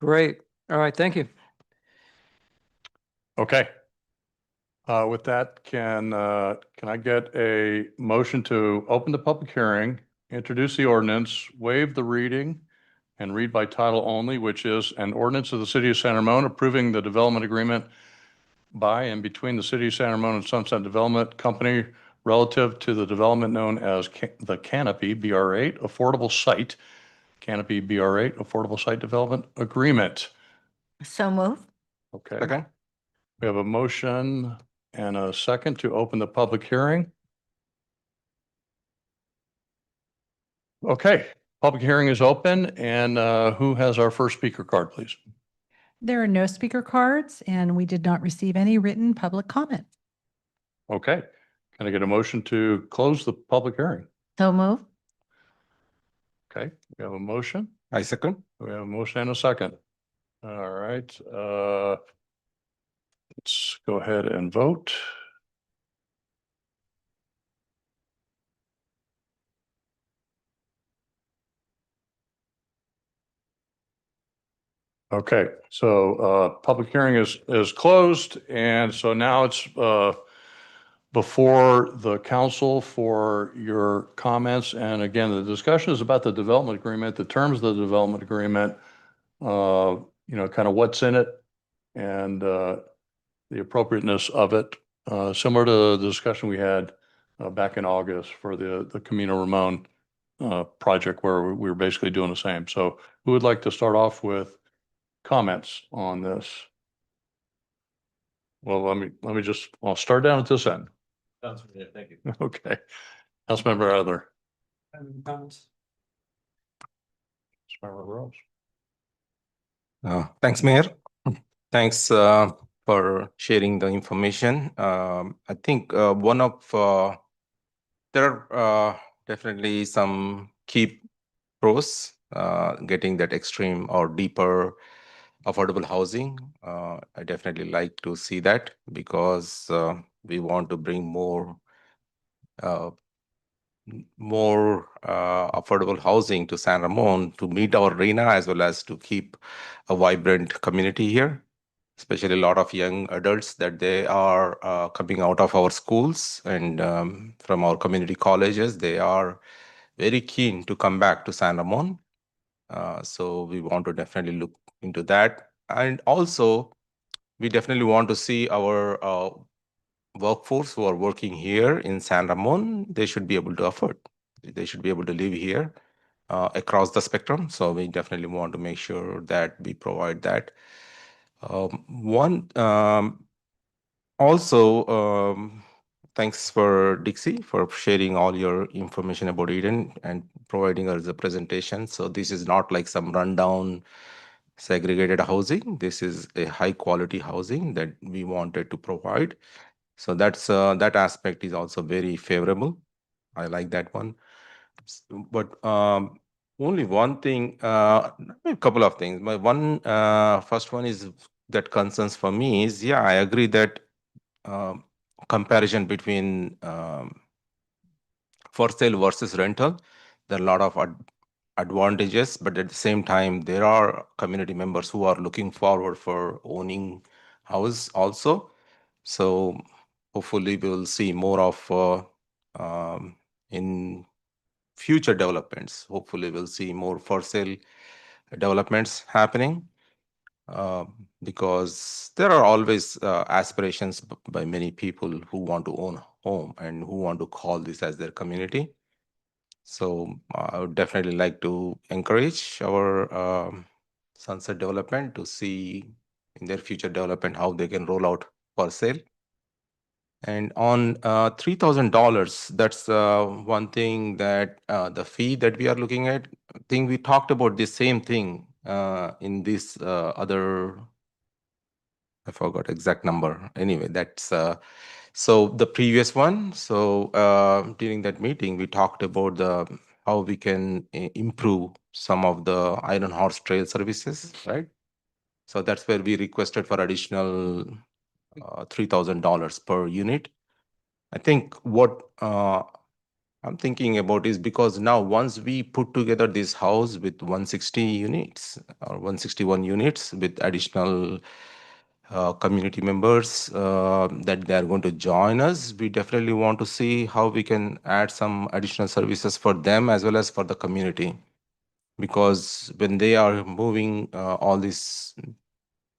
Great. All right, thank you. Okay. With that, can I get a motion to open the public hearing, introduce the ordinance, waive the reading, and read by title only, which is an ordinance of the City of San Ramon approving the development agreement by and between the City of San Ramon and Sunset Development Company relative to the development known as the Canopy BR8 Affordable Site, Canopy BR8 Affordable Site Development Agreement. So move. Okay. Second. We have a motion and a second to open the public hearing. Okay, public hearing is open, and who has our first speaker card, please? There are no speaker cards, and we did not receive any written public comment. Okay, can I get a motion to close the public hearing? So move. Okay, we have a motion. I second. We have a motion and a second. All right, let's go ahead and vote. Okay, so public hearing is closed, and so now it's before the council for your comments. And again, the discussion is about the development agreement, the terms of the development agreement, kind of what's in it and the appropriateness of it, similar to the discussion we had back in August for the Camino Ramon project, where we were basically doing the same. So who would like to start off with comments on this? Well, I'll start down at this end. Thank you. Okay. Councilmember Adler. Comments? Councilmember Rose. Thanks, Mayor. Thanks for sharing the information. I think there are definitely some key pros getting that extreme or deeper affordable housing. I definitely like to see that because we want to bring more affordable housing to San Ramon to meet our arena, as well as to keep a vibrant community here, especially a lot of young adults that they are coming out of our schools and from our community colleges. They are very keen to come back to San Ramon. So we want to definitely look into that. And also, we definitely want to see our workforce who are working here in San Ramon. They should be able to afford. They should be able to live here across the spectrum. So we definitely want to make sure that we provide that. Also, thanks for Dixie for sharing all your information about Eden and providing us a presentation. So this is not like some rundown segregated housing. This is a high quality housing that we wanted to provide. So that aspect is also very favorable. I like that one. But only one thing, a couple of things. My first one is that concerns for me is, yeah, I agree that comparison between for sale versus rental, there are a lot of advantages, but at the same time, there are community members who are looking forward for owning house also. So hopefully we will see more of in future developments. Hopefully we'll see more for sale developments happening. Because there are always aspirations by many people who want to own a home and who want to call this as their community. So I would definitely like to encourage our Sunset development to see in their future development how they can roll out for sale. And on $3,000, that's one thing that the fee that we are looking at. I think we talked about the same thing in this other, I forgot exact number. Anyway, that's so the previous one. So during that meeting, we talked about how we can improve some of the Iron Horse Trail services, right? So that's where we requested for additional $3,000 per unit. I think what I'm thinking about is because now once we put together this house with 160 units or 161 units with additional community members that they are going to join us, we definitely want to see how we can add some additional services for them as well as for the community. Because when they are moving, all these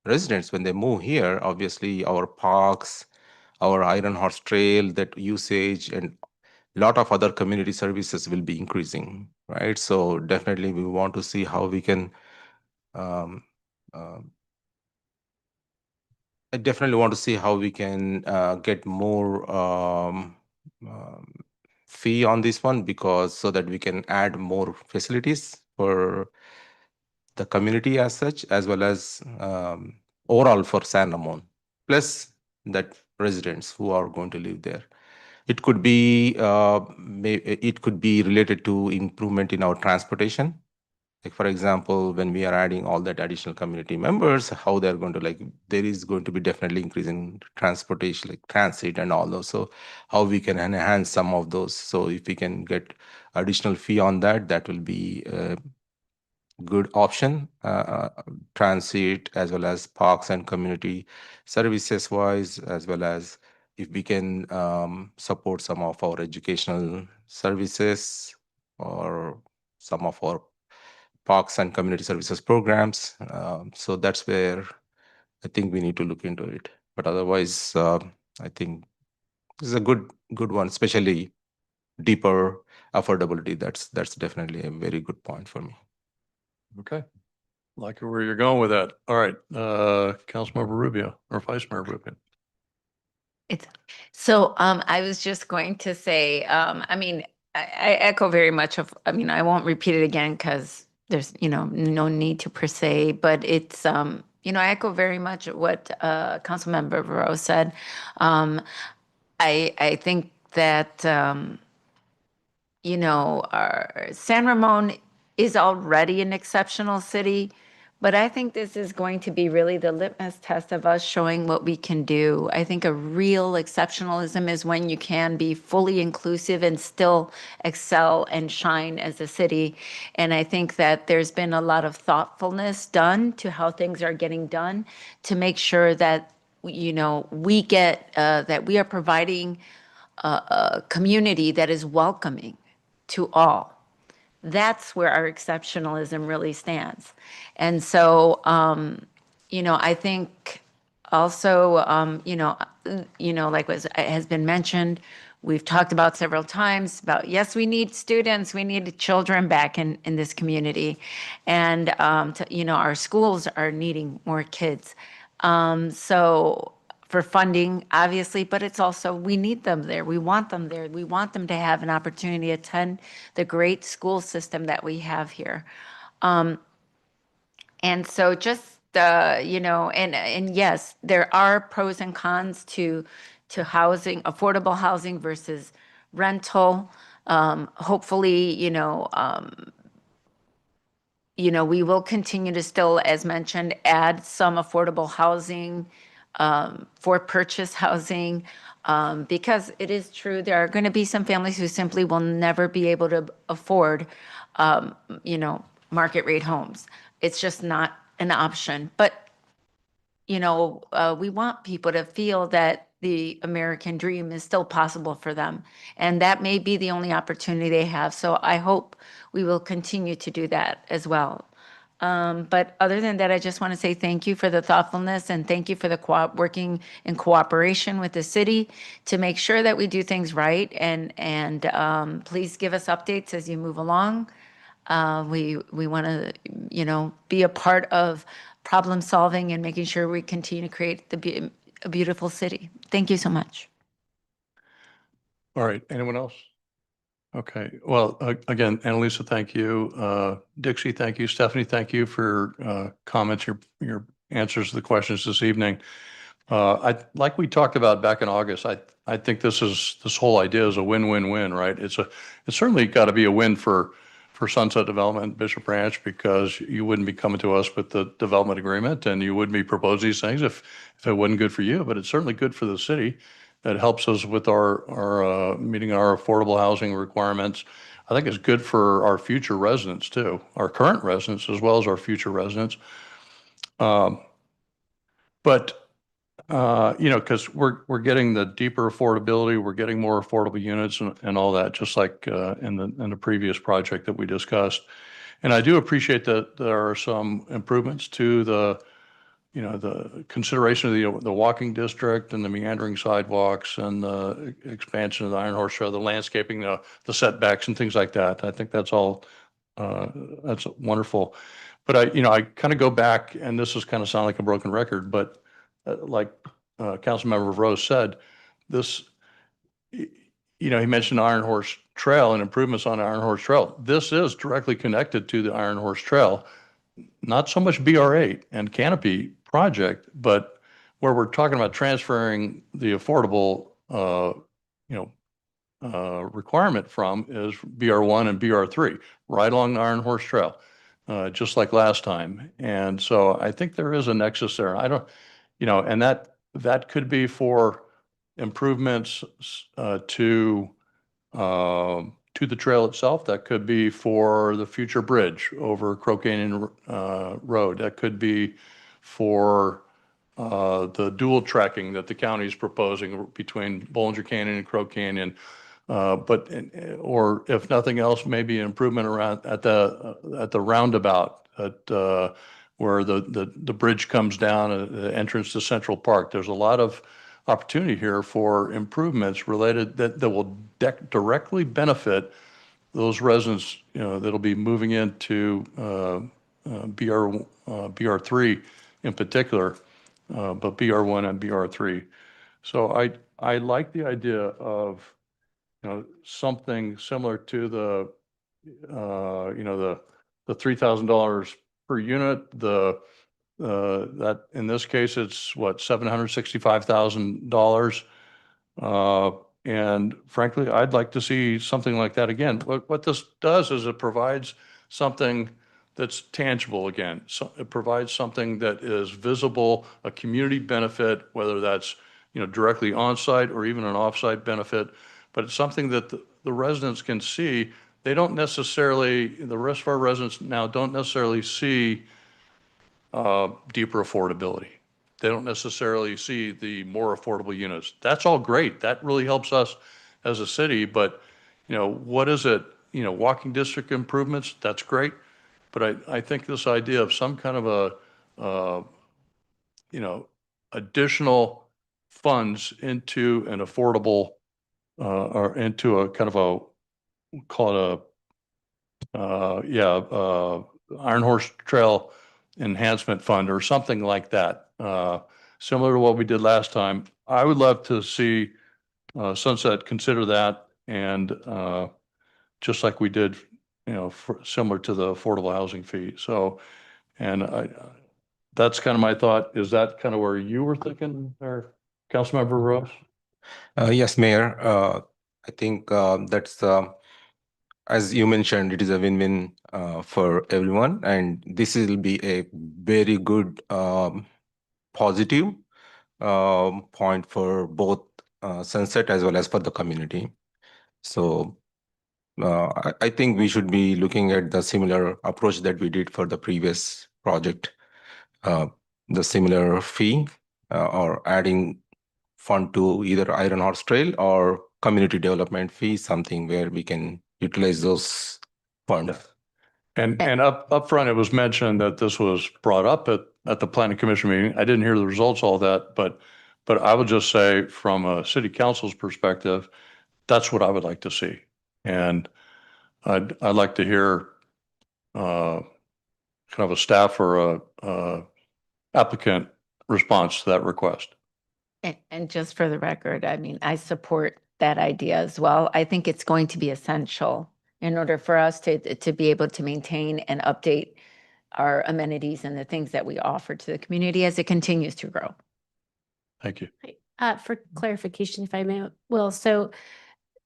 residents, when they move here, obviously our parks, our Iron Horse Trail, that usage and a lot of other community services will be increasing, right? So definitely we want to see how we can I definitely want to see how we can get more fee on this one, because so that we can add more facilities for the community as such, as well as overall for San Ramon, plus that residents who are going to live there. It could be it could be related to improvement in our transportation. Like for example, when we are adding all that additional community members, how they're going to there is going to be definitely increase in transportation, like transit and all those. So how we can enhance some of those. So if we can get additional fee on that, that will be a good option. Transit as well as parks and community services wise, as well as if we can support some of our educational services or some of our parks and community services programs. So that's where I think we need to look into it. But otherwise, I think this is a good one, especially deeper affordability. That's definitely a very good point for me. Okay. Like where you're going with that. All right. Councilmember Rubio or Vice Mayor Rubio. So I was just going to say, I mean, I echo very much of, I mean, I won't repeat it again because there's, no need to per se, but it's, I echo very much what Councilmember Varro said. I think that, our San Ramon is already an exceptional city, but I think this is going to be really the litmus test of us showing what we can do. I think a real exceptionalism is when you can be fully inclusive and still excel and shine as a city. And I think that there's been a lot of thoughtfulness done to how things are getting done to make sure that, we get, that we are providing a community that is welcoming to all. That's where our exceptionalism really stands. And so, I think also, like has been mentioned, we've talked about several times about, yes, we need students, we need children back in this community. And, our schools are needing more kids. So for funding, obviously, but it's also, we need them there. We want them there. We want them to have an opportunity to attend the great school system that we have here. And so just, and yes, there are pros and cons to housing, affordable housing versus rental. Hopefully, we will continue to still, as mentioned, add some affordable housing for purchase housing, because it is true, there are going to be some families who simply will never be able to afford, market rate homes. It's just not an option. But, we want people to feel that the American dream is still possible for them. And that may be the only opportunity they have. So I hope we will continue to do that as well. But other than that, I just want to say thank you for the thoughtfulness and thank you for the working in cooperation with the city to make sure that we do things right. And please give us updates as you move along. We want to, be a part of problem solving and making sure we continue to create a beautiful city. Thank you so much. All right. Anyone else? Okay. Well, again, Annalisa, thank you. Dixie, thank you. Stephanie, thank you for your comments, your answers to the questions this evening. Like we talked about back in August, I think this whole idea is a win-win-win, right? It's certainly got to be a win for Sunset Development, Bishop Ranch, because you wouldn't be coming to us with the development agreement and you wouldn't be proposing these things if it wasn't good for you, but it's certainly good for the city. It helps us with our meeting our affordable housing requirements. I think it's good for our future residents too, our current residents as well as our future residents. Because we're getting the deeper affordability, we're getting more affordable units and all that, just like in the previous project that we discussed. And I do appreciate that there are some improvements to the consideration of the walking district and the meandering sidewalks and the expansion of the Iron Horse Trail, the landscaping, the setbacks and things like that. I think that's all, that's wonderful. But I kind of go back, and this is kind of sound like a broken record, but like Councilmember Rose said, he mentioned Iron Horse Trail and improvements on Iron Horse Trail. This is directly connected to the Iron Horse Trail, not so much BR8 and Canopy project, but where we're talking about transferring the affordable, requirement from is BR1 and BR3, right along the Iron Horse Trail, just like last time. And so I think there is a nexus there. I don't, and that could be for improvements to the trail itself. That could be for the future bridge over Crow Canyon Road. That could be for the dual tracking that the county is proposing between Bollinger Canyon and Crow Canyon. Or if nothing else, maybe an improvement around at the roundabout where the bridge comes down at the entrance to Central Park. There's a lot of opportunity here for improvements related that will directly benefit those residents, that'll be moving into BR3 in particular, but BR1 and BR3. So I like the idea of something similar to the $3,000 per unit. That in this case it's what, $765,000. And frankly, I'd like to see something like that again. What this does is it provides something that's tangible again. So it provides something that is visible, a community benefit, whether that's directly on-site or even an off-site benefit. But it's something that the residents can see. They don't necessarily, the rest of our residents now don't necessarily see deeper affordability. They don't necessarily see the more affordable units. That's all great. That really helps us as a city. But, what is it? Walking district improvements, that's great. But I think this idea of some kind of additional funds into an affordable or into a kind of call it Iron Horse Trail Enhancement Fund or something like that. similar to what we did last time. I would love to see Sunset consider that and just like we did, similar to the affordable housing fee. So, and that's kind of my thought. Is that kind of where you were thinking, or Councilmember Rose? Yes, Mayor. I think that's as you mentioned, it is a win-win for everyone, and this will be a very good positive point for both Sunset as well as for the community. So I think we should be looking at the similar approach that we did for the previous project, the similar fee or adding fund to either Iron Horse Trail or community development fee, something where we can utilize those funds. And up front, it was mentioned that this was brought up at the planning commission meeting. I didn't hear the results of all that, but I would just say from a city council's perspective, that's what I would like to see. And I'd like to hear kind of a staff or a applicant response to that request. And just for the record, I mean, I support that idea as well. I think it's going to be essential in order for us to be able to maintain and update our amenities and the things that we offer to the community as it continues to grow. Thank you. For clarification, if I may, Will, so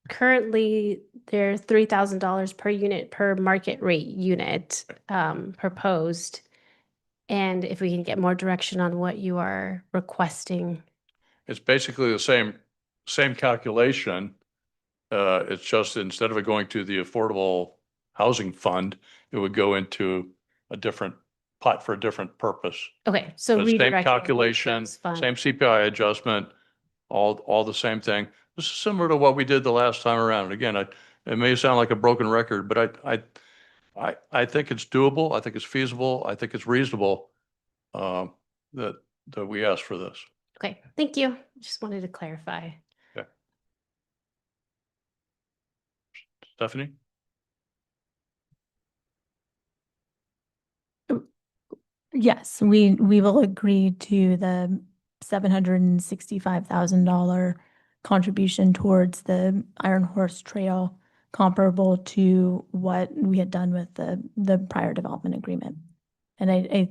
currently there are $3,000 per unit per market rate unit proposed. And if we can get more direction on what you are requesting. It's basically the same calculation. It's just instead of it going to the Affordable Housing Fund, it would go into a different pot for a different purpose. Okay, so But same redirecting calculation, those funds. same CPI adjustment, all the same thing. This is similar to what we did the last time around. And again, it may sound like a broken record, but I think it's doable. I think it's feasible. I think it's reasonable that we asked for this. Okay, thank you. Just wanted to clarify. Okay. Stephanie? Yes, we will agree to the $765,000 contribution towards the Iron Horse Trail, comparable to what we had done with the prior development agreement. And I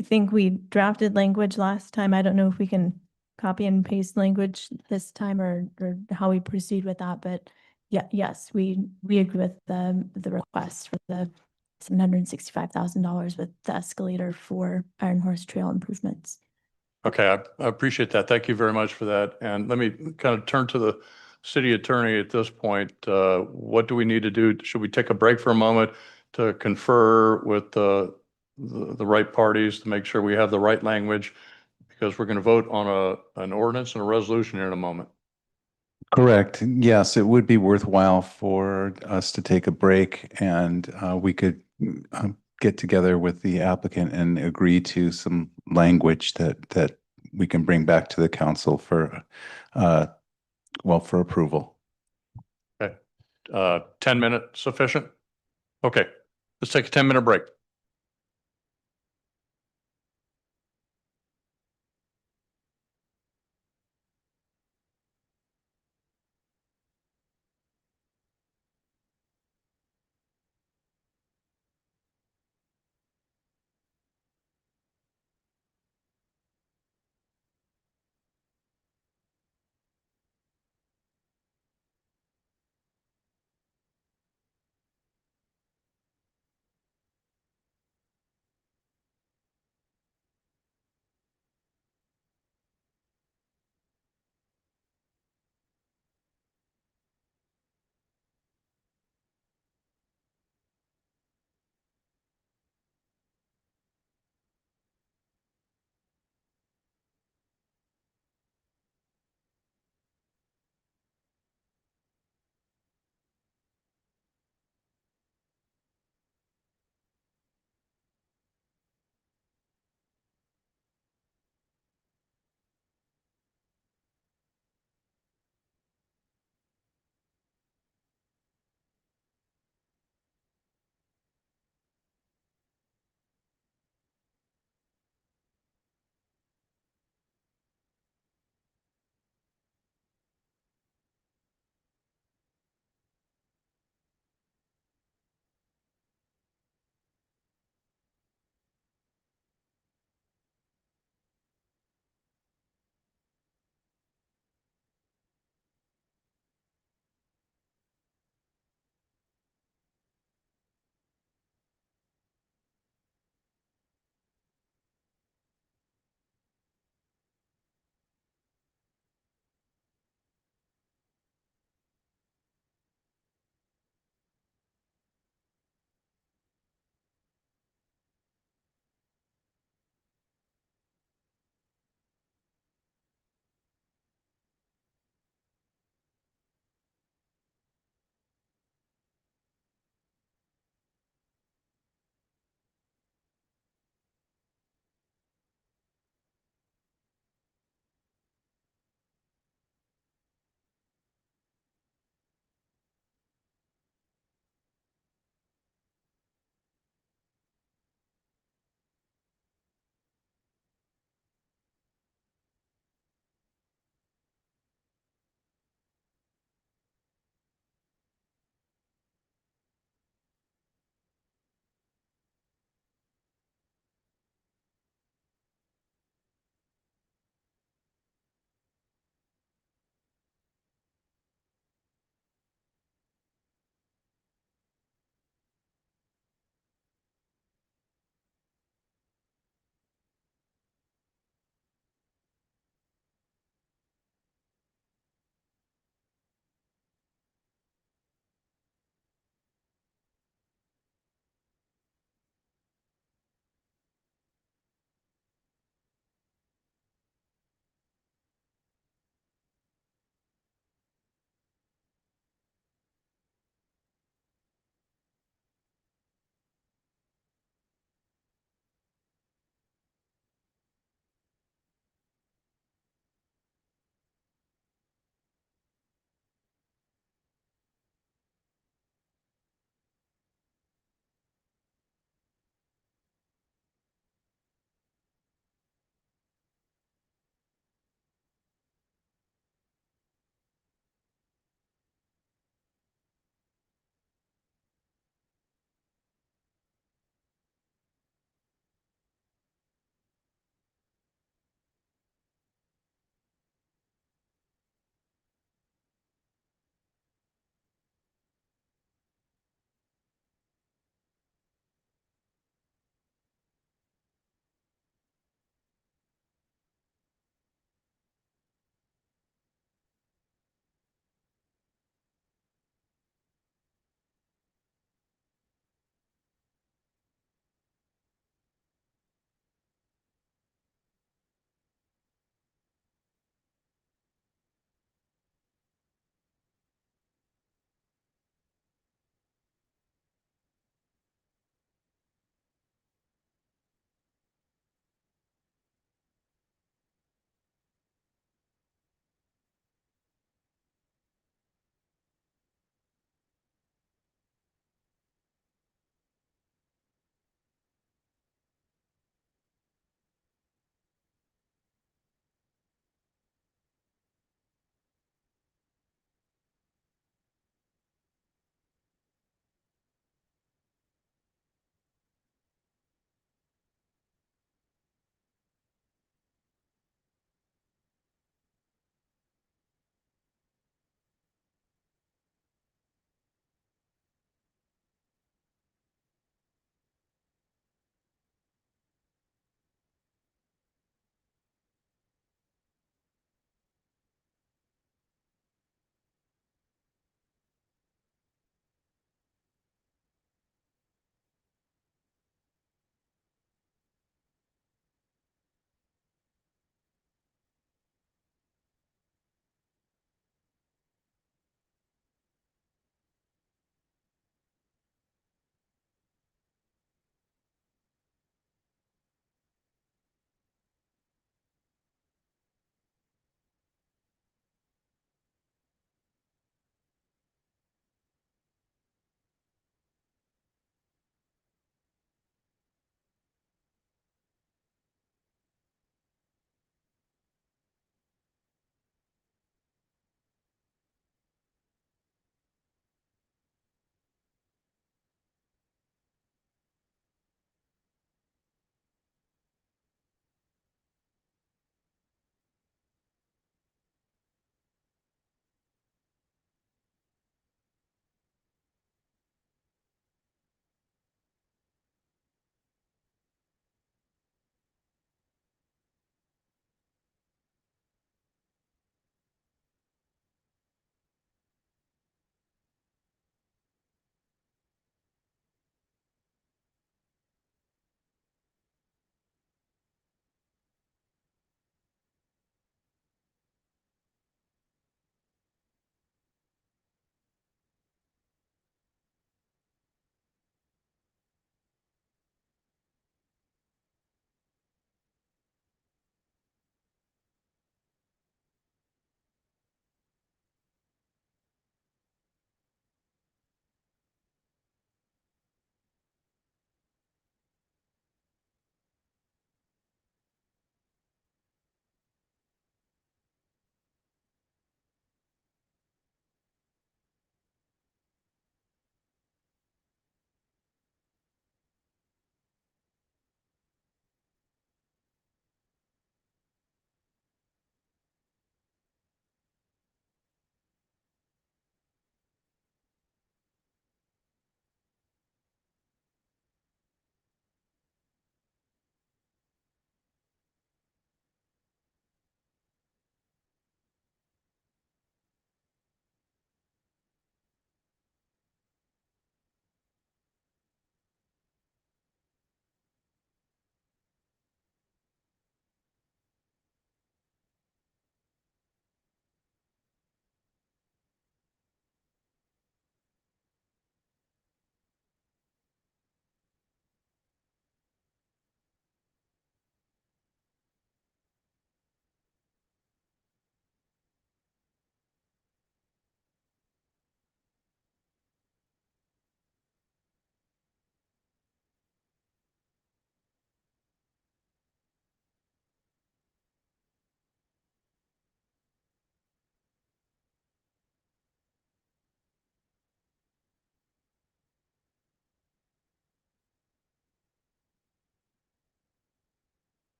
think we drafted language last time. I don't know if we can copy and paste language this time or how we proceed with that, but yeah, yes, we agree with the request for the $765,000 with the escalator for Iron Horse Trail improvements. Okay, I appreciate that. Thank you very much for that. And let me kind of turn to the city attorney at this point. What do we need to do? Should we take a break for a moment to confer with the right parties to make sure we have the right language? Because we're going to vote on an ordinance and a resolution here in a moment. Correct. Yes, it would be worthwhile for us to take a break and we could get together with the applicant and agree to some language that we can bring back to the council for, for approval. Okay. 10-minute sufficient? Okay, let's take a 10-minute break.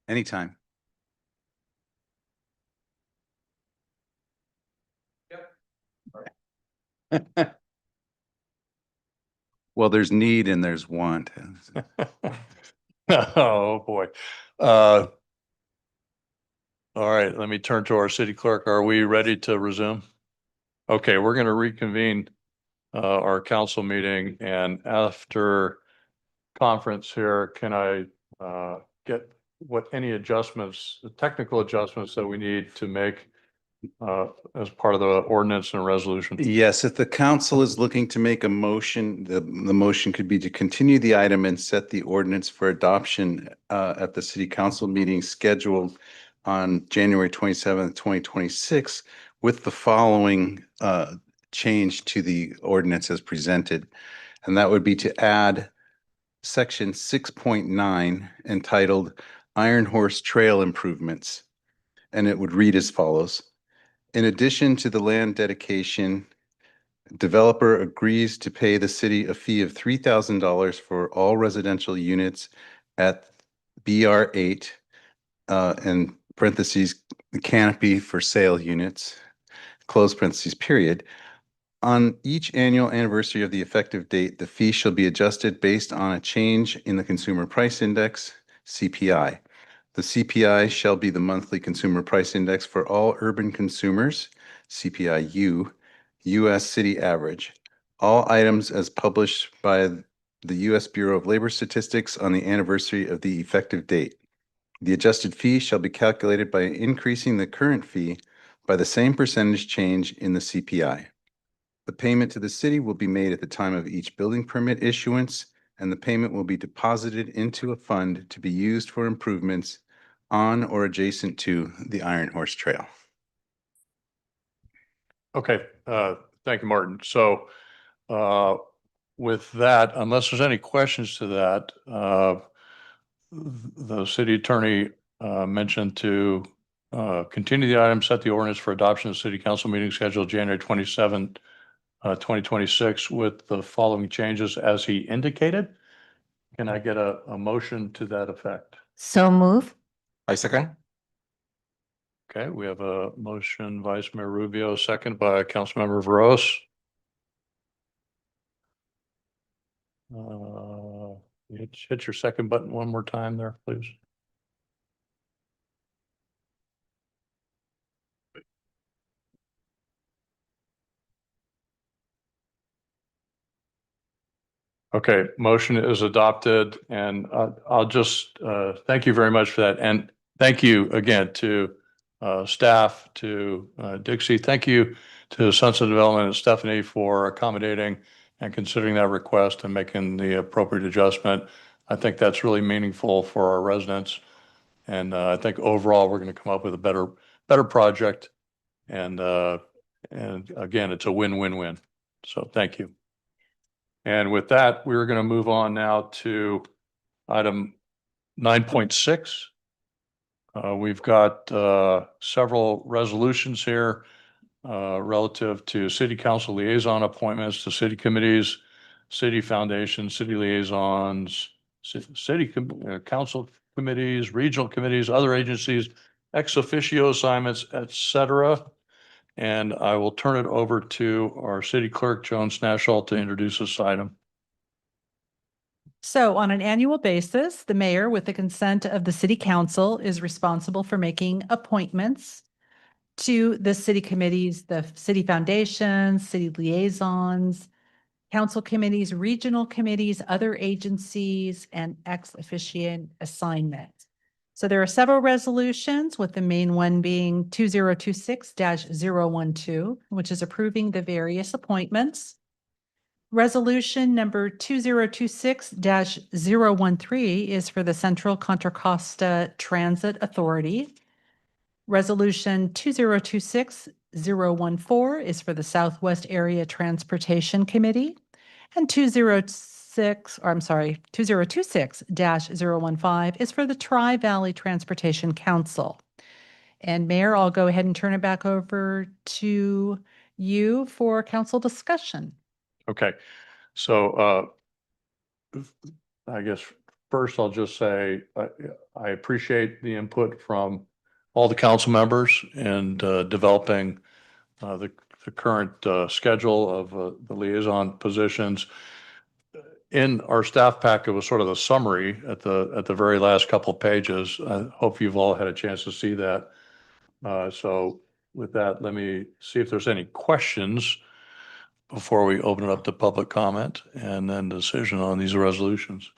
Anytime. Well, there's need and there's want. Oh, boy. All right, let me turn to our city clerk. Are we ready to resume? Okay, we're going to reconvene our council meeting, and after conference here, can I get any adjustments, the technical adjustments that we need to make as part of the ordinance and resolution? Yes, if the council is looking to make a motion, the motion could be to continue the item and set the ordinance for adoption at the city council meeting scheduled on January 27th, 2026, with the following change to the ordinance as presented. And that would be to add section 6.9 entitled Iron Horse Trail Improvements. And it would read as follows. In addition to the land dedication, developer agrees to pay the city a fee of $3,000 for all residential units at BR8, in parentheses, the canopy for sale units, close parentheses, period. On each annual anniversary of the effective date, the fee shall be adjusted based on a change in the Consumer Price Index, CPI. The CPI shall be the monthly consumer price index for all urban consumers, CPI-U, U.S. city average. All items as published by the U.S. Bureau of Labor Statistics on the anniversary of the effective date. The adjusted fee shall be calculated by increasing the current fee by the same percentage change in the CPI. The payment to the city will be made at the time of each building permit issuance, and the payment will be deposited into a fund to be used for improvements on or adjacent to the Iron Horse Trail. Okay, thank you, Martin. So with that, unless there's any questions to that, the city attorney mentioned to continue the item, set the ordinance for adoption of city council meeting scheduled January 27th, 2026 with the following changes as he indicated. Can I get a motion to that effect? So move. I second. Okay, we have a motion, Vice Mayor Rubio, second by Councilmember Veros. Hit your second button one more time there, please. Okay, motion is adopted, and I'll just thank you very much for that. And thank you again to staff, to Dixie. Thank you to Sunset Development and Stephanie for accommodating and considering that request and making the appropriate adjustment. I think that's really meaningful for our residents. And I think overall, we're going to come up with a better project. And again, it's a win-win-win. So thank you. And with that, we're going to move on now to item 9.6. We've got several resolutions here relative to city council liaison appointments to city committees, city foundations, city liaisons, city council committees, regional committees, other agencies, ex officio assignments, etc. And I will turn it over to our city clerk, Joan Snashall, to introduce this item. So on an annual basis, the mayor, with the consent of the city council, is responsible for making appointments to the city committees, the city foundations, city liaisons, council committees, regional committees, other agencies, and ex officio assignments. So there are several resolutions, with the main one being 2026-012, which is approving the various appointments. Resolution number 2026-013 is for the Central Contra Costa Transit Authority. Resolution 2026-014 is for the Southwest Area Transportation Committee. And 2026-015 is for the Tri-Valley Transportation Council. And Mayor, I'll go ahead and turn it back over to you for council discussion. Okay, so I guess first I'll just say, I appreciate the input from all the council members and developing the current schedule of the liaison positions. In our staff packet was sort of the summary at the very last couple of pages. I hope you've all had a chance to see that. So with that, let me see if there's any questions before we open it up to public comment and then decision on these resolutions.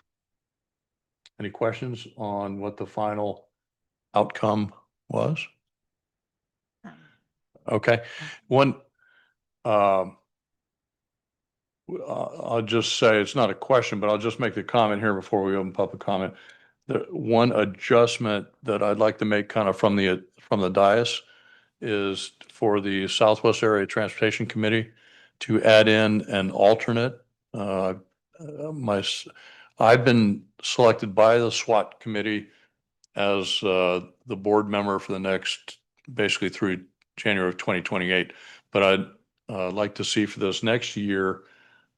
Any questions on what the final outcome was? Okay, one, I'll just say, it's not a question, but I'll just make the comment here before we open public comment. The one adjustment that I'd like to make kind of from the dais is for the Southwest Area Transportation Committee to add in an alternate. I've been selected by the SWAT committee as the board member for the next, basically through January of 2028. But I'd like to see for this next year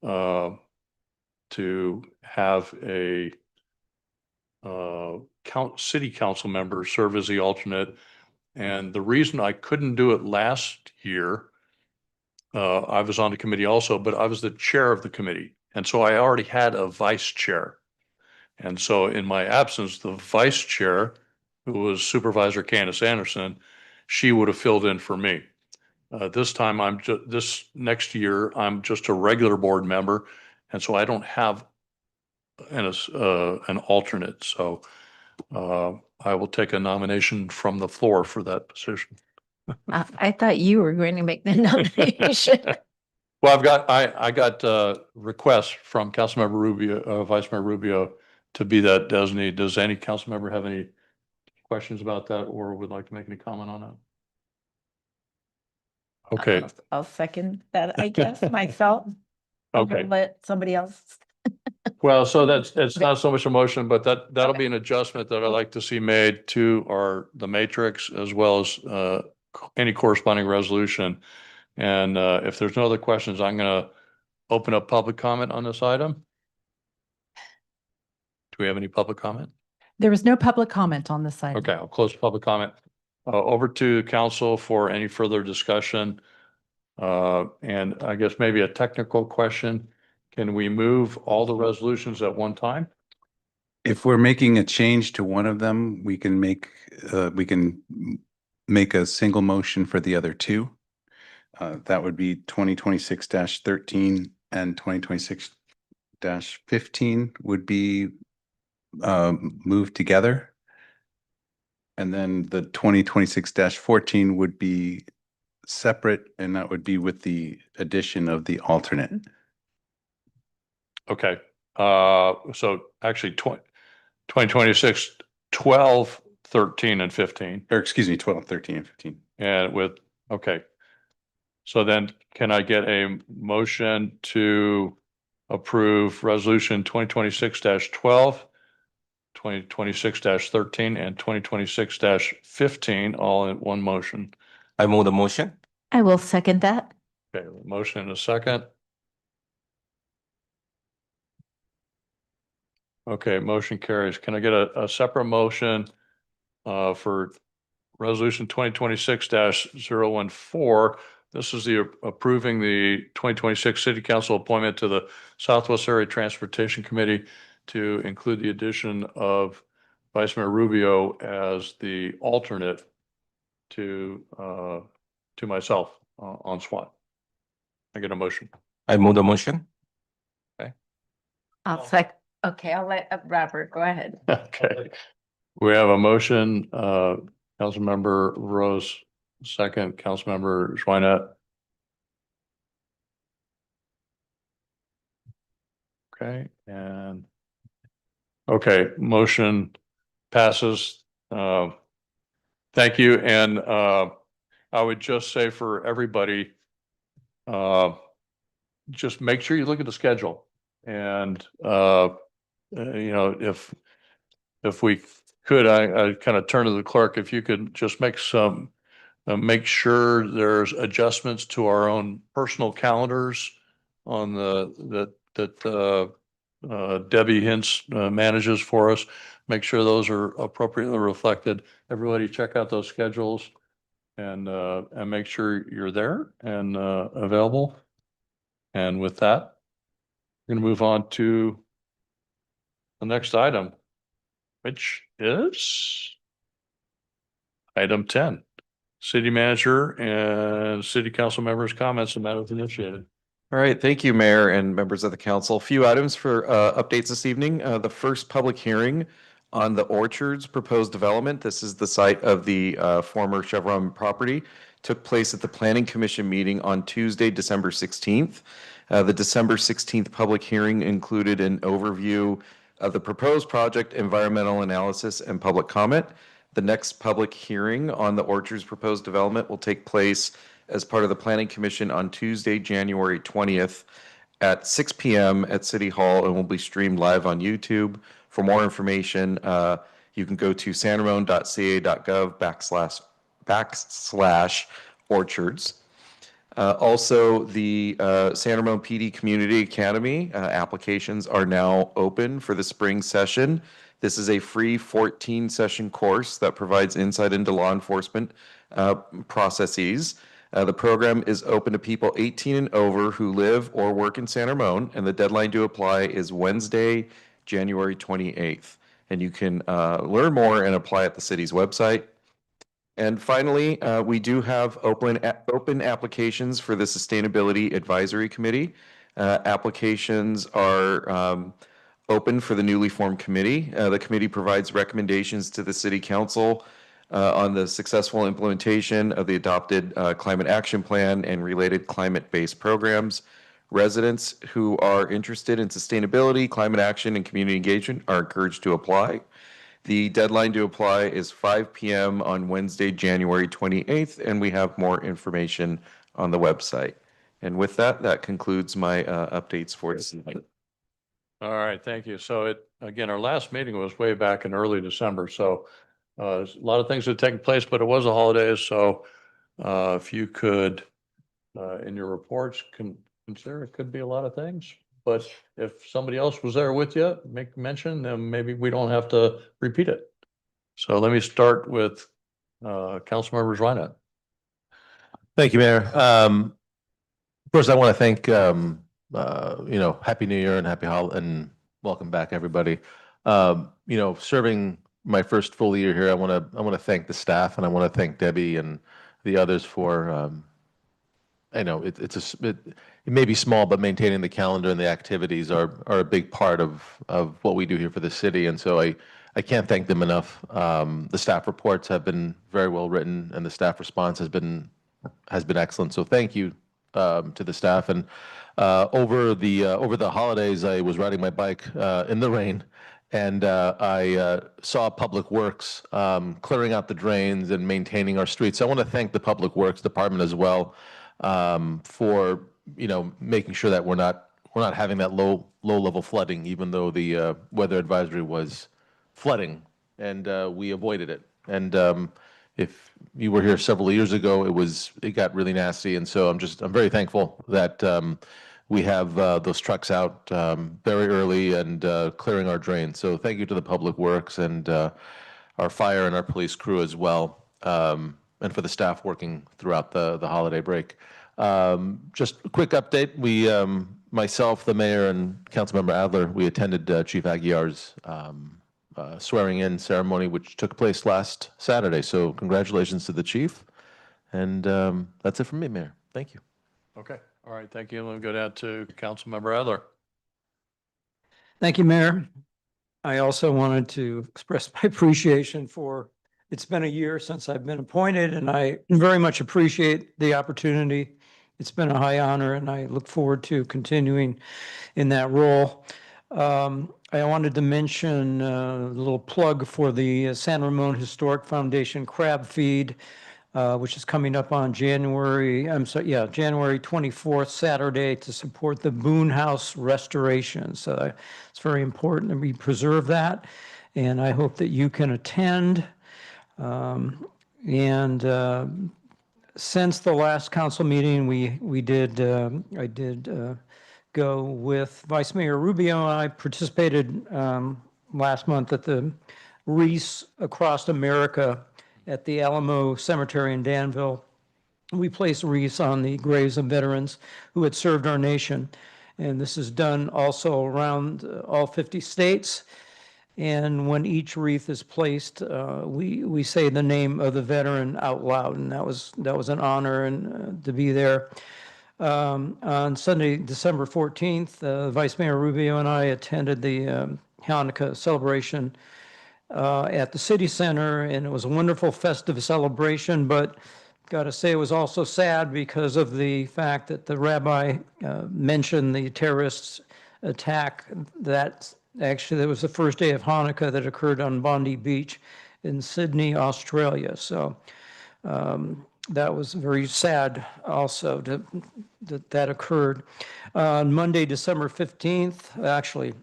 to have a city council member serve as the alternate. And the reason I couldn't do it last year, I was on the committee also, but I was the chair of the committee. And so I already had a vice chair. And so in my absence, the vice chair, who was Supervisor Candace Anderson, she would have filled in for me. This time this next year, I'm just a regular board member. And so I don't have an alternate. So I will take a nomination from the floor for that position. I thought you were going to make the nomination. Well, I got requests from Councilmember Rubio, Vice Mayor Rubio, to be that designee. Does any council member have any questions about that or would like to make any comment on that? Okay. I'll second that, I guess, myself. Okay. Let somebody else. Well, so it's not so much a motion, but that'll be an adjustment that I'd like to see made to the matrix as well as any corresponding resolution. And if there's no other questions, I'm going to open up public comment on this item. Do we have any public comment? There was no public comment on this item. Okay, I'll close public comment. Over to council for any further discussion. And I guess maybe a technical question. Can we move all the resolutions at one time? If we're making a change to one of them, we can make a single motion for the other two. That would be 2026-13 and 2026-15 would be moved together. And then the 2026-14 would be separate, and that would be with the addition of the alternate. Okay, so actually 2026, 12, 13, and 15. Or excuse me, 12, 13, and 15. And okay. So then can I get a motion to approve resolution 2026-12, 2026-13, and 2026-15 all in one motion? I move the motion. I will second that. Okay, motion and a second. Okay, motion carries. Can I get a separate motion for resolution 2026-014? This is the approving the 2026 City Council appointment to the Southwest Area Transportation Committee to include the addition of Vice Mayor Rubio as the alternate to myself on SWAT. I get a motion. I move the motion. I'll second. Okay, I'll let Robert go ahead. Okay. We have a motion, Councilmember Rose, second, Councilmember Schweinert. Okay, and okay, motion passes. Thank you. And I would just say for everybody, just make sure you look at the schedule. And you know, if we could, I kind of turn to the clerk, if you could just make some, make sure there's adjustments to our own personal calendars on that Debbie Hintz manages for us. Make sure those are appropriately reflected. Everybody check out those schedules and make sure you're there and available. And with that, we're going to move on to the next item, which is item 10. City manager and city council members' comments and matters initiated. All right, thank you, Mayor and members of the council. A few items for updates this evening. The first public hearing on the Orchards proposed development. This is the site of the former Chevron property. Took place at the Planning Commission meeting on Tuesday, December 16th. The December 16th public hearing included an overview of the proposed project, environmental analysis, and public comment. The next public hearing on the Orchards proposed development will take place as part of the Planning Commission on Tuesday, January 20th at 6 p.m. at City Hall and will be streamed live on YouTube. For more information, you can go to sanramon.ca.gov/orchards. Also, the San Ramon PD Community Academy applications are now open for the spring session. This is a free 14-session course that provides insight into law enforcement processes. The program is open to people 18 and over who live or work in San Ramon, and the deadline to apply is Wednesday, January 28th. And you can learn more and apply at the city's website. And finally, we do have open applications for the Sustainability Advisory Committee. Applications are open for the newly formed committee. The committee provides recommendations to the City Council on the successful implementation of the adopted Climate Action Plan and related climate-based programs. Residents who are interested in sustainability, climate action, and community engagement are encouraged to apply. The deadline to apply is 5 p.m. on Wednesday, January 28th, and we have more information on the website. And with that, that concludes my updates for this evening. All right, thank you. So again, our last meeting was way back in early December, so a lot of things had taken place, but it was the holidays, so if you could, in your reports, consider it could be a lot of things. But if somebody else was there with you, make mention, then maybe we don't have to repeat it. So let me start with Councilmember Reinert. Thank you, Mayor. First, I want to thank Happy New Year and and welcome back, everybody. Serving my first full year here, I want to thank the staff, and I want to thank Debbie and the others for. I know it may be small, but maintaining the calendar and the activities are a big part of what we do here for the city, and so I can't thank them enough. The staff reports have been very well written, and the staff response has been excellent. So thank you to the staff. And over the holidays, I was riding my bike in the rain, and I saw Public Works clearing out the drains and maintaining our streets. So I want to thank the Public Works Department as well for making sure that we're not having that low level flooding, even though the weather advisory was flooding, and we avoided it. And if you were here several years ago, it got really nasty, and so I'm very thankful that we have those trucks out very early and clearing our drains. So thank you to the Public Works and our fire and our police crew as well, and for the staff working throughout the holiday break. Just a quick update. We, myself, the mayor, and Councilmember Adler, we attended Chief Aguiar's swearing in ceremony, which took place last Saturday. So congratulations to the chief. And that's it from me, Mayor. Thank you. Okay. All right. Thank you. Let me go down to Councilmember Adler. Thank you, Mayor. I also wanted to express my appreciation for, it's been a year since I've been appointed, and I very much appreciate the opportunity. It's been a high honor, and I look forward to continuing in that role. I wanted to mention a little plug for the San Ramon Historic Foundation Crab Feed, which is coming up on January 24th, Saturday, to support the Boone House restoration. So it's very important that we preserve that, and I hope that you can attend. Since the last council meeting, I did ago with Vice Mayor Rubio. I participated last month at the Wreaths Across America at the Alamo Cemetery in Danville. We placed wreaths on the graves of veterans who had served our nation. And this is done also around all 50 states. And when each wreath is placed, we say the name of the veteran out loud, and that was an honor and to be there. On Sunday, December 14th, Vice Mayor Rubio and I attended the Hanukkah celebration at the City Center, and it was a wonderful festive celebration, but got to say it was also sad because of the fact that the rabbi mentioned the terrorist attack that actually that was the first day of Hanukkah that occurred on Bondi Beach in Sydney, Australia. So that was very sad also that occurred. On Monday, December 15th, actually,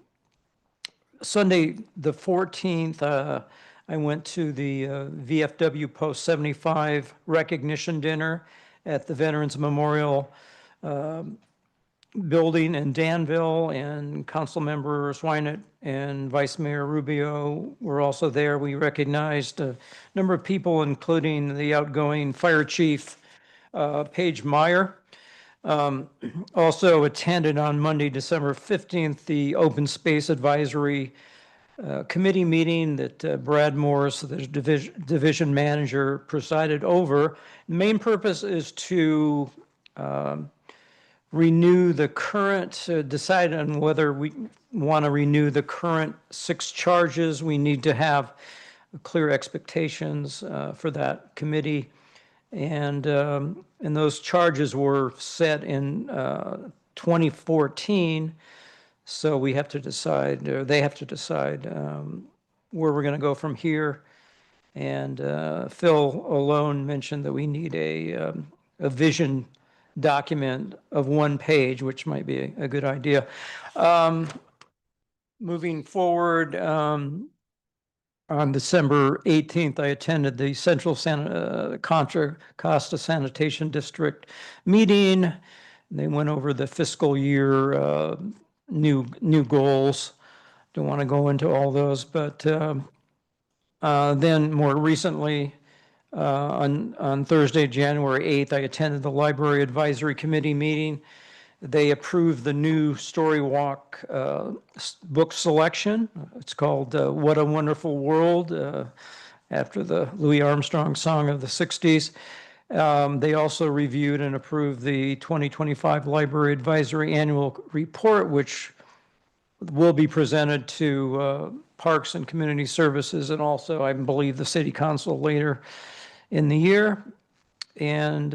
Sunday, the 14th, I went to the VFW Post 75 recognition dinner at the Veterans Memorial building in Danville, and Councilmember Swinett and Vice Mayor Rubio were also there. We recognized a number of people, including the outgoing Fire Chief Paige Meyer. Also attended on Monday, December 15th, the Open Space Advisory Committee meeting that Brad Morris, the division manager, presided over. The main purpose is to renew the current, decide on whether we want to renew the current 6 charges. We need to have clear expectations for that committee. And those charges were set in 2014. So we have to decide, or they have to decide where we're going to go from here. And Phil alone mentioned that we need a vision document of 1 page, which might be a good idea. Moving forward, on December 18th, I attended the Central Contra Costa Sanitation District meeting. They went over the fiscal year new goals. Don't want to go into all those, but then more recently, on Thursday, January 8th, I attended the Library Advisory Committee meeting. They approved the new Story Walk book selection. It's called What a Wonderful World, after the Louis Armstrong song of the 60s. They also reviewed and approved the 2025 Library Advisory Annual Report, which will be presented to Parks and Community Services, and also, I believe, the City Council later in the year. And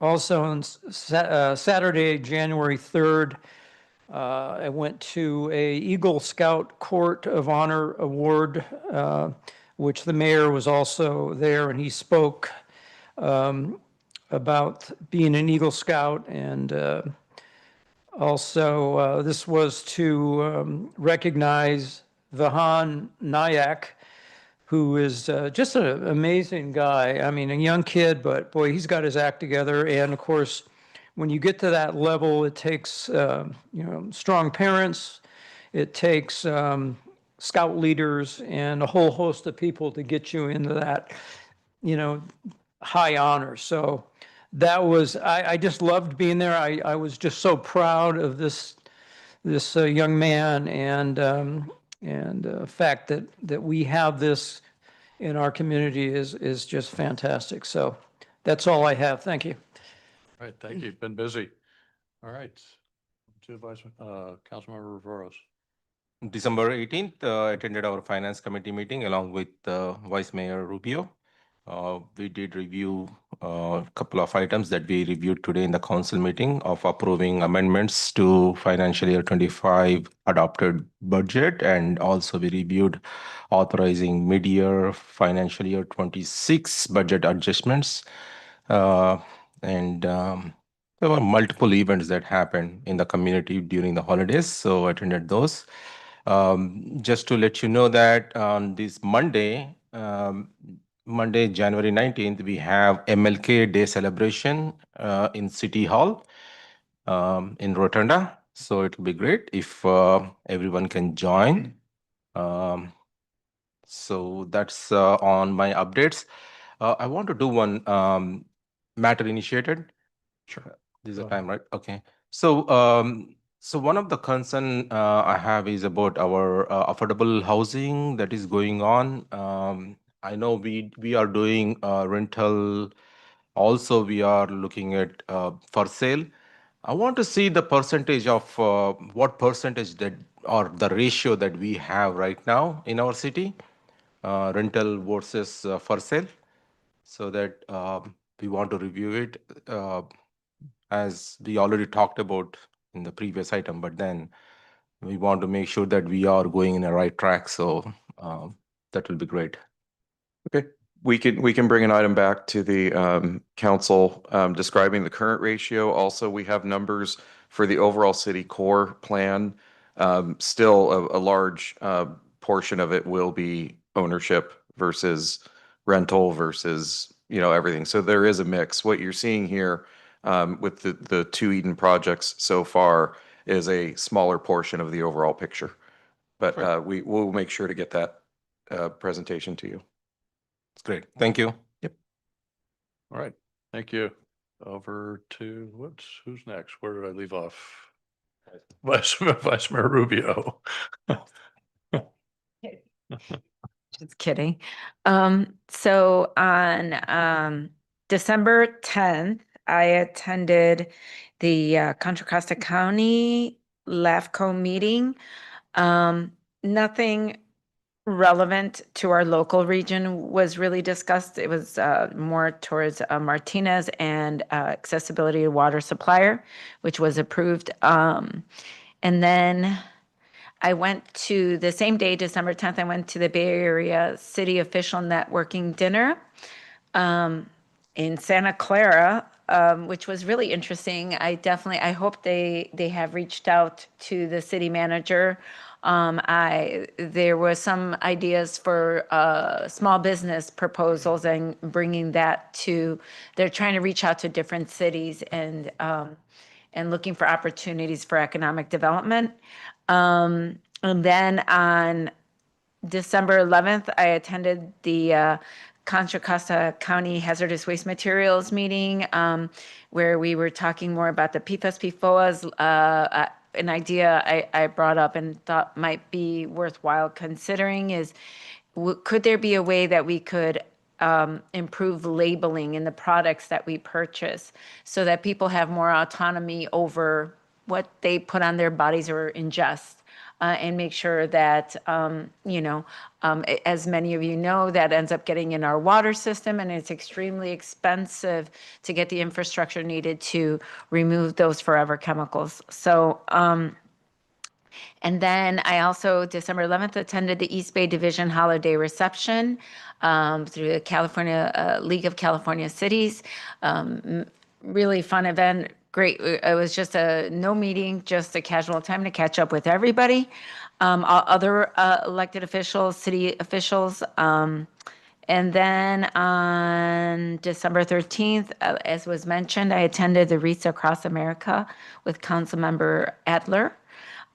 also on Saturday, January 3rd, I went to a Eagle Scout Court of Honor Award, which the mayor was also there, and he spoke about being an Eagle Scout. And also this was to recognize Vahan Nayak, who is just an amazing guy. I mean, a young kid, but boy, he's got his act together. And of course, when you get to that level, it takes strong parents, it takes scout leaders, and a whole host of people to get you into that, high honor. So that was, I just loved being there. I was just so proud of this young man, and the fact that we have this in our community is just fantastic. So that's all I have. Thank you. All right, thank you. Been busy. All right. To Councilmember Riveros. December 18th, attended our Finance Committee meeting along with Vice Mayor Rubio. We did review a couple of items that we reviewed today in the council meeting of approving amendments to financial year 25 adopted budget. And also we reviewed authorizing mid-year financial year 26 budget adjustments. And there were multiple events that happened in the community during the holidays, so I attended those. Just to let you know that on this Monday, January 19th, we have MLK Day celebration in City Hall. in Rotunda. So it will be great if everyone can join. So that's on my updates. I want to do one matter initiated. Sure. This is Go the ahead. time, right? Okay. So so one of the concern I have is about our affordable housing that is going on. I know we are doing rental. Also, we are looking at for sale. I want to see the percentage of what percentage that or the ratio that we have right now in our city, rental versus for sale, so that we want to review it as we already talked about in the previous item, but then we want to make sure that we are going in the right track. So that will be great. Okay, we can bring an item back to the council describing the current ratio. Also, we have numbers for the overall city core plan. Still, a large portion of it will be ownership versus rental versus, everything. So there is a mix. What you're seeing here with the two Eden projects so far is a smaller portion of the overall picture. But we'll make sure to get that presentation to you. It's great. Thank you. Yep. All right. Thank you. Over to who's next? Where did I leave off? Vice Mayor Rubio. Just kidding. So on December 10th, I attended the Contra Costa County LAFCO meeting. Nothing relevant to our local region was really discussed. It was more towards Martinez and accessibility to water supplier, which was approved. And then I went to the same day, December 10th, I went to the Bay Area City Official Networking Dinner in Santa Clara, which was really interesting. I hope they have reached out to the city manager. There were some ideas for small business proposals and bringing that to, they're trying to reach out to different cities and looking for opportunities for economic development. And then on December 11th, I attended the Contra Costa County Hazardous Waste Materials meeting, where we were talking more about the PFAS, PFOAs. An idea I brought up and thought might be worthwhile considering is, could there be a way that we could improve labeling in the products that we purchase so that people have more autonomy over what they put on their bodies or ingest? And make sure that, as many of you know, that ends up getting in our water system, and it's extremely expensive to get the infrastructure needed to remove those forever chemicals. So, and then I also, December 11th, attended the East Bay Division Holiday Reception through the California League of California Cities. Really fun event. Great. It was just no meeting, just a casual time to catch up with everybody, other elected officials, city officials. And then on December 13th, as was mentioned, I attended the Wreaths Across America with Councilmember Adler.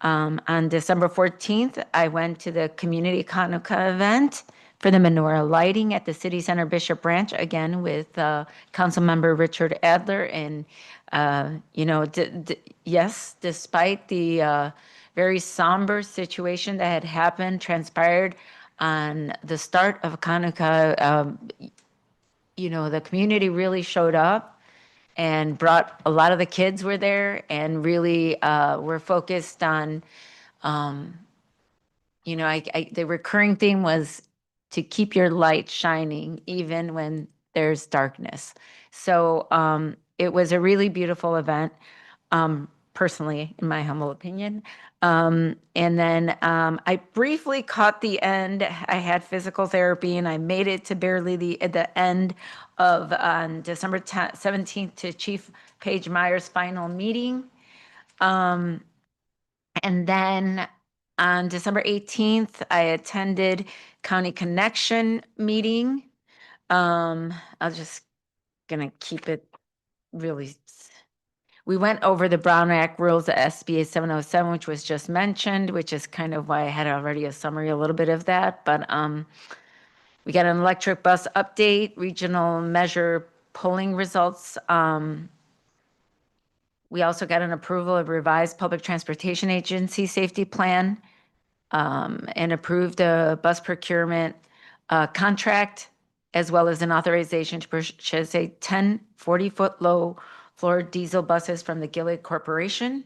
On December 14th, I went to the Community Hanukkah event for the menorah lighting at the City Center Bishop Branch, again with Councilmember Richard Adler. And, yes, despite the very somber situation that had happened, transpired on the start of Hanukkah, the community really showed up and brought a lot of the kids were there and really were focused on, the recurring theme was to keep your light shining even when there's darkness. So it was a really beautiful event, personally, in my humble opinion. And then I briefly caught the end. I had physical therapy and I made it to barely the end of on December 17th to Chief Paige Meyer's final meeting. And then on December 18th, I attended County Connection meeting. I'll just gonna keep it really. we went over the Brown Act rules, the SBA 707, which was just mentioned, which is kind of why I had already a summary, a little bit of that. But we got an electric bus update, regional measure polling results. We also got an approval of revised public transportation agency safety plan, and approved a bus procurement contract, as well as an authorization to purchase a 10 40-foot low floor diesel buses from the Gilead Corporation.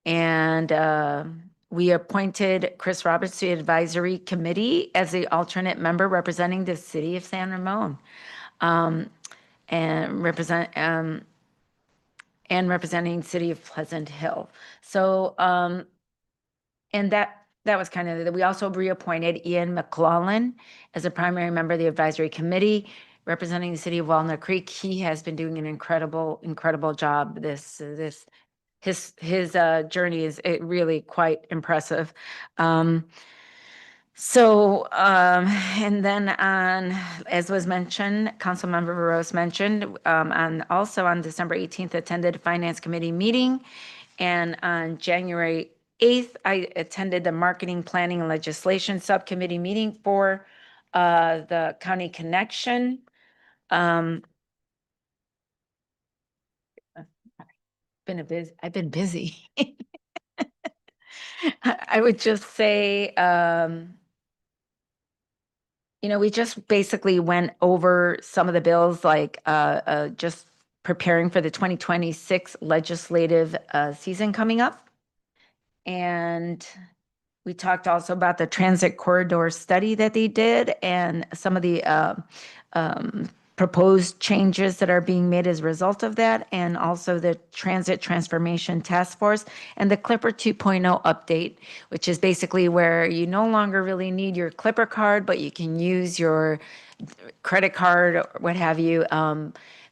And we appointed Chris Roberts to the advisory committee as the alternate member representing the city of San Ramon, and representing city of Pleasant Hill. So, and that was kind of, we also reappointed Ian McClellan as a primary member of the advisory committee representing the city of Walnut Creek. He has been doing an incredible job. His journey is really quite impressive. And then as was mentioned, Councilmember Rose mentioned, also on December 18th, attended a finance committee meeting. And on January 8th, I attended the marketing, planning, and legislation subcommittee meeting for the County Connection. I've been busy. I would just say, we just basically went over some of the bills, like just preparing for the 2026 legislative season coming up. And we talked also about the transit corridor study that they did and some of the proposed changes that are being made as a result of that, and also the Transit Transformation Task Force and the Clipper 2.0 update, which is basically where you no longer really need your Clipper card, but you can use your credit card or what have you.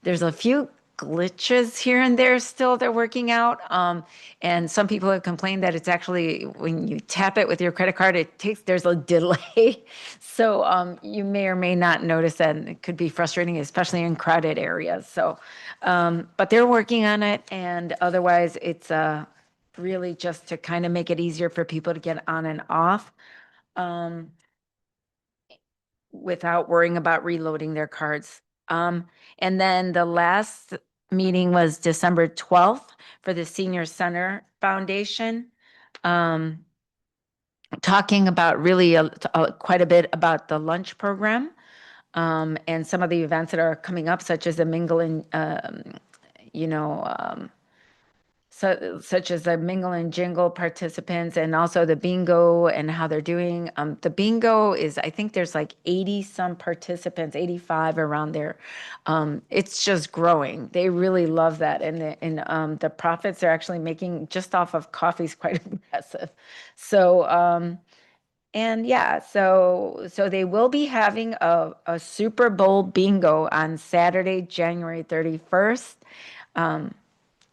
There's a few glitches here and there still they're working out. And some people have complained that it's actually, when you tap it with your credit card, there's a delay. So you may or may not notice that, and it could be frustrating, especially in crowded areas. So, but they're working on it. And otherwise it's really just to kind of make it easier for people to get on and off without worrying about reloading their cards. And then the last meeting was December 12th for the Senior Center Foundation, talking about really quite a bit about the lunch program and some of the events that are coming up, such as the Mingle and, such as the Mingle and Jingle participants, and also the bingo and how they're doing. The bingo is, I think there's like 80 some participants, 85 around there. It's just growing. They really love that. And the profits they're actually making just off of coffee is quite impressive. So, and yeah, so they will be having a Super Bowl bingo on Saturday, January 31st.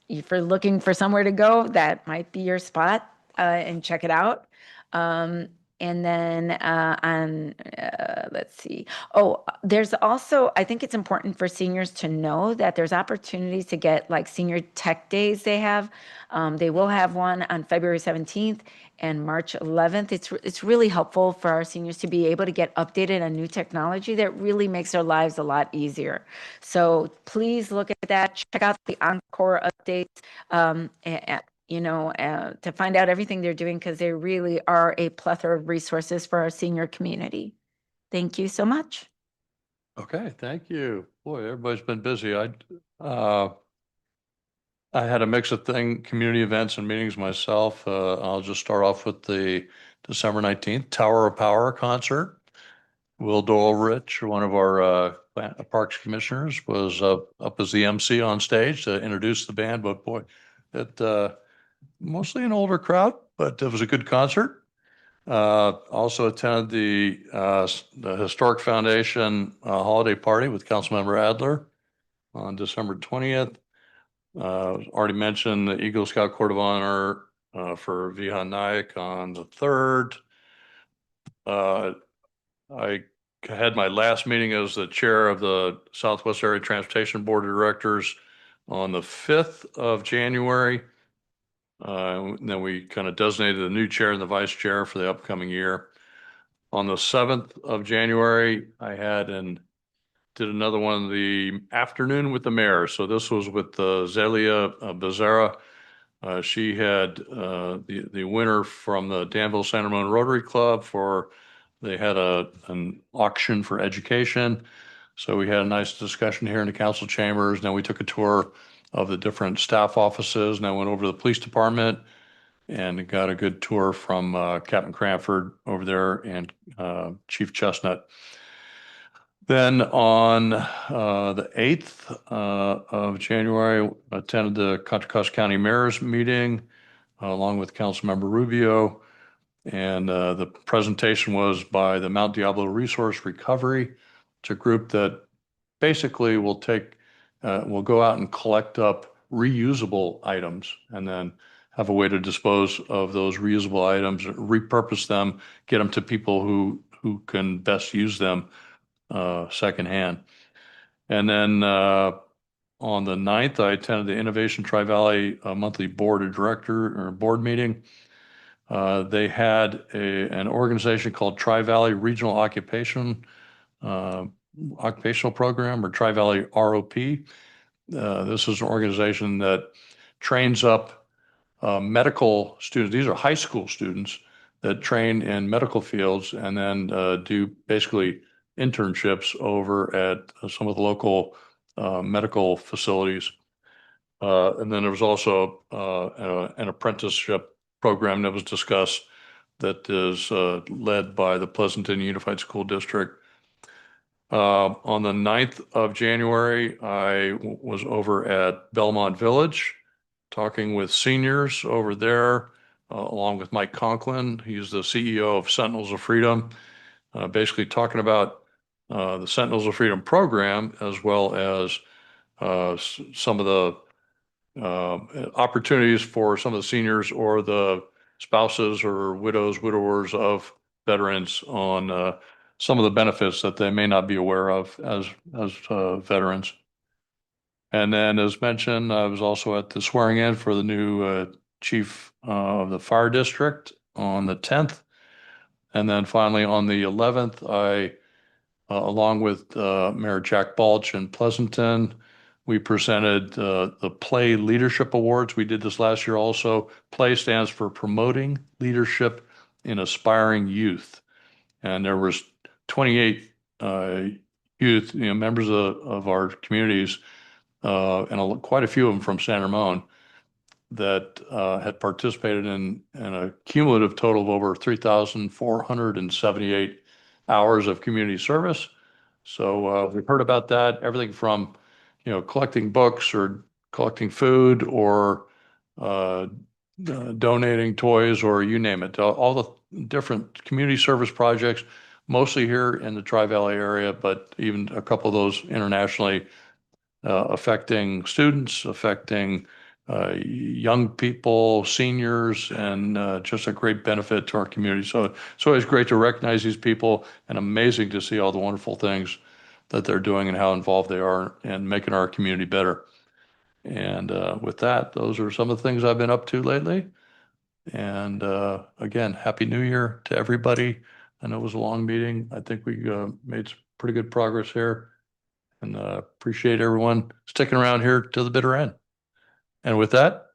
If you're looking for somewhere to go, that might be your spot, and check it out. And then let's see. Oh, there's also, I think it's important for seniors to know that there's opportunities to get like senior tech days they have. They will have one on February 17th and March 11th. It's really helpful for our seniors to be able to get updated on new technology that really makes their lives a lot easier. So please look at that. Check out the Encore updates. To find out everything they're doing, because they really are a plethora of resources for our senior community. Thank you so much. Okay, thank you. Boy, everybody's been busy. I had a mix of community events and meetings myself. I'll just start off with the December 19th Tower of Power concert. Will Doyle-Rich, one of our Parks commissioners, was up as the MC on stage to introduce the band. But boy, it mostly an older crowd, but it was a good concert. Also attended the Historic Foundation holiday party with Councilmember Adler on December 20th. Already mentioned the Eagle Scout Court of Honor for Vihan Nayak on the 3rd. I had my last meeting as the chair of the Southwest Area Transportation Board of Directors On the 5th of January, then we kind of designated the new chair and the vice chair for the upcoming year. On the 7th of January, I had did another one in the afternoon with the mayor. So this was with Zelia Becerra. She had the winner from the Danville San Ramon Rotary Club they had an auction for education. So we had a nice discussion here in the council chambers. Then we took a tour of the different staff offices, and I went over to the police department and got a good tour from Captain Cranford over there and Chief Chestnut. Then on the 8th of January, attended the Contra Costa County Mayor's meeting along with Councilmember Rubio. And the presentation was by the Mount Diablo Resource Recovery. It's a group that basically will go out and collect up reusable items and then have a way to dispose of those reusable items, repurpose them, get them to people who can best use them secondhand. And then on the 9th, I attended the Innovation Tri-Valley monthly board meeting. They had an organization called Tri-Valley Regional Occupational Program, or Tri-Valley ROP. This is an organization that trains up medical students. These are high school students that train in medical fields and then do basically internships over at some of the local medical facilities. And then there was also an apprenticeship program that was discussed that is led by the Pleasanton Unified School District. On the 9th of January, I was over at Belmont Village talking with seniors over there, along with Mike Conklin. He's the CEO of Sentinels of Freedom, basically talking about the Sentinels of Freedom program, as well as some of the opportunities for some of the seniors or the spouses or widowers of veterans on some of the benefits that they may not be aware of as veterans. And then, as mentioned, I was also at the swearing in for the new chief of the fire district on the 10th. And then finally, on the 11th, I, along with Mayor Jack Balch in Pleasanton, we presented the PLAY Leadership Awards. We did this last year also. PLAY stands for Promoting Leadership in Aspiring Youth. And there was 28 youth, members of our communities, and quite a few of them from San Ramon, that had participated in a cumulative total of over 3,478 hours of community service. So we've heard about that, everything from collecting books or collecting food or donating toys or you name it, all the different community service projects, mostly here in the Tri-Valley area, but even a couple of those internationally, affecting students, affecting young people, seniors, and just a great benefit to our community. So it's always great to recognize these people, and amazing to see all the wonderful things that they're doing and how involved they are in making our community better. And with that, those are some of the things I've been up to lately. And again, Happy New Year to everybody. I know it was a long meeting. I think we made some pretty good progress here, and appreciate everyone sticking around here to the bitter end. And with that,